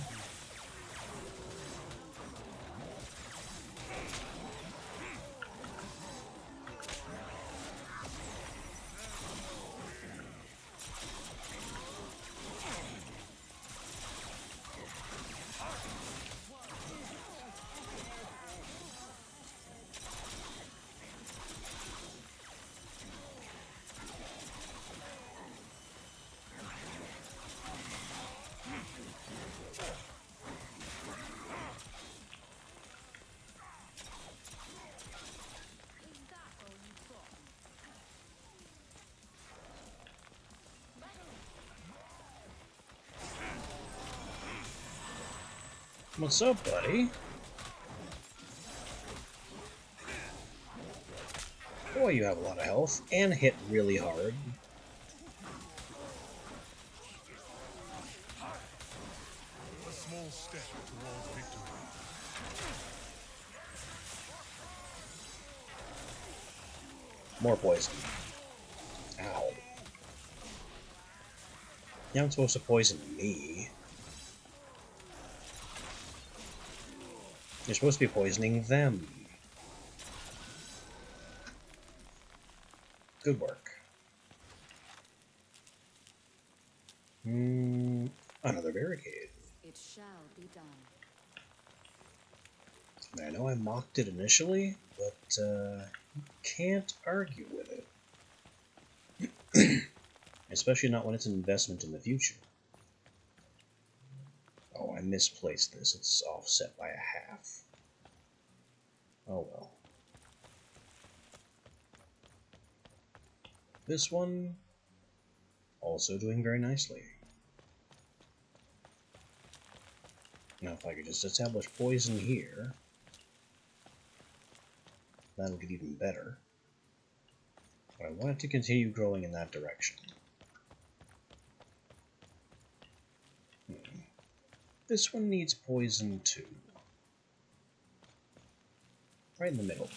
What's up, buddy? Boy, you have a lot of health, and hit really hard. A small step towards victory. More poison. Ow. Now I'm supposed to poison me. You're supposed to be poisoning them. Good work. Another barricade. It shall be done. I know I mocked it initially, but you can't argue with it. Especially not when it's an investment in the future. Oh, I misplaced this. It's offset by a half. Oh well. This one, also doing very nicely. Now if I could just establish poison here, that'll get even better. But I want it to continue growing in that direction. This one needs poison too. Right in the middle.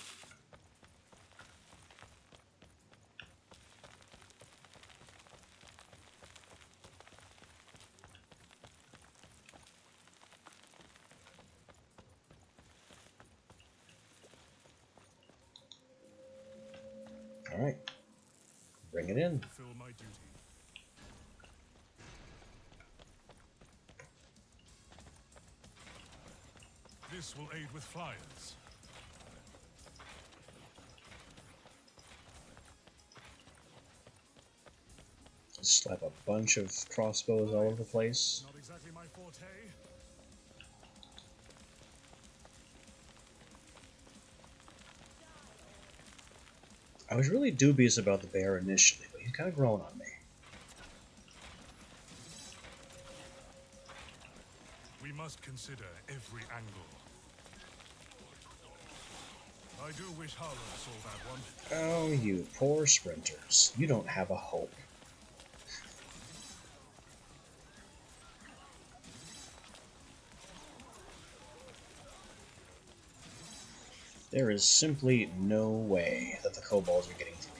it in. Fulfill my duty. This will aid with flyers. Slap a bunch of crossbows all over the place. Not exactly my forte. I was really dubious about the bear initially, but he's kind of growing on me. We must consider every angle. I do wish Harlow saw that one. Oh, you poor sprinters. You don't have a hope. There is simply no way that the kobolds are getting through.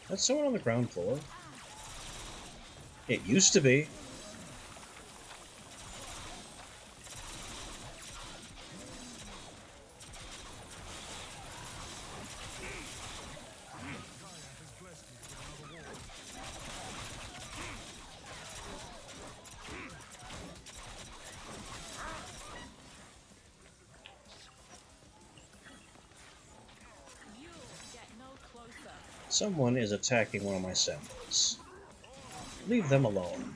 That's someone on the ground floor. It used to be. You'll get no closer. Someone is attacking one of my symbols. Leave them alone.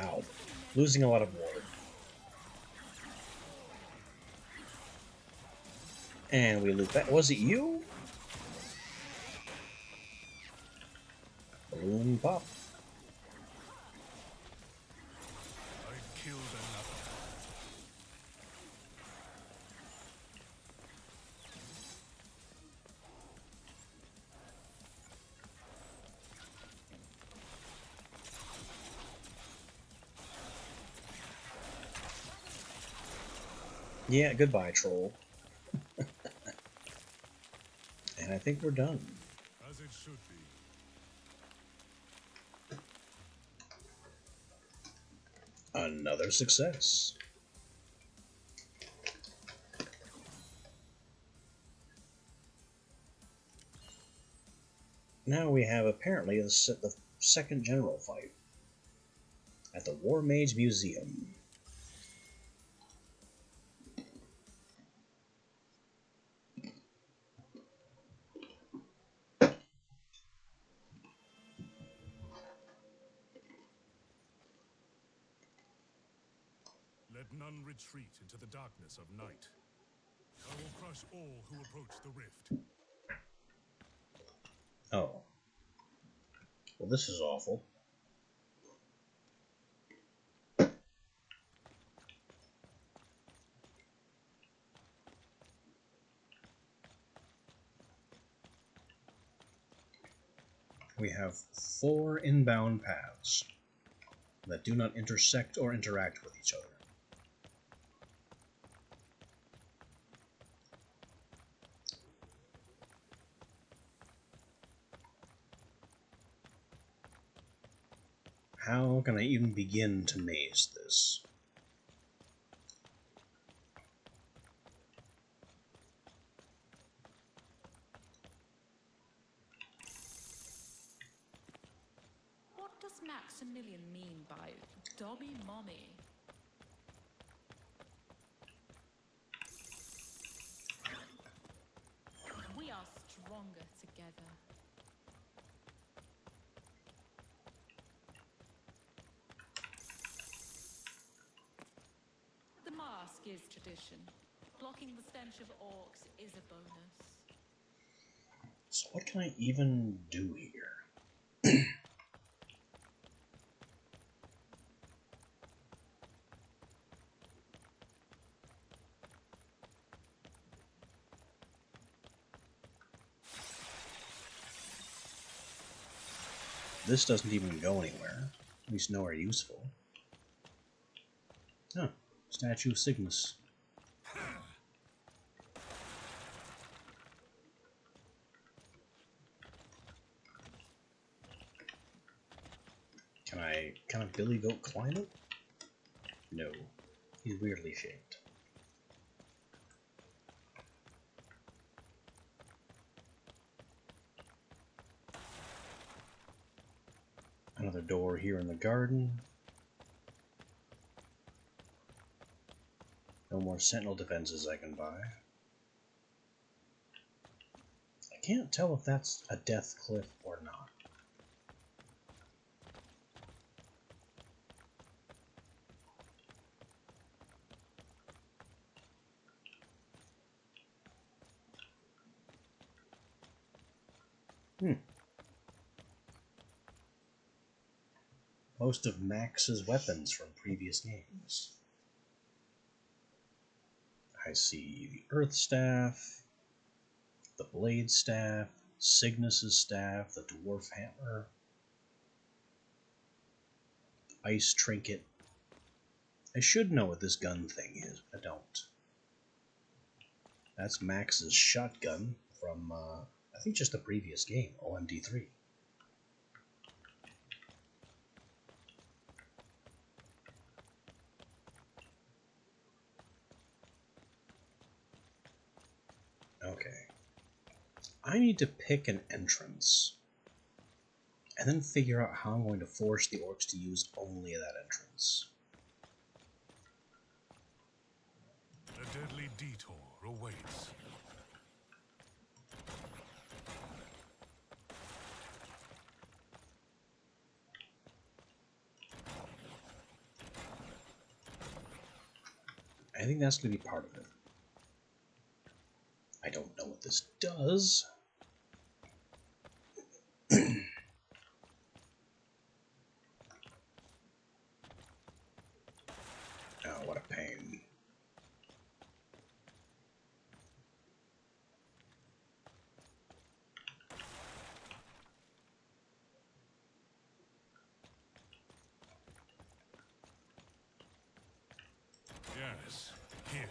Ow. Losing a lot of water. And we loop that. Was it you? Balloon pop. I killed another. Yeah, goodbye, troll. And I think we're done. As it should be. Another success. Now we have apparently the second general fight at the War Mage Museum. Let none retreat into the darkness of night. I will crush all who approach the rift. Oh. Well, this is awful. We have 4 inbound paths that do not intersect or interact with each other. How can I even begin to maze this? What does Maximilian mean by Dobby Mommy? We are stronger together. The mask is tradition. Blocking the stench of orcs is a bonus. So what can I even do here? This doesn't even go anywhere. At least nowhere useful. Huh. Statue of Cygnus. Can I Billy Goat climb it? No. He's weirdly shaped. Another door here in the garden. No more sentinel defenses I can buy. I can't tell if that's a death cliff or not. Most of Max's weapons from previous games. I see the Earth Staff, the Blade Staff, Cygnus's Staff, the Dwarf Hammer, the Ice Trinket. I should know what this gun thing is, but I don't. That's Max's shotgun from, I think just the previous game, OMD3. Okay. I need to pick an entrance, and then figure out how I'm going to force the orcs to use only that entrance. A deadly detour awaits. I think that's going to be part of it. I don't know what this does. Oh, what a pain. Yes, here.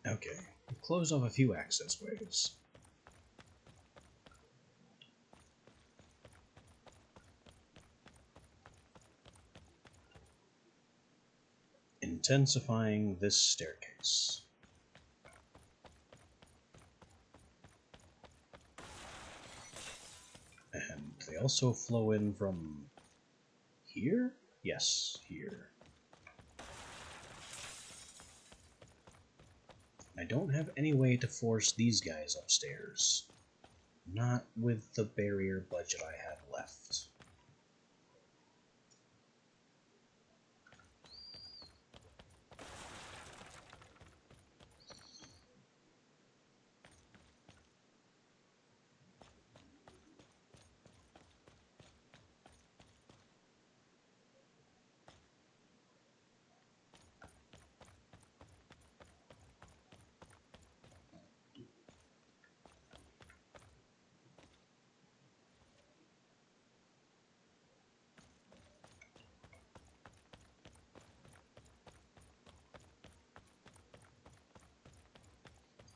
Okay, we've closed off a few access ways. Intensifying this staircase. And they also flow in from here? Yes, here. I don't have any way to force these guys upstairs. Not with the barrier budget I have left.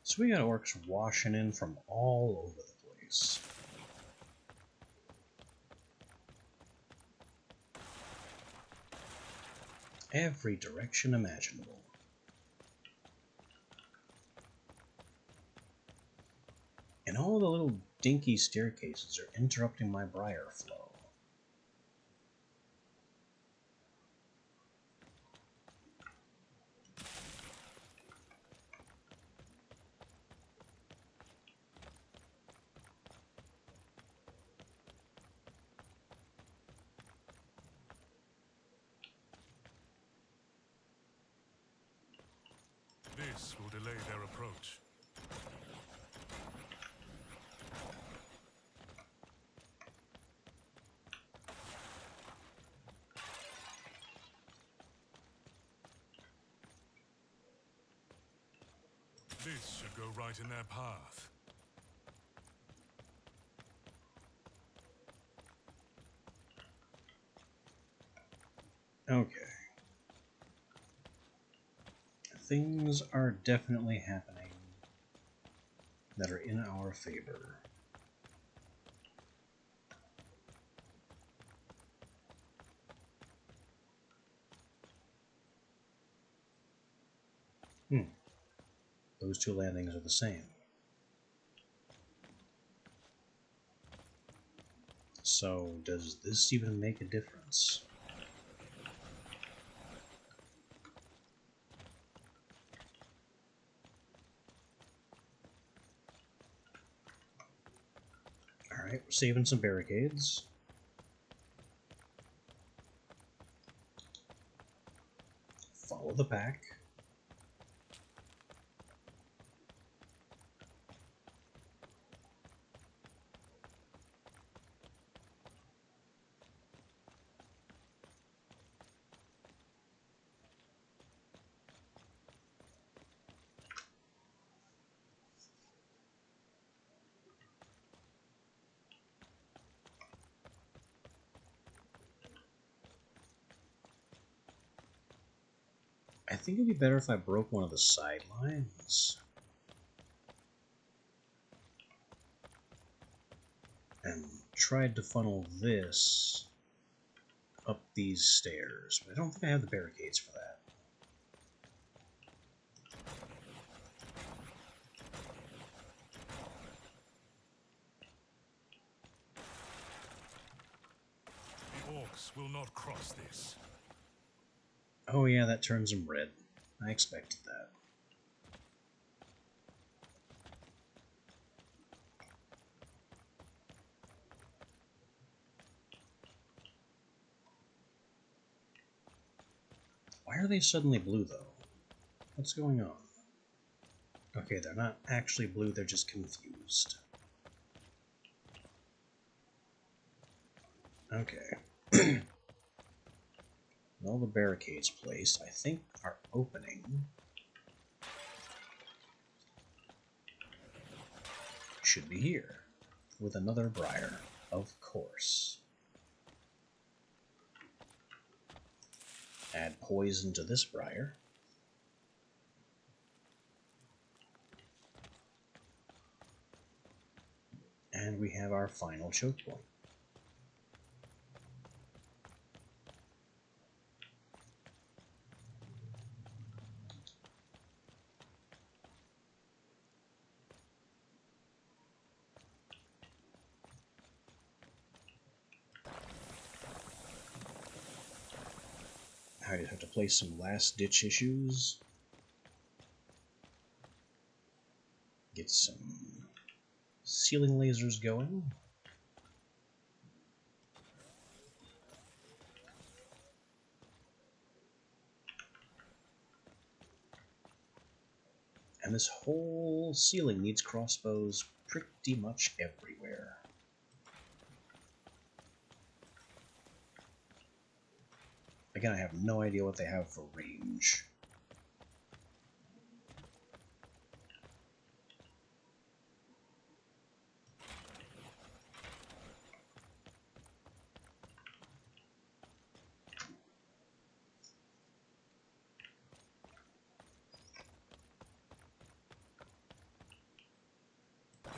So we got orcs washing in from all over the place. Every direction imaginable. And all the little dinky staircases are interrupting my briar flow. This will delay their approach. This should go right in their path. Okay. Things are definitely happening that are in our favor. Those two landings are the same. So, does this even make a difference? Alright, we're saving some barricades. Follow the pack. I think it'd be better if I broke one of the sidelines and tried to funnel this up these stairs, but I don't think I have the barricades for that. The Orcs will not cross this. Oh yeah, that turns them red. I expected that. Why are they suddenly blue, though? What's going on? Okay, they're not actually blue, they're just confused. Okay. All the barricades placed, I think our opening should be here, with another briar, of course. Add poison to this briar. And we have our final choke point. I just have to play some last-ditch issues. Get some ceiling lasers going. And this whole ceiling needs crossbows pretty much everywhere. Again, I have no idea what they have for range.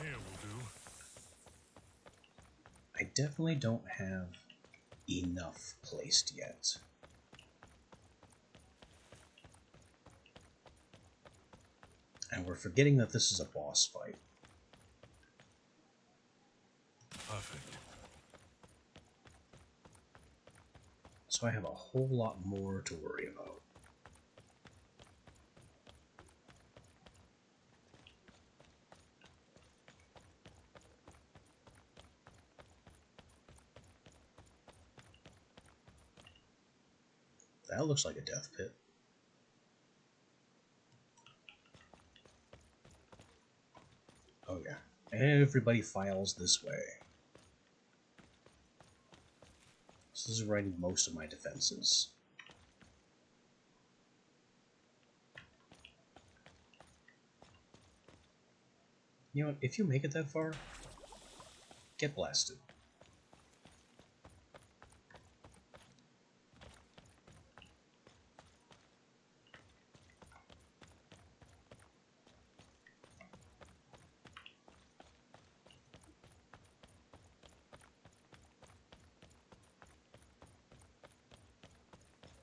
Here will do. I definitely don't have enough placed yet. And we're forgetting that this is a boss fight. Perfect. So I have a whole lot more to worry about. That looks like a death pit. Oh yeah. Everybody files this way. So this is writing most of my defenses. You know what, if you make it that far, get blasted.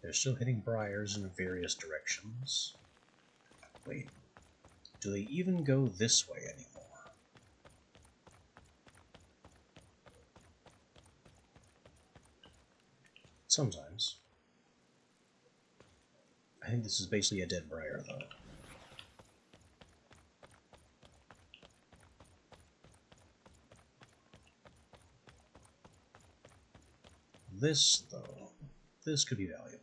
They're still hitting briars in various directions. Wait, do they even go this way anymore? Sometimes. I think this is basically a dead briar, though. This, though, this could be valuable.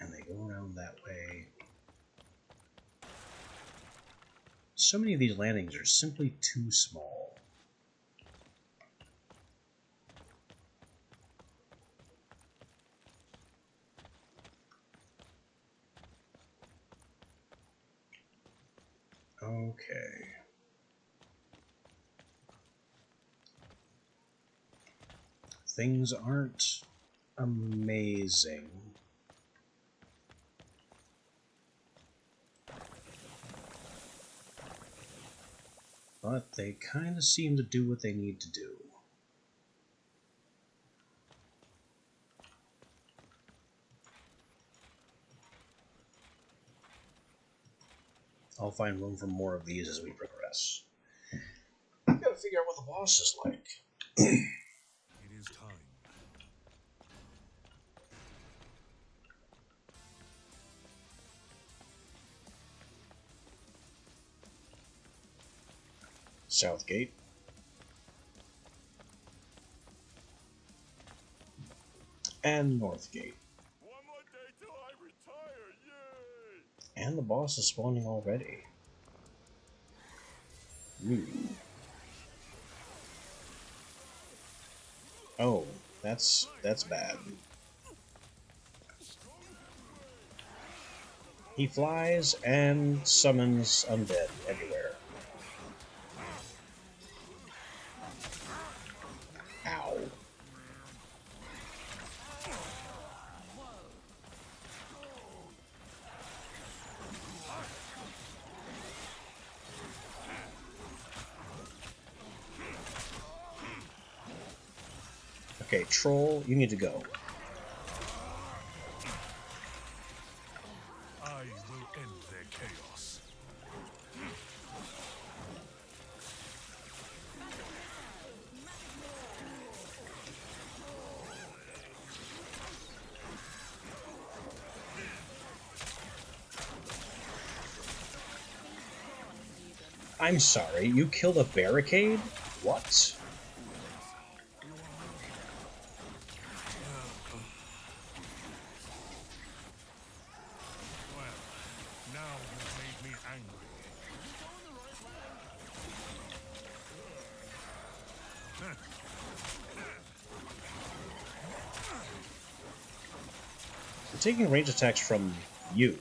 And they go around that way. So many of these landings are simply too small. Okay. Things aren't amazing. But they kind of seem to do what they need to do. I'll find room for more of these as we progress. I've got to figure out what the boss is like. It is time. South Gate. And North Gate. One more day till I retire, yay! And the boss is spawning already. Ooh. Oh, that's bad. He flies and summons undead everywhere. Ow. Okay, troll, you need to go. I will end their chaos. I'm sorry, you killed a barricade? What? Well, now you've made me angry. I'm taking range attacks from you.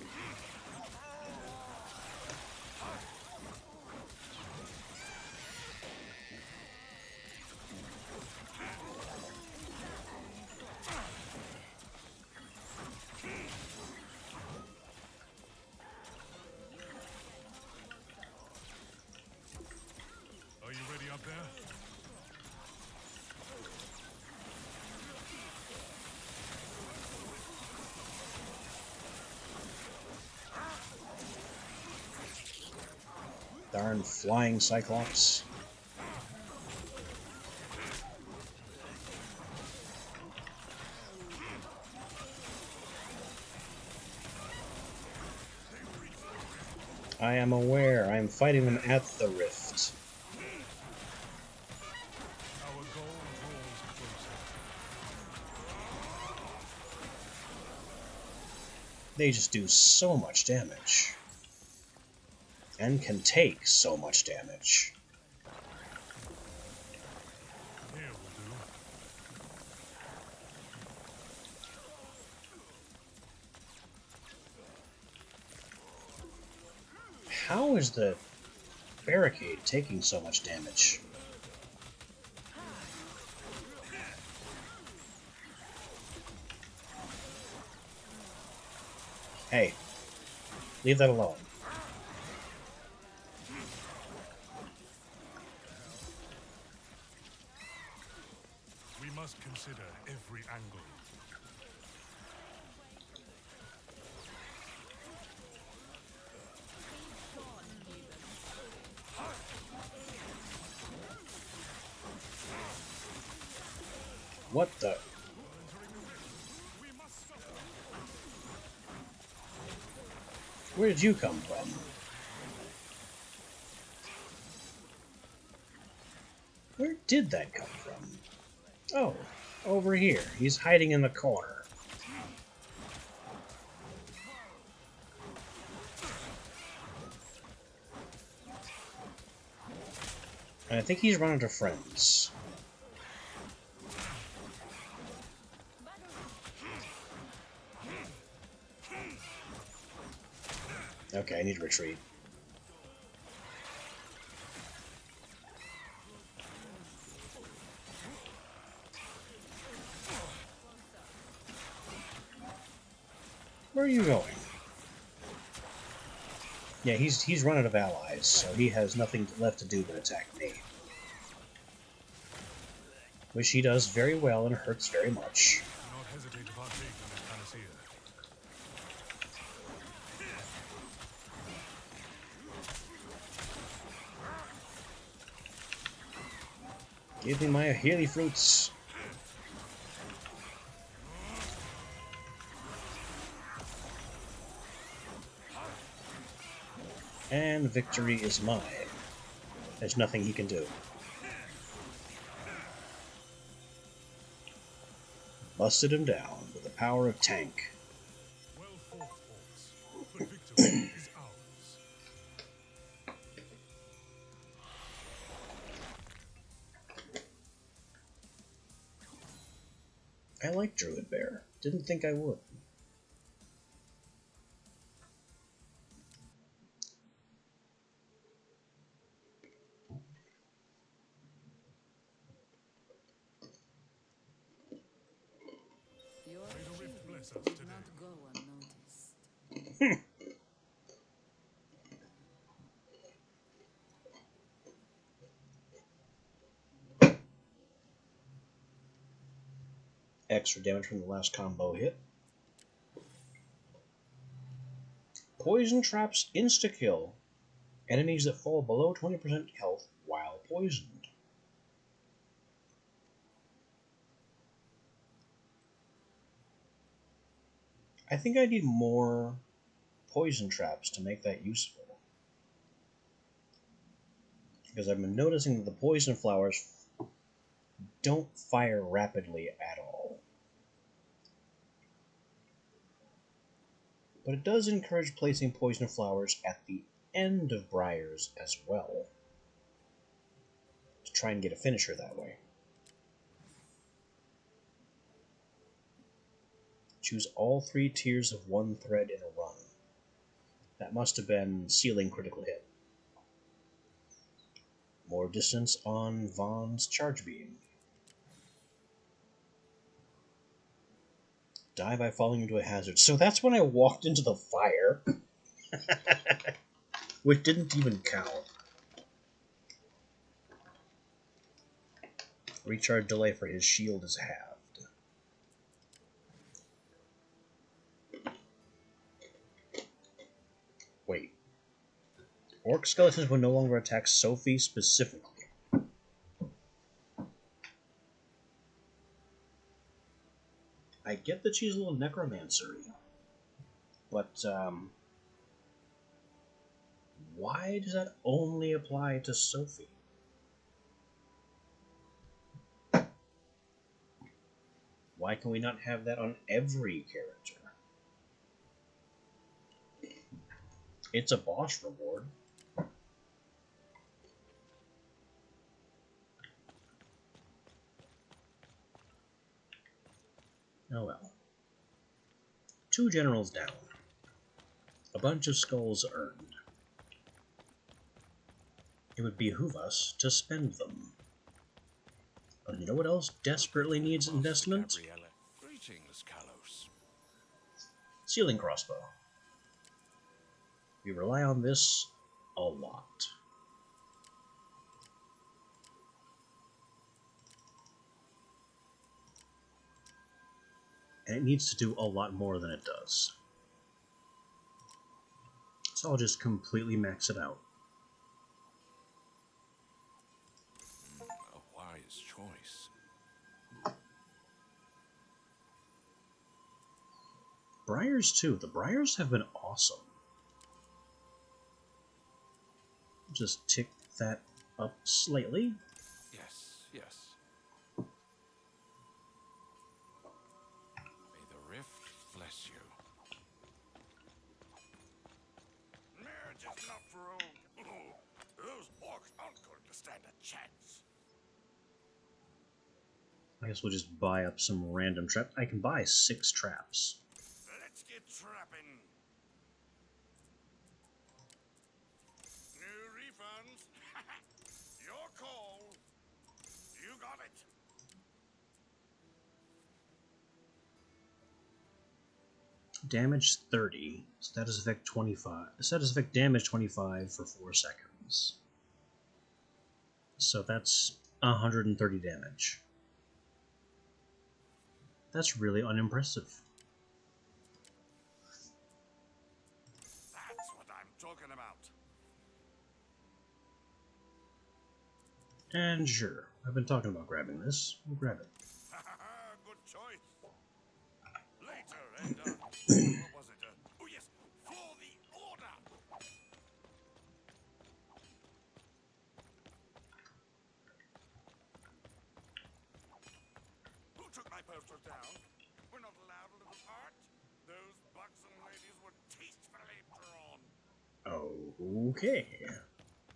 Are you ready up there? Darn flying Cyclops. I am aware. I am fighting them at the rift. Our goal draws closer. They just do so much damage. And can take so much damage. Here will do. How is the barricade taking so much damage? Hey, leave that alone. We must consider every angle. What the? Where did you come from? Where did that come from? Oh, over here. He's hiding in the corner. And I think he's run into friends. Okay, I need to retreat. Where are you going? Yeah, he's run out of allies, so he has nothing left to do but attack me. Which he does very well and hurts very much. Do not hesitate to partake in this panacea. Give me my healy fruits. And victory is mine. There's nothing he can do. Busted him down with the power of tank. Well fought, Orcs. The victory is ours. I like Druid Bear. Didn't think I would. Your May the rift bless us did today. not go unnoticed. Extra damage from the last combo hit. Poison traps insta-kill enemies that fall below 20% health while poisoned. I think I need more poison traps to make that useful. Because I've been noticing that the poison flowers don't fire rapidly at all. But it does encourage placing poison flowers at the end of briars as well, to try and get a finisher that way. Choose all 3 tiers of 1 thread in a run. That must have been sealing critical hit. More distance on Vaughn's charge beam. Die by falling into a hazard. So that's when I walked into the fire. Which didn't even count. Recharge delay for his shield is halved. Wait. Orc skeletons will no longer attack Sophie specifically. I get that she's a little necromancer-y, but why does that only apply to Sophie? Why can we not have that on every character? It's a boss reward. Oh well. 2 generals down. A bunch of skulls earned. It would behoove us to spend them. And you know what else desperately needs investment? Gabriella. Greetings, Kalos. Sealing crossbow. We rely on this a lot. And it needs to do a lot more than it does. So I'll just completely max it out. A wise choice. Briars too. The Briars have been awesome. Just tick that up slightly. Yes, yes. May the rift bless you. Marriage is not for old. Those orcs aren't going to stand a chance. I guess we'll just buy up some random traps. I can buy 6 traps. Let's get trapping. No refunds. Your call. You got it. Damage 30. Status effect 25. Status effect damage 25 for 4 seconds. So that's 130 damage. That's really unimpressive. That's what I'm talking about. And sure, I've been talking about grabbing this. We'll grab it. Good choice. Later, and what was it? Oh yes, for the order. Who took my posters down? We're not allowed a little art. Those buxom ladies were tastefully drawn. Okay,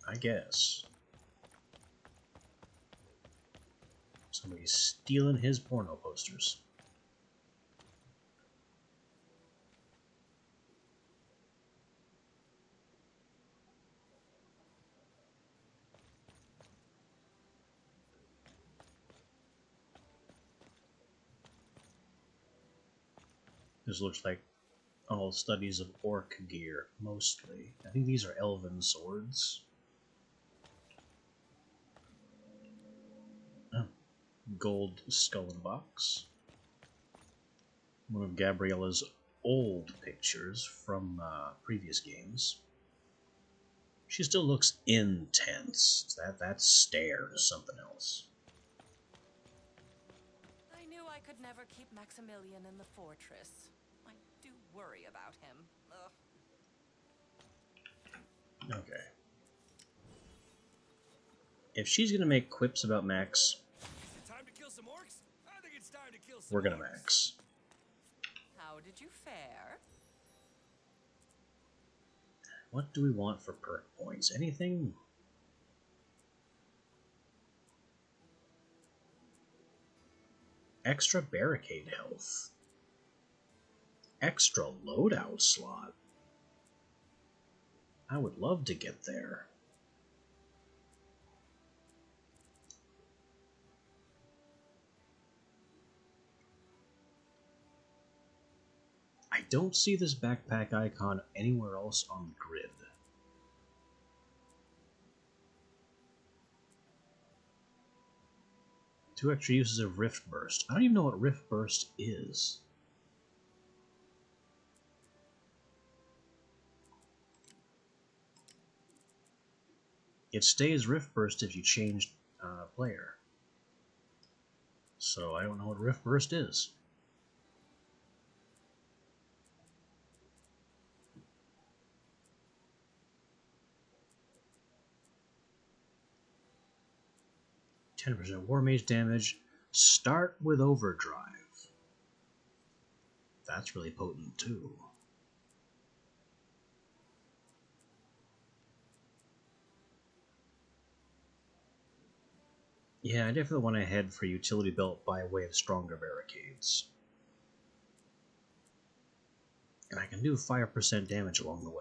I guess. Somebody's stealing his porno posters. This looks like all studies of orc gear, mostly. I think these are elven swords. Oh, gold skull and box. One of Gabriella's old pictures from previous games. She still looks intense. That stare is something else. I knew I could never keep Maximilian in the fortress. I do worry about him. Ugh. Okay. If she's gonna make quips about Max, Is it time to kill some orcs? I think it's time to kill some we're gonna orcs. Max. How did you fare? What do we want for perk points? Anything? Extra barricade health. Extra loadout slot. I would love to get there. I don't see this backpack icon anywhere else on the grid. Two extra uses of Rift Burst. I don't even know what Rift Burst is. It stays Rift Burst if you change player. So I don't know what Rift Burst is. %, War Mage damage. Start with Overdrive. That's really potent too. Yeah, I definitely want to head for Utility Belt by way of stronger barricades. And I can do 5% damage along the way.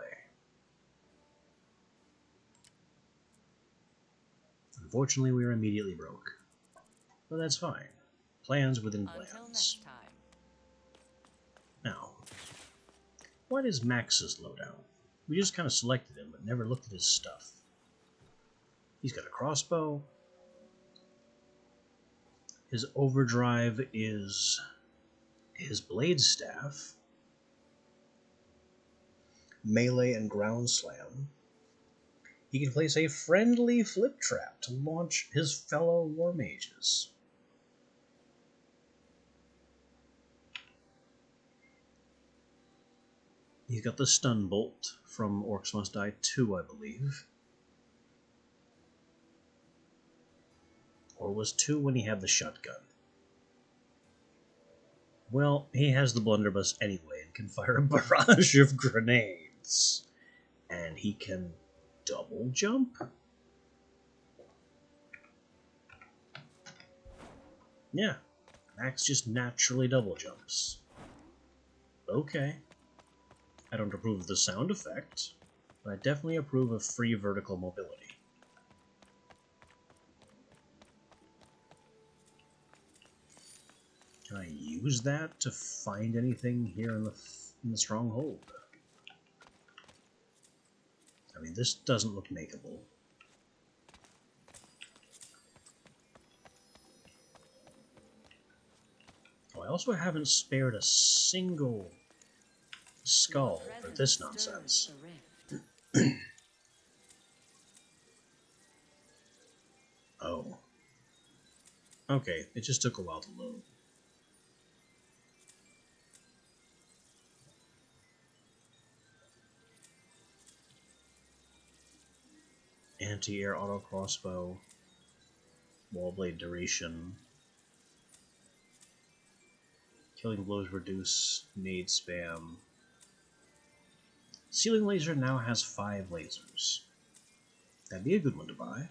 Unfortunately, we are immediately broke. But that's fine. Plans within plans. Until next time. Now, what is Max's loadout? We just kind of selected him, but never looked at his stuff. He's got a crossbow. His overdrive is his blade staff, melee and ground slam. He can place a friendly flip trap to launch his fellow war mages. He's got the stun bolt from Orcs Must Die 2, I believe. Or was 2 when he had the shotgun? Well, he has the blunderbuss anyway and can fire a barrage of grenades. And he can double jump? Yeah, Max just naturally double jumps. Okay. I don't approve of the sound effect, but I definitely approve of free vertical mobility. Can I use that to find anything here in the stronghold? I mean, this doesn't look makeable. Oh, I also haven't spared a single skull for this nonsense. Oh. Okay, it just took a while to load. Anti-air auto crossbow, wall blade duration, killing blows reduce, nade spam. Ceiling laser now has 5 lasers. That'd be a good one to buy.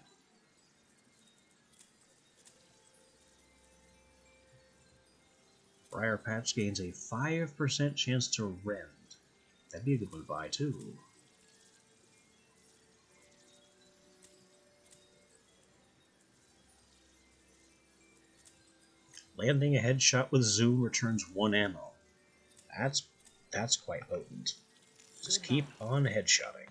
Briar Patch gains a 5% chance to rend. That'd be a good one to buy too. Landing a headshot with zoom returns 1 ammo. That's quite potent. Just keep on headshotting.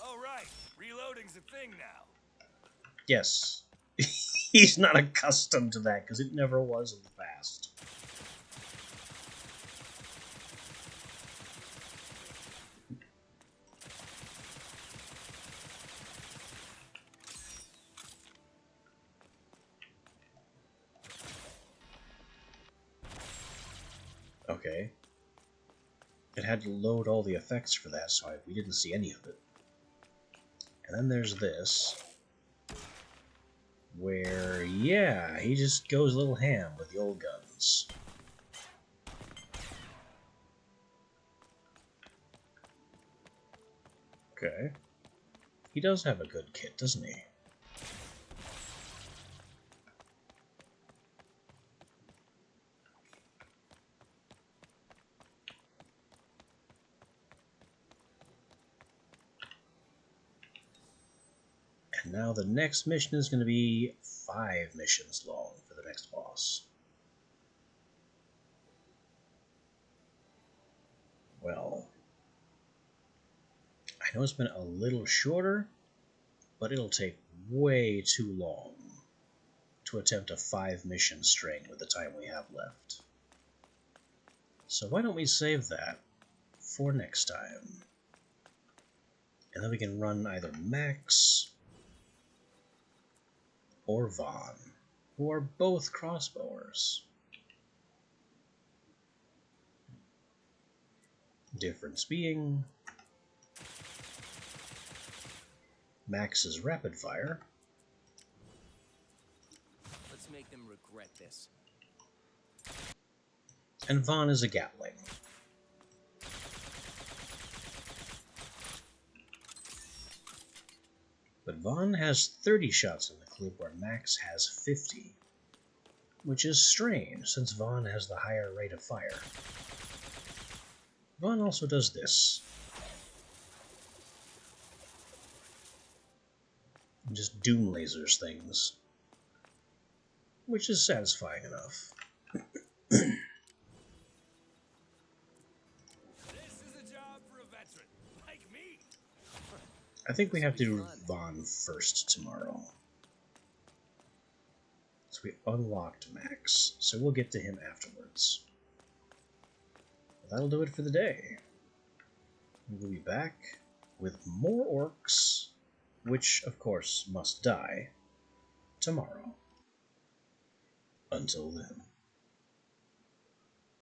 Oh, right. Reloading's a thing now. Yes. He's not accustomed to that because it never was in the past. Okay. It had to load all the effects for that, so we didn't see any of it. And then there's this, where, yeah, he just goes a little ham with the old guns. Okay. He does have a good kit, doesn't he? And now the next mission is going to be 5 missions long for the next boss. Well, I know it's been a little shorter, but it'll take way too long to attempt a 5-mission string with the time we have left. So why don't we save that for next time? And then we can run either Max or Vaughn, who are both crossbowers. Difference being, Max is rapid fire. Let's make them regret this. And Vaughn is a Gatling. But Vaughn has 30 shots in the clip where Max has 50. Which is strange, since Vaughn has the higher rate of fire. Vaughn also does this. And just doom lasers things. Which is satisfying enough. I think we have to do Vaughn first tomorrow. So we unlocked Max, so we'll get to him afterwards. That'll do it for the day. We'll be back with more orcs, which, of course, must die, tomorrow. Until then.